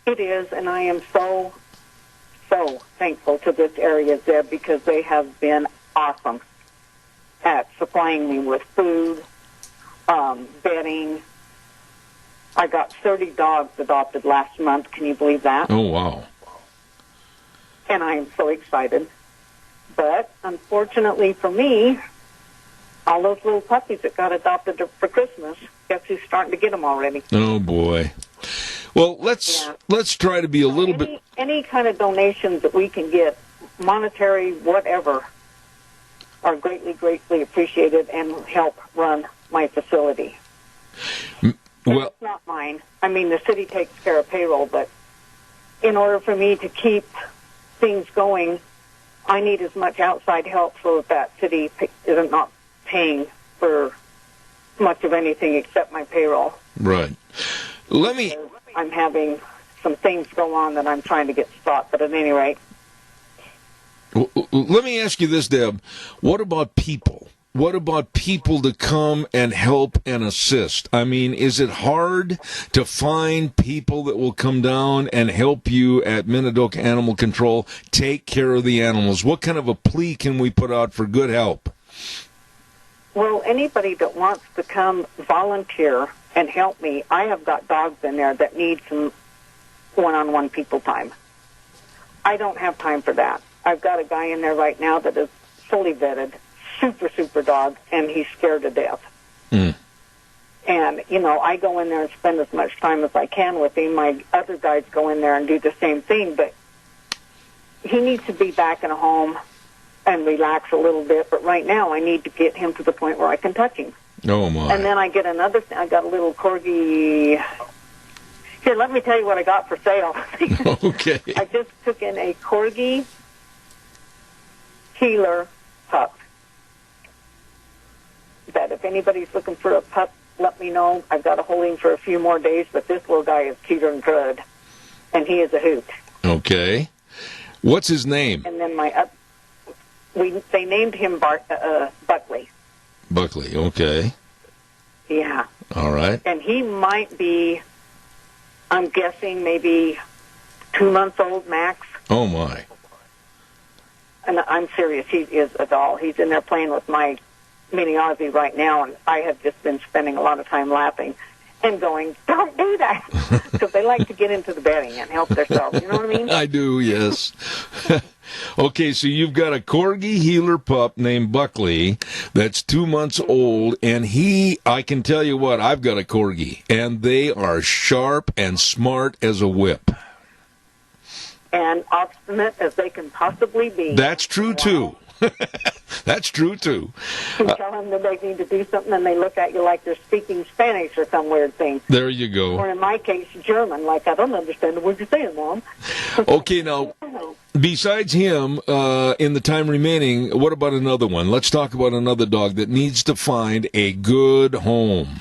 It is, and I am so thankful to this area, Zeb, because they have been awesome at supplying me with food, bedding. I got 30 dogs adopted last month. Can you believe that? Oh, wow. And I am so excited. But unfortunately for me, all those little puppies that got adopted for Christmas, guess who's starting to get them already? Oh, boy. Well, let's try to be a little bit... Any kind of donations that we can get, monetary, whatever, are greatly, greatly appreciated and help run my facility. Well, it's not mine. I mean, the city takes care of payroll, but in order for me to keep things going, I need as much outside help so that city isn't not paying for much of anything except my payroll. Right. I'm having some things go on that I'm trying to get stopped, but at any rate. Let me ask you this, Deb. What about people? What about people to come and help and assist? I mean, is it hard to find people that will come down and help you at Minidoka Animal Control take care of the animals? What kind of a plea can we put out for good help? Well, anybody that wants to come volunteer and help me, I have got dogs in there that need some one-on-one people time. I don't have time for that. I've got a guy in there right now that is fully vetted, super dog, and he's scared to death. And, I go in there and spend as much time as I can with him. My other guys go in there and do the same thing, but he needs to be back in a home and relax a little bit. But right now I need to get him to the point where I can touch him. Oh, my. And then I get another thing. I got a little corgi. Here, let me tell you what I got for sale. Okay. I just took in a corgi healer pup. That if anybody's looking for a pup, let me know. I've got a holding for a few more days, but this little guy is cuter than crud, and he is a hoot. Okay. What's his name? And then they named him Buckley. Buckley, okay. Yeah. All right. And he might be, I'm guessing, maybe 2 months old max. Oh, my. And I'm serious, he is a doll. He's in there playing with my mini Aussie right now, and I have just been spending a lot of time laughing and going, don't do that, because they like to get into the bedding and help themselves. You know what I mean? I do, yes. Okay, so you've got a corgi healer pup named Buckley that's 2 months old, and I can tell you what, I've got a corgi, and they are sharp and smart as a whip. And obstinate as they can possibly be. That's true, too. That's true, too. You tell them that they need to do something, and they look at you like they're speaking Spanish or some weird thing. There you go. Or in my case, German, like, I don't understand the word you're saying, Mom. Okay, now, besides him, in the time remaining, what about another one? Let's talk about another dog that needs to find a good home.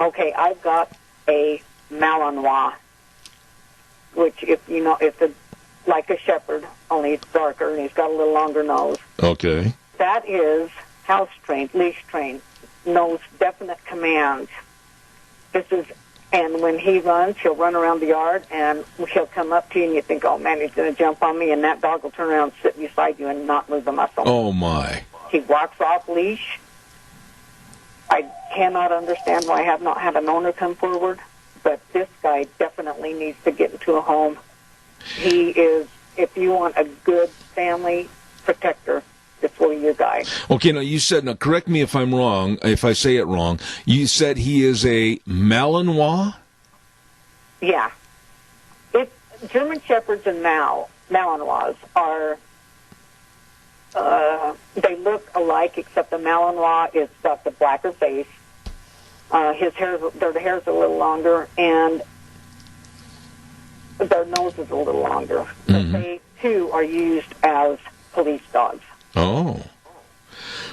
Okay, I've got a Malinois, which, it's like a shepherd, only it's darker, and he's got a little longer nose. Okay. That is house-trained, leash-trained, knows definite commands. This is And when he runs, he'll run around the yard, and he'll come up to you, and you think, oh, man, he's going to jump on me, and that dog will turn around and sit beside you and not move a muscle. Oh, my. He walks off leash. I cannot understand why I have not had an owner come forward, but this guy definitely needs to get into a home. He is, if you want a good family protector, this will be your guy. Okay, now you said, now correct me if I'm wrong, if I say it wrong, you said he is a Malinois? Yeah. German Shepherds and Malinois are, they look alike, except the Malinois is got the blacker face. Their hair's a little longer, and their nose is a little longer. But they, too, are used as police dogs. Oh.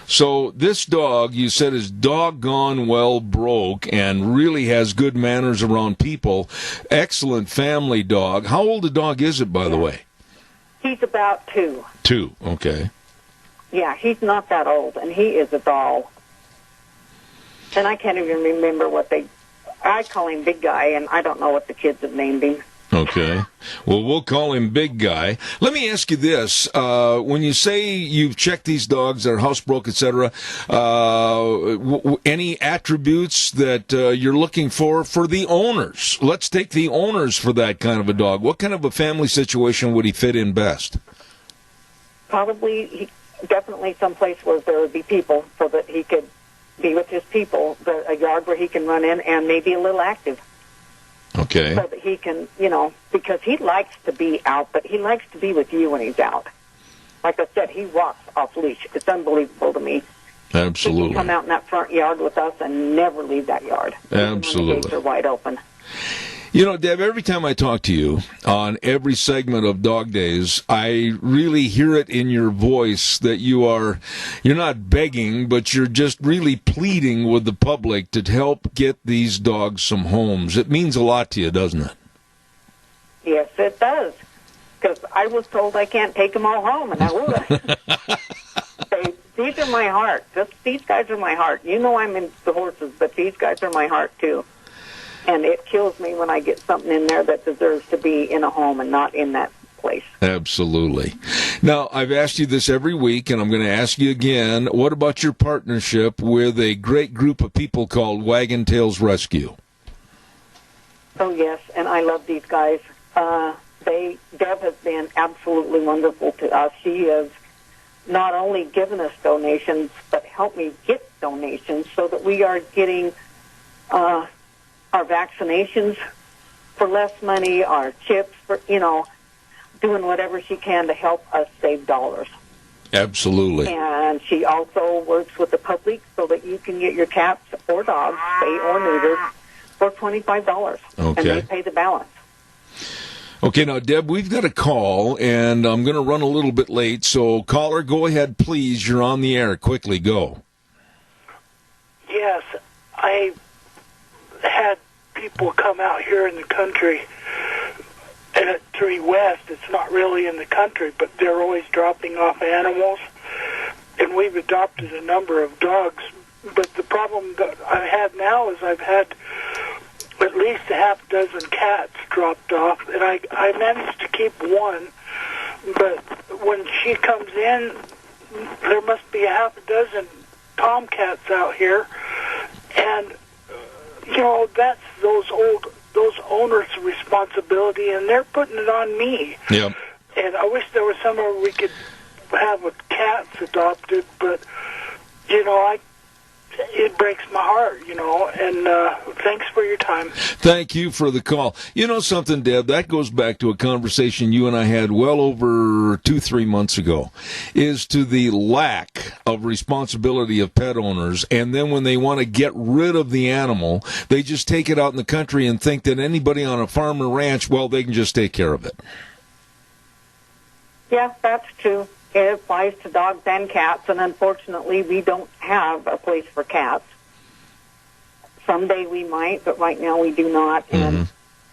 So this dog, you said, is doggone well broke and really has good manners around people. Excellent family dog. How old a dog is it, by the way? He's about 2. 2, okay. Yeah, he's not that old, and he is a doll. And I can't even remember I call him Big Guy, and I don't know what the kids have named him. Okay. Well, we'll call him Big Guy. Let me ask you this. When you say you've checked these dogs, they're housebroke, etc., any attributes that you're looking for the owners? Let's take the owners for that kind of a dog. What kind of a family situation would he fit in best? Definitely someplace where there would be people so that he could be with his people, a yard where he can run in and maybe a little active. Okay. So that he can, because he likes to be out, but he likes to be with you when he's out. Like I said, he walks off leash. It's unbelievable to me. Absolutely. He can come out in that front yard with us and never leave that yard. Absolutely. Even when the gates are wide open. Deb, every time I talk to you on every segment of Dog Days, I really hear it in your voice that you're not begging, but you're just really pleading with the public to help get these dogs some homes. It means a lot to you, doesn't it? Yes, it does. Because I was told I can't take them all home, and I would. These are my heart. These guys are my heart. I'm into the horses, but these guys are my heart, too. And it kills me when I get something in there that deserves to be in a home and not in that place. Absolutely. Now, I've asked you this every week, and I'm going to ask you again. What about your partnership with a great group of people called Wagon Tails Rescue? Oh, yes, and I love these guys. Deb has been absolutely wonderful to us. She has not only given us donations, but helped me get donations so that we are getting our vaccinations for less money, our chips, for, doing whatever she can to help us save dollars. Absolutely. And she also works with the public so that you can get your cats or dogs, spay or neutered, for $25. Okay. And they pay the balance. Okay, now, Deb, we've got a call, and I'm going to run a little bit late, so caller, go ahead, please. You're on the air. Quickly, go. Yes, I had people come out here in the country at 3 West. It's not really in the country, but they're always dropping off animals, and we've adopted a number of dogs. But the problem that I have now is I've had at least a half dozen cats dropped off, and I managed to keep one, but when she comes in, there must be a half a dozen tomcats out here, and that's those owners' responsibility, and they're putting it on me. Yep. And I wish there was somewhere we could have cats adopted, but it breaks my heart, and thanks for your time. Thank you for the call. You know something, Deb, that goes back to a conversation you and I had well over 2-3 months ago, is to the lack of responsibility of pet owners, and then when they want to get rid of the animal, they just take it out in the country and think that anybody on a farm or ranch, well, they can just take care of it. Yeah, that's true. It applies to dogs and cats, and unfortunately, we don't have a place for cats. Someday we might, but right now we do not. And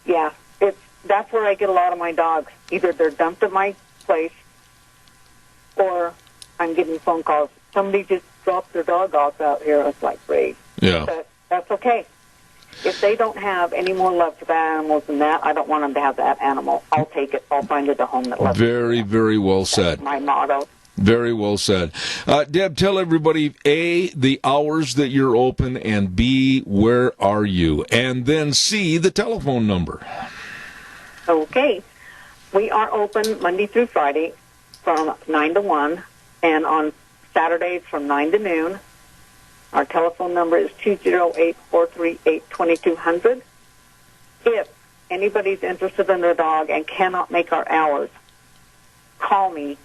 yeah, that's where I get a lot of my dogs. Either they're dumped at my place, or I'm getting phone calls. Somebody just dropped their dog off out here. It's like, great. Yeah. But that's okay. If they don't have any more love for that animals than that, I don't want them to have that animal. I'll take it. I'll find it a home that loves it. Very, very well said. That's my motto. Very well said. Deb, tell everybody, A, the hours that you're open, and B, where are you? And then C, the telephone number. Okay. We are open Monday through Friday from 9 to 1, and on Saturdays from 9 to noon. Our telephone number is 208-438-2200. If anybody's interested in their dog and cannot make our hours, call me.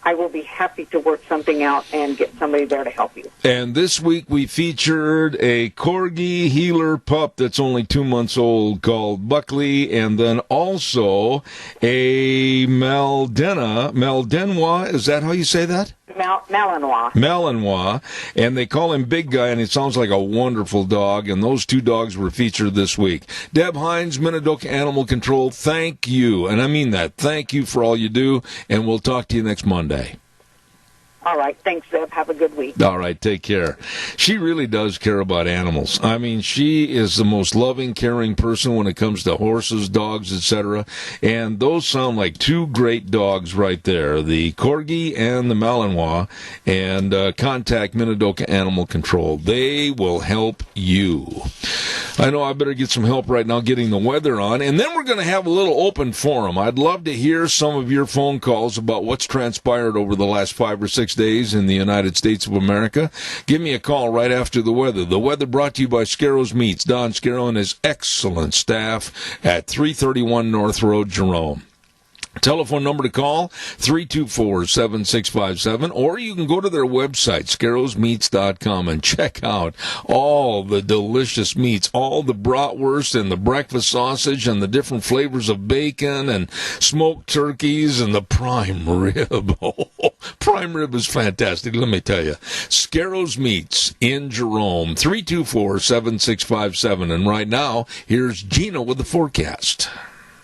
I will be happy to work something out and get somebody there to help you. And this week we featured a Corgi Heeler pup that's only 2 months old called Buckley, and then also a Malinois, is that how you say that? Malinois. Malinois, and they call him Big Guy, and it sounds like a wonderful dog, and those two dogs were featured this week. Deb Hines, Minidoka Animal Control, thank you, and I mean that. Thank you for all you do, and we'll talk to you next Monday. All right. Thanks, Zeb. Have a good week. All right. Take care. She really does care about animals. I mean, she is the most loving, caring person when it comes to horses, dogs, etc. And those sound like two great dogs right there, the Corgi and the Malinois. And contact Minidoka Animal Control. They will help you. I know I better get some help right now getting the weather on. And then we're going to have a little open forum. I'd love to hear some of your phone calls about what's transpired over the last 5 or 6 days in the United States of America. Give me a call right after the weather. The weather brought to you by Scarro's Meats. Don Scarrow and his excellent staff at 331 North Road, Jerome. Telephone number to call, 324-7657, or you can go to their website, scarrowsmeats.com, and check out all the delicious meats, all the bratwurst and the breakfast sausage and the different flavors of bacon and smoked turkeys and the prime rib. Oh, prime rib is fantastic, let me tell you. Scarrow's Meats in Jerome, 324-7657, and right now, here's Gina with the forecast.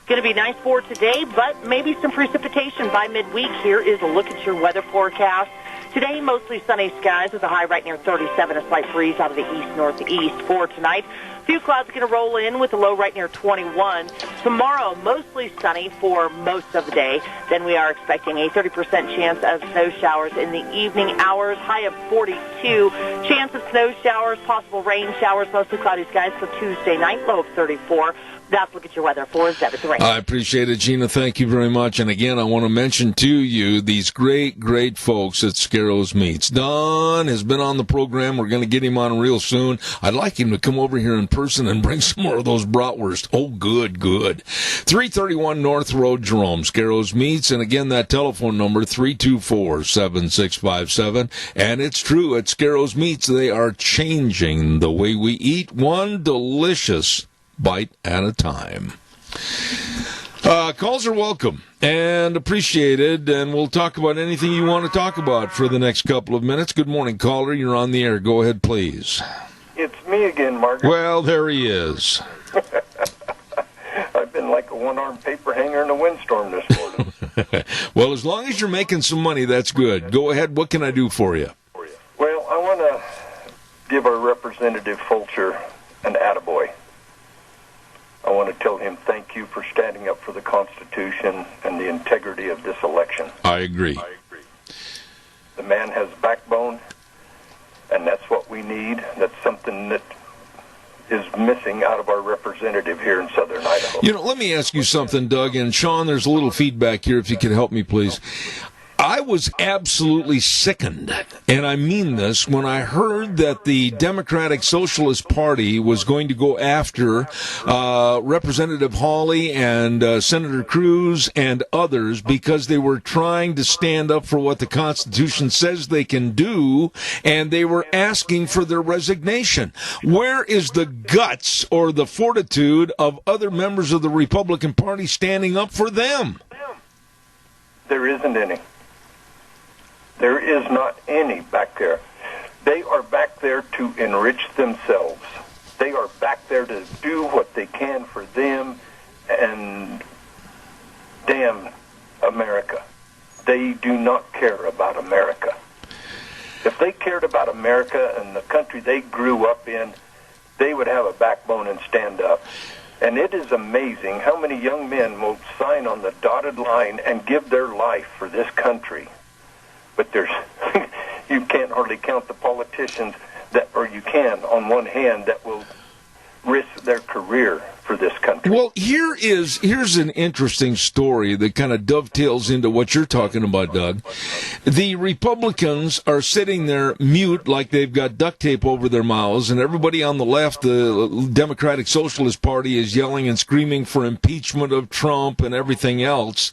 Going to be nice for today, but maybe some precipitation by midweek. Here is a look at your weather forecast. Today, mostly sunny skies with a high right near 37, a slight breeze out of the east-northeast. For tonight, a few clouds going to roll in with a low right near 21. Tomorrow, mostly sunny for most of the day. Then we are expecting a 30% chance of snow showers in the evening hours, high of 42. Chance of snow showers, possible rain showers, mostly cloudy skies for Tuesday night, low of 34. That's look at your weather for Zeb at the rain. I appreciate it, Gina. Thank you very much. And again, I want to mention to you these great, great folks at Scarrow's Meats. Don has been on the program. We're going to get him on real soon. I'd like him to come over here in person and bring some more of those bratwurst. Oh, good, good. 331 North Road, Jerome, Scarrow's Meats. And again, that telephone number, 324-7657. And it's true, at Scarrow's Meats, they are changing the way we eat, one delicious bite at a time. Calls are welcome and appreciated, and we'll talk about anything you want to talk about for the next couple of minutes. Good morning, caller. You're on the air. Go ahead, please. It's me again, Margaret. Well, there he is. I've been like a one-armed paper hanger in a windstorm this morning. Well, as long as you're making some money, that's good. Go ahead. What can I do for you? Well, I want to give our Representative Fulcher an attaboy. I want to tell him thank you for standing up for the Constitution and the integrity of this election. I agree. The man has backbone, and that's what we need. That's something that is missing out of our representative here in southern Idaho. You know, let me ask you something, Doug, and Sean, there's a little feedback here if you could help me, please. I was absolutely sickened, and I mean this, when I heard that the Democratic Socialist Party was going to go after Representative Hawley and Senator Cruz and others because they were trying to stand up for what the Constitution says they can do, and they were asking for their resignation. Where is the guts or the fortitude of other members of the Republican Party standing up for them? There isn't any. There is not any back there. They are back there to enrich themselves. They are back there to do what they can for them and damn America. They do not care about America. If they cared about America and the country they grew up in, they would have a backbone and stand up. And it is amazing how many young men will sign on the dotted line and give their life for this country. But there's, you can't hardly count the politicians that, or you can on one hand, that will risk their career for this country. Well, here's an interesting story that kind of dovetails into what you're talking about, Doug. The Republicans are sitting there mute like they've got duct tape over their mouths, and everybody on the left, the Democratic Socialist Party, is yelling and screaming for impeachment of Trump and everything else.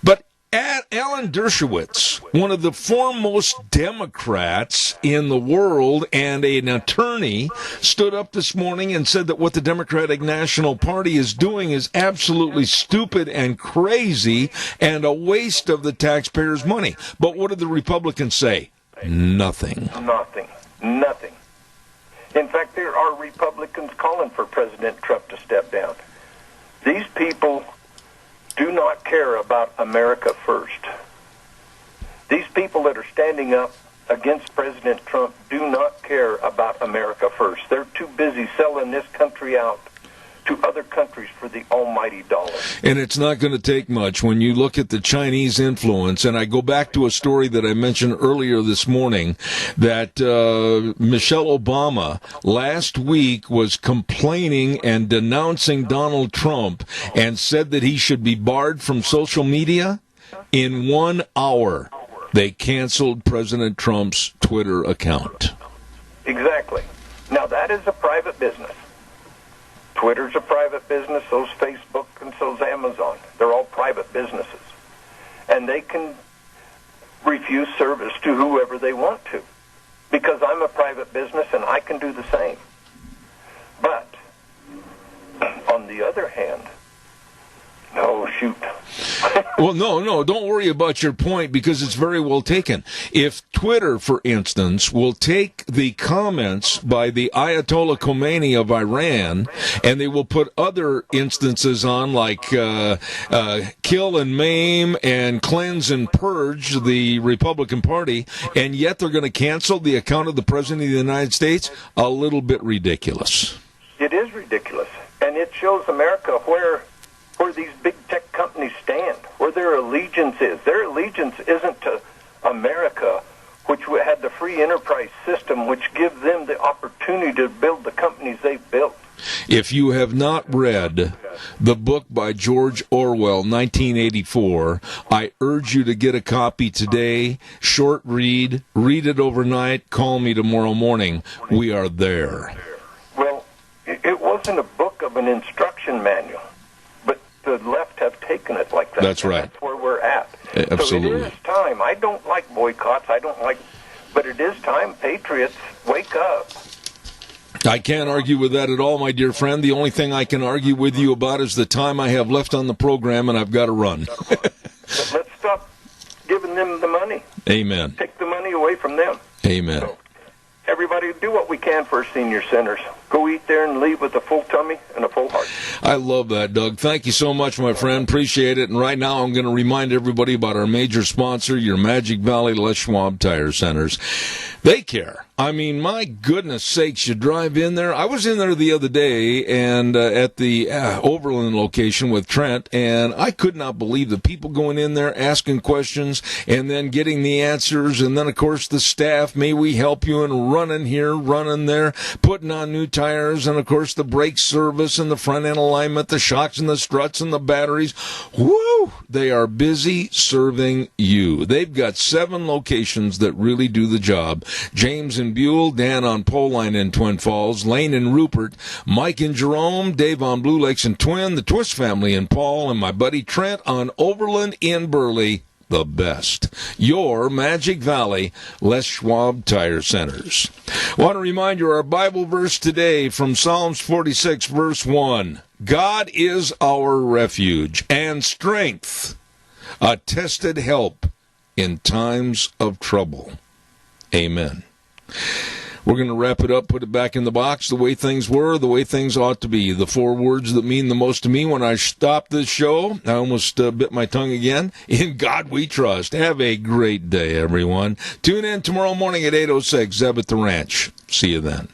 But Alan Dershowitz, one of the foremost Democrats in the world and an attorney, stood up this morning and said that what the Democratic National Party is doing is absolutely stupid and crazy and a waste of the taxpayers' money. But what did the Republicans say? Nothing. Nothing. In fact, there are Republicans calling for President Trump to step down. These people do not care about America first. These people that are standing up against President Trump do not care about America first. They're too busy selling this country out to other countries for the almighty dollar. And it's not going to take much when you look at the Chinese influence. And I go back to a story that I mentioned earlier this morning that Michelle Obama last week was complaining and denouncing Donald Trump and said that he should be barred from social media. In 1 hour, they canceled President Trump's Twitter account. Exactly. Now, that is a private business. Twitter's a private business, so's Facebook, and so's Amazon. They're all private businesses. And they can refuse service to whoever they want to, because I'm a private business and I can do the same. But, on the other hand, no, shoot. Well, no, don't worry about your point, because it's very well taken. If Twitter, for instance, will take the comments by the Ayatollah Khomeini of Iran, and they will put other instances on, like kill and maim and cleanse and purge the Republican Party, and yet they're going to cancel the account of the President of the United States, a little bit ridiculous. It is ridiculous. And it shows America where these big tech companies stand, where their allegiance is. Their allegiance isn't to America, which had the free enterprise system, which gives them the opportunity to build the companies they've built. If you have not read the book by George Orwell, 1984, I urge you to get a copy today. Short read it overnight, call me tomorrow morning. We are there. Well, it wasn't a book of an instruction manual. The left have taken it like that. That's right. That's where we're at. Absolutely. So it is time. I don't like boycotts. But it is time. Patriots, wake up. I can't argue with that at all, my dear friend. The only thing I can argue with you about is the time I have left on the program, and I've got to run. Let's stop giving them the money. Amen. Take the money away from them. Amen. So, everybody, do what we can for our senior centers. Go eat there and leave with a full tummy and a full heart. I love that, Doug. Thank you so much, my friend. Appreciate it. And right now, I'm going to remind everybody about our major sponsor, your Magic Valley Les Schwab Tire Centers. They care. I mean, my goodness sakes, you drive in there. I was in there the other day and at the Overland location with Trent, and I could not believe the people going in there asking questions and then getting the answers. And then, of course, the staff, may we help you, and running here, running there, putting on new tires, and, of course, the brake service and the front end alignment, the shocks and the struts and the batteries. Woo! They are busy serving you. They've got 7 locations that really do the job. James in Buell, Dan on Pole Line in Twin Falls, Lane in Rupert, Mike in Jerome, Dave on Blue Lakes and Twin, the Twist family in Paul, and my buddy Trent on Overland in Burley. The best. Your Magic Valley Les Schwab Tire Centers. Want to remind you our Bible verse today from Psalms 46, verse 1. God is our refuge and strength, a tested help in times of trouble. Amen. We're going to wrap it up, put it back in the box, the way things were, the way things ought to be. The 4 words that mean the most to me when I stop this show. I almost bit my tongue again. In God we trust. Have a great day, everyone. Tune in tomorrow morning at 8:06, Zeb at the Ranch. See you then.